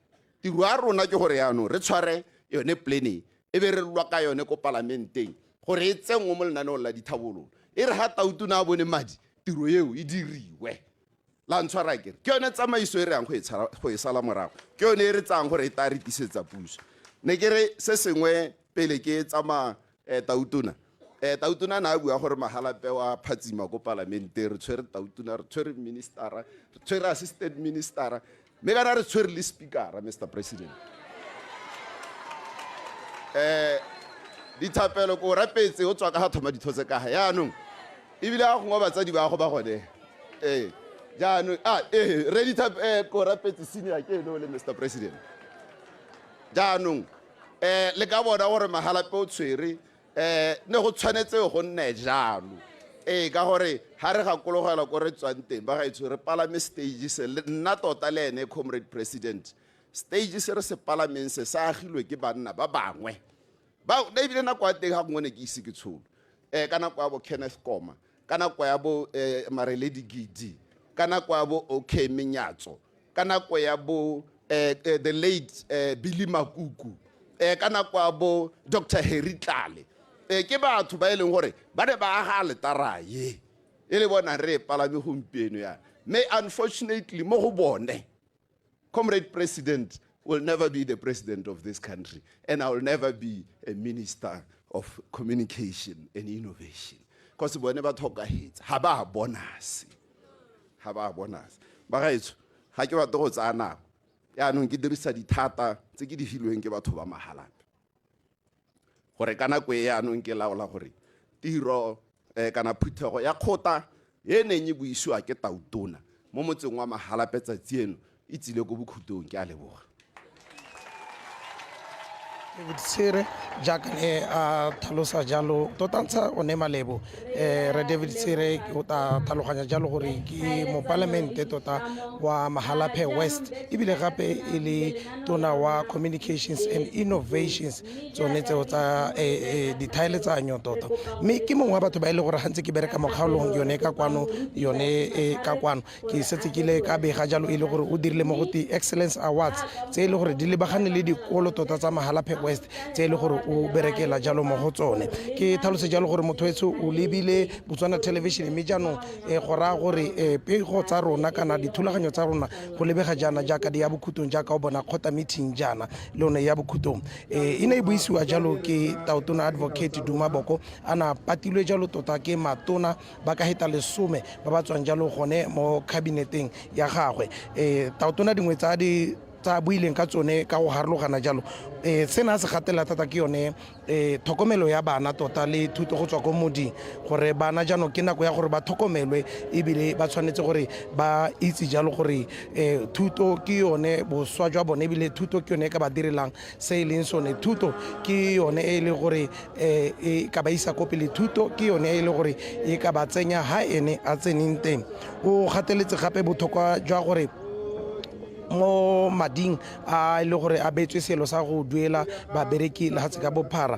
tiro a rona ke gore yaanong re tshware yone plan e be re lwa ka yone ko parlamenteng gore e tsengwe mo lenaneo la dithabololo e re ha Tautuna a bone madi tiro eo e diriwe la ntshwara ke yone tsamaiso e re yang go e sala morago ke yone e re tsang gore e ta re tisetsa puso ne ke re se sengwe pele ke tsama Tautuna na bua gore Mahalape wa phatsima ko parlamente re tshwere Tautuna re tshwere minister re tshwere assistant minister me kana re tshwere le speaker Mr President dithapelo ko rapetse o tswa ka ha thoma dithotse ka ha yaanong ebile a go batsadi ba go ba gone jaanong ready tap ko rapetse senior ke no le Mr President jaanong le ka bona gore Mahalape o tshwere ne go tshwanetse go nne jalo ka gore ha re gakologela ko re tswang teng ba gaetso re palame stage se nna tota le ene comrade president stage se re se palameng se sa agilwe ke banna ba bangwe ba ebile nako a teng ga ngone ke ise ke tsholo ka nako ya bo Kenneth Koma ka nako ya bo Mareledi Gidi ka nako ya bo OK Menyatso ka nako ya bo the late Billy Makuku ka nako ya bo Dr Harry Tlale ke batho ba eleng gore ba ne ba aga letaraye e le bona re palame gompieno ya me unfortunately mo go bone comrade president will never be the president of this country and I will never be a minister of communication and innovation because bone ba tlhokagetse ha ba bonus ba gaetso ha ke batla go tsaya nako yaanong ke dirisa dithata tse ke di filweng ke batho ba Mahalape gore kana kwe yaanong ke laola gore tiro kana phuthego ya kgota ye neng e buisiwa ke Tautona mo motseng wa Mahalape tsatsi eno e tsile go bokhutong ke a leboga David Sere jaaka ne a tlhalosa jalo totantsha o ne malebo re David Sere o ta tlhaloganya jalo gore ke mo parlamente tota wa Mahalaphe West ebile gape e le tona wa communications and innovations tsone tseo tsa dithaeletsanyo tota mme ke mongwe wa batho ba ile gore gantse ke bereka mo kgaolong yone ka kwano ke setse ke le ka bega jalo e le gore o dirile mo go ti Excellence Awards tse e le gore di lebagane le dikolo tota tsa Mahalaphe West tse e le gore o berekela jalo mo go tsone ke tlhalose jalo gore mothoetso o lebile Botswana Television mme jaanong go raya gore pego tsa rona kana dithulaganyo tsa rona go lebega jana jaaka di ya bokhutong jaaka o bona kgota meeting jana le one ya bokhutong e ne e buisiwa jalo ke Tautona Advocate Duma Boko ana patilwe jalo tota ke matona ba ka heta le 10 ba ba tswang jalo gone mo kabineteng ya gagwe Tautona dingwe tsa buileng ka tsone ka go harologana jalo sena se gatela thata ke yone thokomelo ya bana tota le thuto go tswa ko moding gore bana jaanong ke nako ya gore ba thokomelwe ebile ba tshwanetse gore ba itse jalo gore thuto ke yone boswa jwa bone ebile thuto ke yone ka ba direlang se e leng sone thuto ke yone e le gore e ka ba isa ko pele thuto ke yone e le gore e ka ba tsenya ha ene a tseneng teng o gateletse gape botlhokwa jwa gore mo mading a ile gore a betswe selo sa go duela ba bereki le hatse ka bophara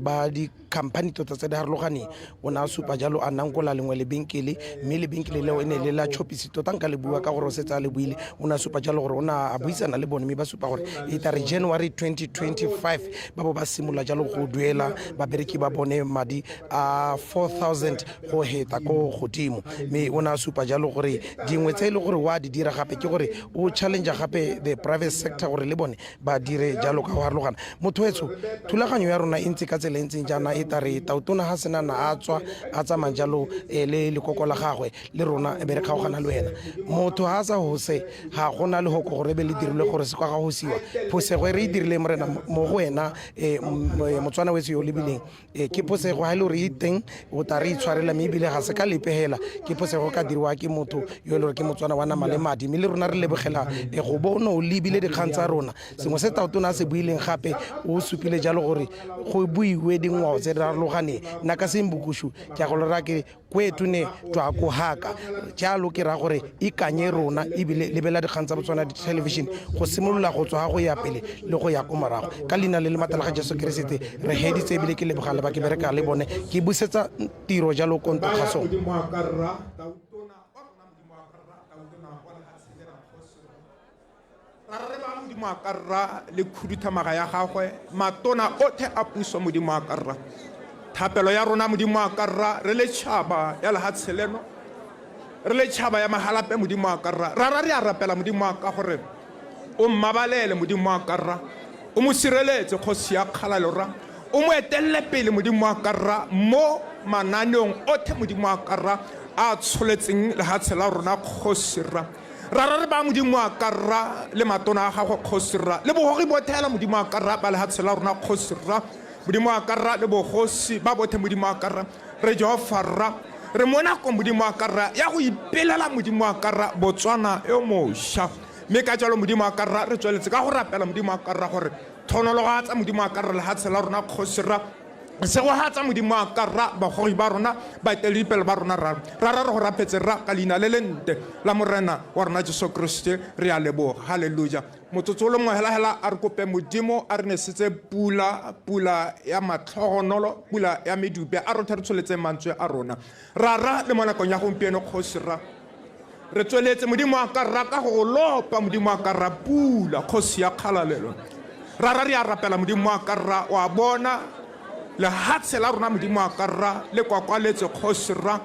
ba di company tota tse di harologaneng o na supa jalo a nankola lengwe lebenkele mme lebenkele leo e ne le la chopisi tota nka le bua ka gore o setsa le buile o na supa jalo gore o na a buisana le bone mme ba supa gore e tare January 2025 ba bo ba simolola jalo go duela ba bereki ba bone madi a 4,000 go heta ko godimo mme o na supa jalo gore dingwe tse ile gore wa di dira gape ke gore o challenge gape the private sector gore le bone ba dire jalo ka go harologana mothoetso thulaganyo ya rona e ntse ka tsela ntseng jana e tare Tautona ha sena na a tswa a tsamang jalo le lekoko la gagwe le rona e bere kgaogana le wena motho ha sa hose ha gona le hoko gore be le dirile gore se kwa ga go siwa phosego re dirile morena mo go wena Motswana wetso yo lebileng ke phosego ha ile re iteng o tare itshwarela me bile ga se ka lepehela ke phosego ka dirwa ke motho yo le ke Motswana wa nama le madi mme le rona re lebogela go bona o lebile dikgang tsa rona sengwe se Tautona se buileng gape o supile jalo gore go buiwe dingwao tse di harologaneng nna ka sembukushu ke a go lora ke kwetu ne twa ko haka jalo ke ra gore ikanye rona ebile lebela dikgang tsa Botswana Television go simolola go tswa go ya pele le go ya ko morago ka leina le matala ga Jesu Kriste re heditse ebile ke lebogale ba ke bereka le bone ke busetsa tiro jalo konto khaso re ba modimo a karra le khuduthamaga ya gagwe matona othe a puso modimo a karra thapelo ya rona modimo a karra re le tšhaba ya lehatshe leno re le tšhaba ya Mahalaphe modimo a karra ra re a rapela modimo a ka gore o mmabalele modimo a karra o mo sireletse kgosi ya kgalalo ra o mo etelele pele modimo a karra mo mananeong othe modimo a karra a tsholetseng lehatshe la rona kgosi ra ra ba modimo a karra le matona a gagwe kgosi ra le bogogi bothela modimo a karra ba lehatshe la rona kgosi ra modimo a karra le bogosi ba bothe modimo a karra re Jehova ra re mona ko modimo a karra ya go ipelela modimo a karra Botswana e mošwa mme ka jalo modimo a karra re tsweletse ka go rapela modimo a karra gore thonologatsa modimo a karra lehatshe la rona kgosi ra se go hatsa modimo a karra bagogi ba rona ba teledipele ba rona ra re go rapetse ra ka leina le lente la morena wa rona Jesu Kriste re a leboga halleluja motsotso le mohela a re kope modimo a re nesetse pula ya matlhogonolo pula ya medupe a re tsholetse mantswe a rona ra le mona konya gompieno kgosi ra re tsweletse modimo a karra ka go lopa modimo a karra pula kgosi ya kgalalelo ra re a rapela modimo a karra wa bona le hatshe la rona modimo a karra le kwakwaletse kgosi ra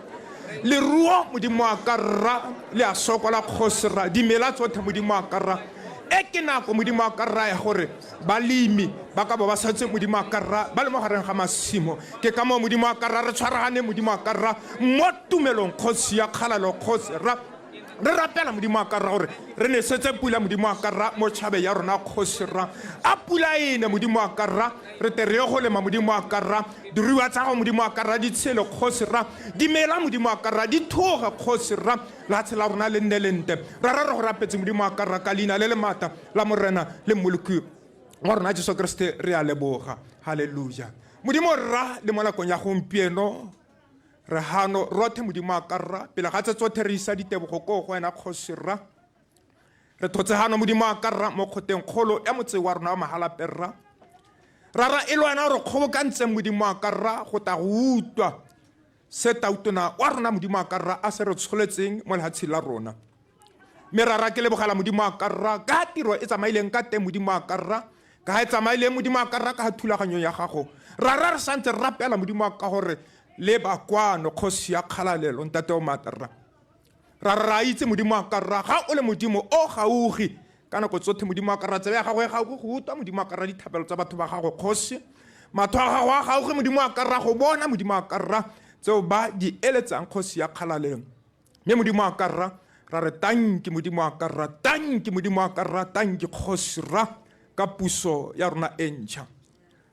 le ruo modimo a karra le a sokola kgosi ra dimela tsotlhe modimo a karra e ke nako modimo a karra ya gore balemi ba ka ba setse modimo a karra ba le mo gareng ga masimo ke ka mo modimo a karra re tshwaragane modimo a karra mo tumelong kgosi ya kgalalo kgosi ra re rapela modimo a karra gore re ne setse pula modimo a karra mo tšhabe ya rona kgosi ra a pula ene modimo a karra re te re go lema modimo a karra diruiwa tsa go modimo a karra di tshele kgosi ra dimela modimo a karra di thoga kgosi ra lehatshe la rona le nne lente ra re go rapetse modimo a karra ka leina le le mata la morena le mmolokio wa rona jesu kriste re a leboga halleluja modimo rra le mo nakong ya gompieno re hano rothe modimo a ka rra pele ga tse tsotlhe re isa ditebogo ko go wena kgosi rra re thotse hano modimo a ka rra mo kgoteng kgolo ya motse wa rona wa mahalape rra rara e le wena re kgobokantseng modimo a ka rra go ta go utlwa se tautona wa rona modimo a ka rra a se re tsholetseng mo lehatsheng la rona mme rara ke lebogela modimo a ka rra ka tiro e tsamaileng ka teng modimo a ka rra ka e tsamaileng modimo a ka rra ka thulaganyo ya gago rara re santse re rapela modimo a ka gore le bakwano kgosi ya kgalalelo ntate o matarra ra itse modimo a ka rra ga o le modimo o gaugi ka nako tsotlhe modimo a ka rra tsebe ya gago e gaugi go utlwa modimo a ka rra dithapelo tsa batho ba gago kgosi matho a gago a gaugi modimo a ka rra go bona modimo a ka rra tseo ba di eletsang kgosi ya kgalalelo mme modimo a ka rra ra re tanki modimo a ka rra tanki modimo a ka rra tanki kgosi rra ka puso ya rona e ntšha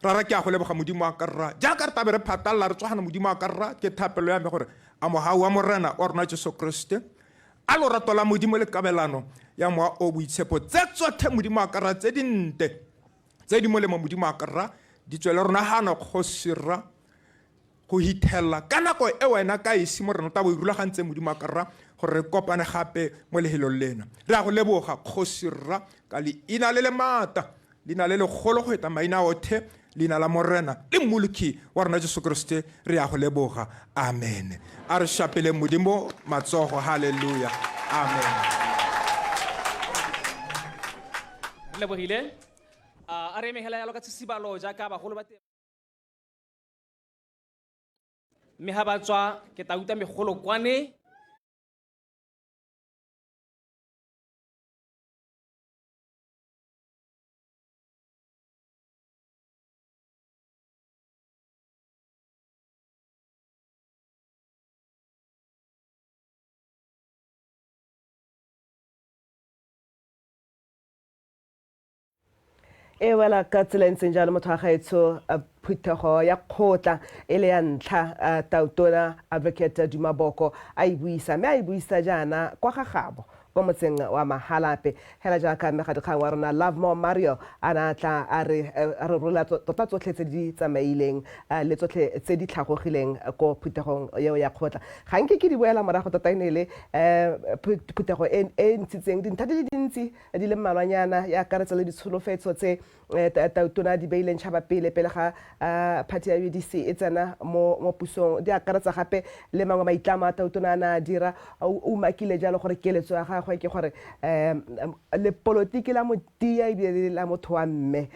rara ke a go leboga modimo a ka rra jaaka re tabe re phatalla re tswagana modimo a ka rra ke thapelo ya me gore a mogau wa morena wa rona jesu kriste a lorato la modimo le kabelano ya moa o boitshepo tse tsotlhe modimo a ka rra tse dinte tse di molemo modimo a ka rra di tswele rona gana kgosi rra go hithelela ka nako e wena ka esi mo rena ta bo e rulagantseng modimo a ka rra gore re kopane gape mo lehelong lena re a go leboga kgosi rra ka leina le le maata leina le legolo go eta maina othe leina la morena le mmoloki wa rona jesu kriste re a go leboga amen a re shapele modimo matsogo halleluja amen re lebogile a re emegela yalo ka tshesibalo jaaka bagolo ba teng mme ga ba tswa ke tauta megolo kwane e wela ka tsela ntseng jalo motho wa gaetsho phuthego ya kgotla e le ya ntlha tautona advocate Dumaboko a e buisa mme a e buisa jaana kwa ga gabo kwa motseng wa Mahalape hela jaaka mmegadikgang wa rona Love More Mario a na tla a re rola tota tsotlhe tse di tsamaileng le tsotlhe tse di tlhagogileng ko phuthegong eo ya kgotla ga nke ke di boela morago tota e ne le phuthego e ntshitseng dintlha di le dintsi di le mmalwanyana ya akaretsa le ditsholofetso tse tautona di beileng tšhaba pele ga party ya UDC e tsena mo pusong di akaretsa gape le mangwe maitlamo a tautona a na dira o makile jalo gore keletso ya gagwe ke gore le polotiki la motia ebile la motho wa mme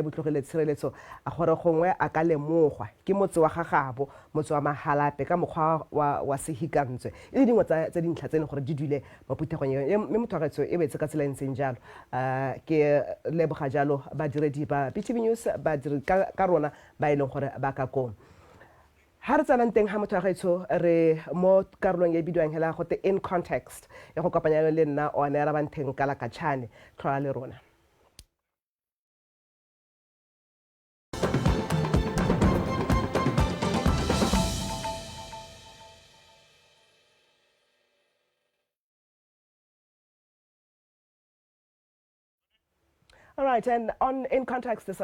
botlogile tshireletso a gore gongwe a ka lemogwa ke motse wa gagabo motse wa Mahalape ka mokgwa wa sehikantswe e le dingwe tse dintlha tsene gore di dule mo phuthegong mme motho wa gaetsho e betse ka tsela ntseng jalo ke leboga jalo badiredi ba BTV News badiri ka rona ba e leng gore ba ka koo ha re tsanang teng ha motho wa gaetsho re mo karolong e bidiwang hela gote in context ya go kopanya le nna o ne ra bantheng kala ka tšhane tlhola le rona All right, and in context this